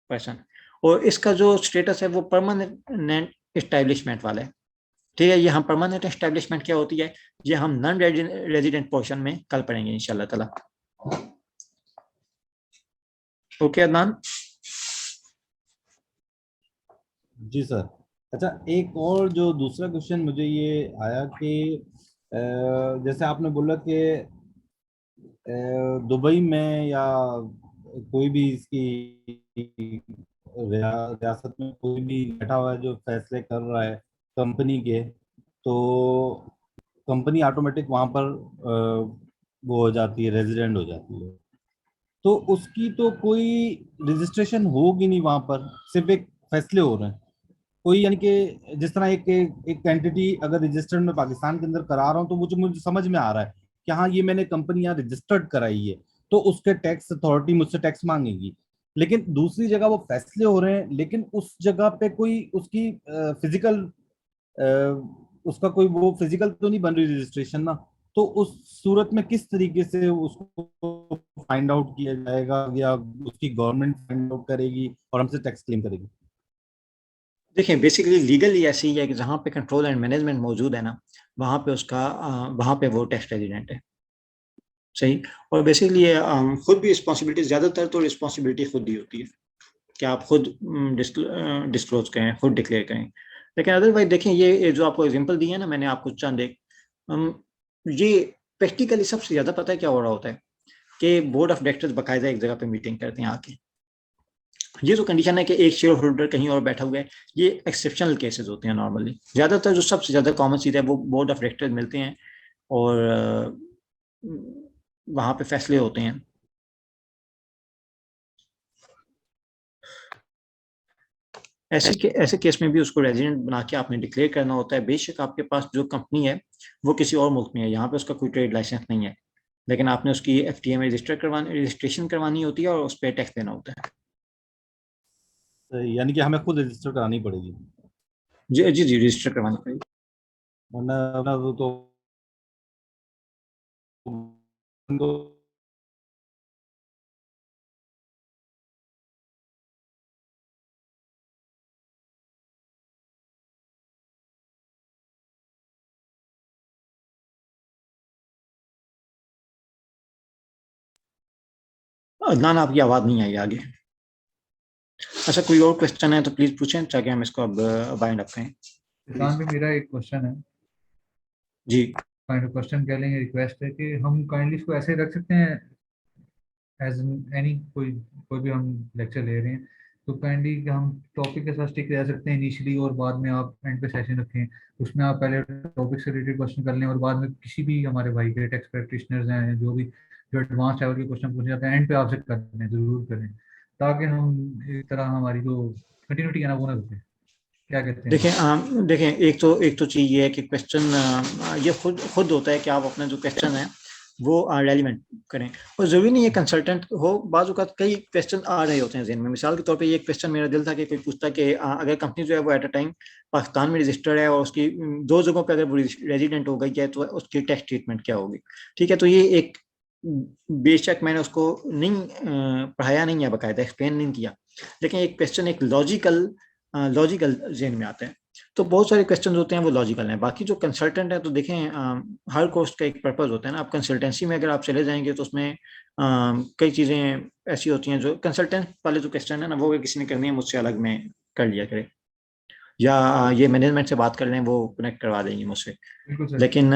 person, और इसका जो स्टेटस है वो परमानेंट एस्टेब्लिशमेंट वाला है, ठीक है। ये हम परमानेंट एस्टेब्लिशमेंट क्या होती है, ये हम नॉन रेजिडेंट पोर्शन में कल पढ़ेंगे इंशाल्लाह ताला। ओके अदनान? जी सर। अच्छा एक और जो दूसरा क्वेश्चन मुझे ये आया कि जैसे आपने बोला कि दुबई में या कोई भी इसकी रियासत में कोई भी बैठा हुआ है जो फैसले कर रहा है कंपनी के, तो कंपनी ऑटोमेटिक वहां पर वो हो जाती है, रेजिडेंट हो जाती है। तो उसकी तो कोई रजिस्ट्रेशन होगी नहीं वहां पर, सिर्फ एक फैसले हो रहे हैं कोई, यानी कि जिस तरह एक एंटिटी अगर रजिस्टर्ड में पाकिस्तान के अंदर करा रहा हूँ तो मुझे समझ में आ रहा है कि हाँ ये मैंने कंपनी यहाँ रजिस्टर्ड कराई है, तो उसके टैक्स अथॉरिटी मुझसे टैक्स मांगेगी। लेकिन दूसरी जगह वो फैसले हो रहे हैं, लेकिन उस जगह पे कोई उसकी फिजिकल उसका कोई वो फिजिकल तो नहीं बन रही रजिस्ट्रेशन ना। तो उस सूरत में किस तरीके से उसको फाइंड आउट किया जाएगा, या उसकी गवर्नमेंट फाइंड आउट करेगी और हमसे टैक्स क्लेम करेगी? देखिए बेसिकली लीगली ऐसी है कि जहाँ पे कंट्रोल एंड मैनेजमेंट मौजूद है ना, वहाँ पे वहाँ पे वो टैक्स रेजिडेंट है। सही। और बेसिकली खुद भी रिस्पॉन्सिबिलिटी, ज़्यादातर तो रिस्पॉन्सिबिलिटी खुद ही होती है कि आप खुद डिस्क्लोज करें, खुद डिक्लेयर करें। लेकिन अदरवाइज देखें, ये जो आपको एग्जांपल दिए ना मैंने आपको चंद एक, ये प्रैक्टिकली सबसे ज़्यादा पता है क्या हो रहा होता है कि बोर्ड ऑफ डायरेक्टर्स बाकायदा एक जगह पे मीटिंग करते हैं आके। ये जो कंडीशन है कि एक शेयर होल्डर कहीं और बैठा हुआ है, ये एक्सेप्शनल केसेस होते हैं। नॉर्मली ज़्यादातर जो सबसे ज़्यादा कॉमन चीज़ है वो बोर्ड ऑफ डायरेक्टर्स मिलते हैं और वहाँ पे फैसले होते हैं। ऐसे केस में भी उसको रेजिडेंट बना के आपने डिक्लेयर करना होता है। बेशक आपके पास जो कंपनी है वो किसी और मुल्क में है, यहाँ पे उसका कोई ट्रेड लाइसेंस नहीं है, लेकिन आपने उसकी FTA में रजिस्ट्रेशन करवानी होती है और उस पर टैक्स देना होता है। यानी कि हमें खुद रजिस्टर करानी पड़ेगी? जी जी जी, रजिस्टर करवानी पड़ेगी। वरना वो तो अदनान आपकी आवाज़ नहीं आई आगे। अच्छा, कोई और क्वेश्चन है तो प्लीज पूछें ताकि हम इसको अब बाइंड अप करें। इरफान भी मेरा एक क्वेश्चन है, जी काइंड ऑफ क्वेश्चन कह लेंगे, रिक्वेस्ट है कि हम काइंडली इसको ऐसे रख सकते हैं एज एनी कोई भी हम लेक्चर ले रहे हैं तो काइंडली हम टॉपिक के साथ स्टिक रह सकते हैं इनिशियली, और बाद में आप एंड पे सेशन रखें, उसमें आप पहले टॉपिक से रिलेटेड क्वेश्चन कर लें और बाद में किसी भी हमारे भाई के टैक्स प्रैक्टिशनर्स हैं जो भी जो एडवांस लेवल के क्वेश्चन पूछे जाते हैं एंड पे आपसे करने जरूर करें, ताकि हम एक तरह हमारी जो कंटिन्यूटी है ना वो ना रुके। क्या कहते हैं? देखें एक तो चीज़ ये है कि क्वेश्चन ये खुद होता है कि आप अपना जो क्वेश्चन है वो रेलिवेंट करें, और ज़रूरी नहीं है कंसल्टेंट हो। बाज़ औक़ात कई क्वेश्चन आ रहे होते हैं ज़हन में। मिसाल के तौर पे ये क्वेश्चन मेरा दिल था कि कोई पूछता कि अगर कंपनी जो है वो एट अ टाइम पाकिस्तान में रजिस्टर्ड है और उसकी 2 जगहों पे अगर वो रेजिडेंट हो गई है तो उसकी टैक्स ट्रीटमेंट क्या होगी। ठीक है, तो ये एक, बेशक मैंने उसको नहीं पढ़ाया नहीं है, बाकायदा एक्सप्लेन नहीं किया, लेकिन एक क्वेश्चन एक लॉजिकल जहन में आता है। तो बहुत सारे क्वेश्चन होते हैं वो लॉजिकल हैं। बाकी जो कंसल्टेंट है तो देखें हर कोर्स का एक पर्पस होता है ना। आप कंसल्टेंसी में अगर आप चले जाएंगे तो उसमें कई चीज़ें ऐसी होती हैं जो कंसल्टेंट वाले जो क्वेश्चन है ना वो अगर किसी ने करनी है मुझसे अलग में कर लिया करे, या ये मैनेजमेंट से बात कर लें, वो कनेक्ट करवा देंगे मुझसे। बिल्कुल सर। लेकिन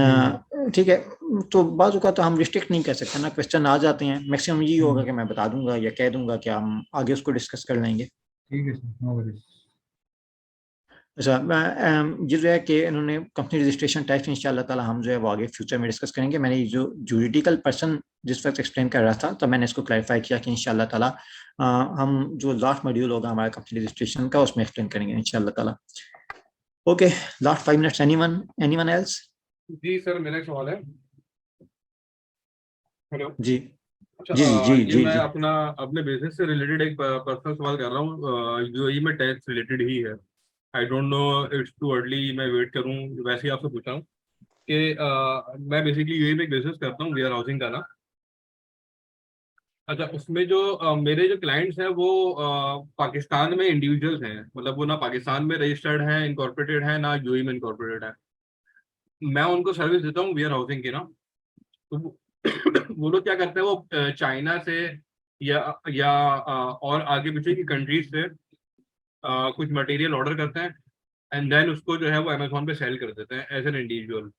ठीक है, तो बाजू का तो हम रिस्ट्रिक्ट नहीं कर सकते ना, क्वेश्चन आ जाते हैं। मैक्सिमम ये होगा कि मैं बता दूंगा या कह दूंगा कि हम आगे उसको डिस्कस कर लेंगे। ठीक है सर, नो वरीज। अच्छा, ये जो है कि इन्होंने कंपनी रजिस्ट्रेशन टाइप्स इंशाल्लाह ताला हम जो है वो आगे फ्यूचर में डिस्कस करेंगे। मैंने ये जो जुरिडिकल पर्सन जिस वक्त एक्सप्लेन कर रहा था तो मैंने इसको क्लैरिफाई किया कि इंशाल्लाह ताला हम जो लास्ट मॉड्यूल होगा हमारा कंपनी रजिस्ट्रेशन का उसमें एक्सप्लेन करेंगे इंशाल्लाह ताला। Okay, last 5 minutes, anyone else? जी सर, मेरा एक सवाल है। हेलो जी अच्छा, जी जी ये जी मैं जी। अपने बिजनेस से रिलेटेड एक पर्सनल सवाल कर रहा हूँ, यूएई में टैक्स रिलेटेड ही है। I don't know, it's too early, मैं वेट करूँ, वैसे ही आपसे पूछा हूँ कि मैं बेसिकली यूएई में एक बिजनेस करता हूँ वेयर हाउसिंग का ना। अच्छा, उसमें जो मेरे जो क्लाइंट्स हैं वो पाकिस्तान में इंडिविजुअल्स हैं, मतलब वो ना पाकिस्तान में रजिस्टर्ड हैं, इनकॉर्पोरेटेड है, ना यूएई में इनकॉर्पोरेटेड है। मैं उनको सर्विस देता हूँ वेयर हाउसिंग की ना, तो वो लोग क्या करते हैं, वो चाइना से या और आगे पीछे की कंट्रीज से कुछ मटेरियल ऑर्डर करते हैं एंड देन उसको जो है वो अमेजोन पे सेल कर देते हैं एज एन इंडिविजुअल।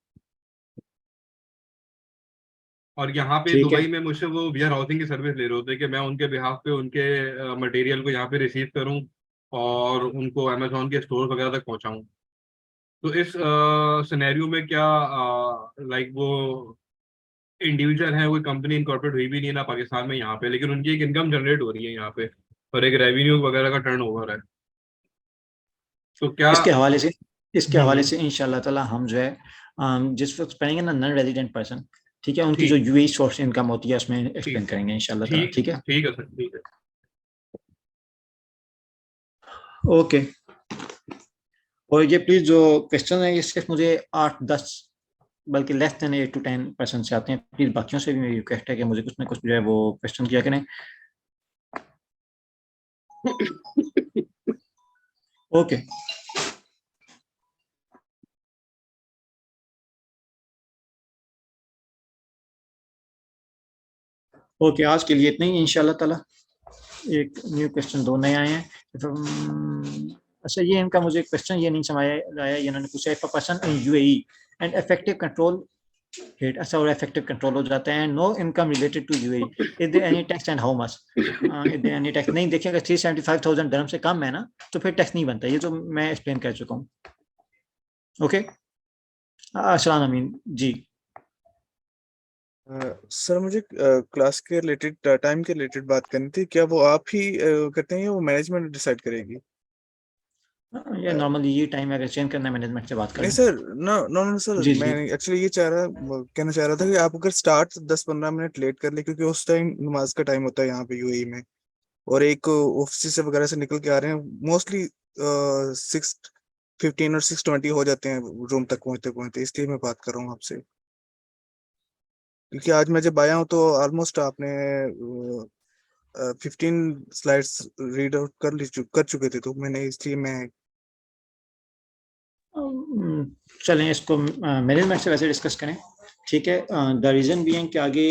और यहाँ पे ठीक है। दुबई में मुझसे वो वेयर हाउसिंग की सर्विस ले रहे होते कि मैं उनके बिहाफ पे उनके मटेरियल को यहाँ पे रिसीव करूँ और उनको अमेजोन के स्टोर वगैरह तक पहुँचाऊँ। तो इस सिनेरियो में क्या लाइक वो इंडिविजुअल है, कोई कंपनी इनकॉर्पोरेट हुई भी नहीं ना पाकिस्तान में यहाँ पे, लेकिन उनकी एक इनकम जनरेट हो रही है यहाँ पे और एक रेवेन्यू वगैरह का टर्न ओवर है, तो क्या? इसके हवाले से हम्म, इंशाल्लाह ताला हम जो है जिस वक्त पढ़ेंगे ना नॉन रेजिडेंट पर्सन, ठीक है, उनकी जो ठीक यूएई सोर्स इनकम होती है उसमें एक्सप्लेन ठीक करेंगे इंशाल्लाह ताला, ठीक ठीक है। ठीक है सर, ठीक है। ओके। और ये प्लीज जो क्वेश्चन है ये सिर्फ मुझे 8-10 बल्कि लेस देन 8 to 10% से आते हैं, प्लीज बाकियों से भी मेरी रिक्वेस्ट है कि मुझे कुछ ना कुछ जो है वो क्वेश्चन किया करें। ओके। ओके, आज के लिए इतना ही इंशाल्लाह ताला। एक न्यू क्वेश्चन दो नए आए हैं। अच्छा, ये इनका मुझे क्वेश्चन ये नहीं समझ आया, इन्होंने पूछा if a person in UAE and effective control hit, अच्छा, और इफेक्टिव कंट्रोल हो जाता है, no income related to UAE, is there any tax and how much? Is there any tax? नहीं, देखिए अगर 375,000 dirham से कम है ना तो फिर टैक्स नहीं बनता, ये तो मैं एक्सप्लेन कर चुका हूँ। ओके, अस्सलाम अमीन जी। सर मुझे क्लास के रिलेटेड, टाइम के रिलेटेड बात करनी थी। क्या वो आप ही करते हैं या वो मैनेजमेंट डिसाइड करेगी? ये नॉर्मली ये टाइम अगर चेंज करना है मैनेजमेंट से बात कर नहीं लें। Sir, no no no sir, जी मैं जी। एक्चुअली ये कहना चाह रहा था कि आप अगर स्टार्ट 10-15 मिनट लेट कर ले, क्योंकि उस टाइम नमाज का टाइम होता है यहाँ पे यूएई में, और एक ऑफिस से वगैरह से निकल के आ रहे हैं, मोस्टली 6:15 और 6:20 हो जाते हैं रूम तक पहुंचते पहुंचते, इसलिए मैं बात कर रहा हूँ आपसे। क्योंकि आज मैं जब आया हूँ तो ऑलमोस्ट आपने 15 स्लाइड्स रीड आउट कर चुके थे, तो मैंने इसलिए मैं चलें इसको मैनेजमेंट से वैसे डिस्कस करें, ठीक है। द रीज़न भी है कि आगे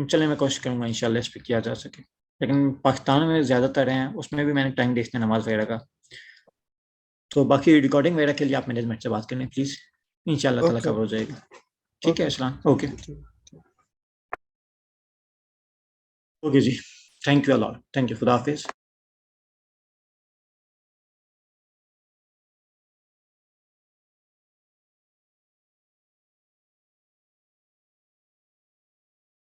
चलें, मैं कोशिश करूंगा इंशाल्लाह इस पर किया जा सके, लेकिन पाकिस्तान में ज़्यादातर हैं, उसमें भी मैंने टाइम देखते हैं नमाज वगैरह का। तो बाकी रिकॉर्डिंग वगैरह के लिए आप मैनेजमेंट से बात कर लें प्लीज़, इंशाल्लाह ताला ओके कवर हो जाएगा। ठीक है, ओके अस्सलाम। ओके ठीक। ओके जी, thank you Allah, thank you, खुदा हाफिज़।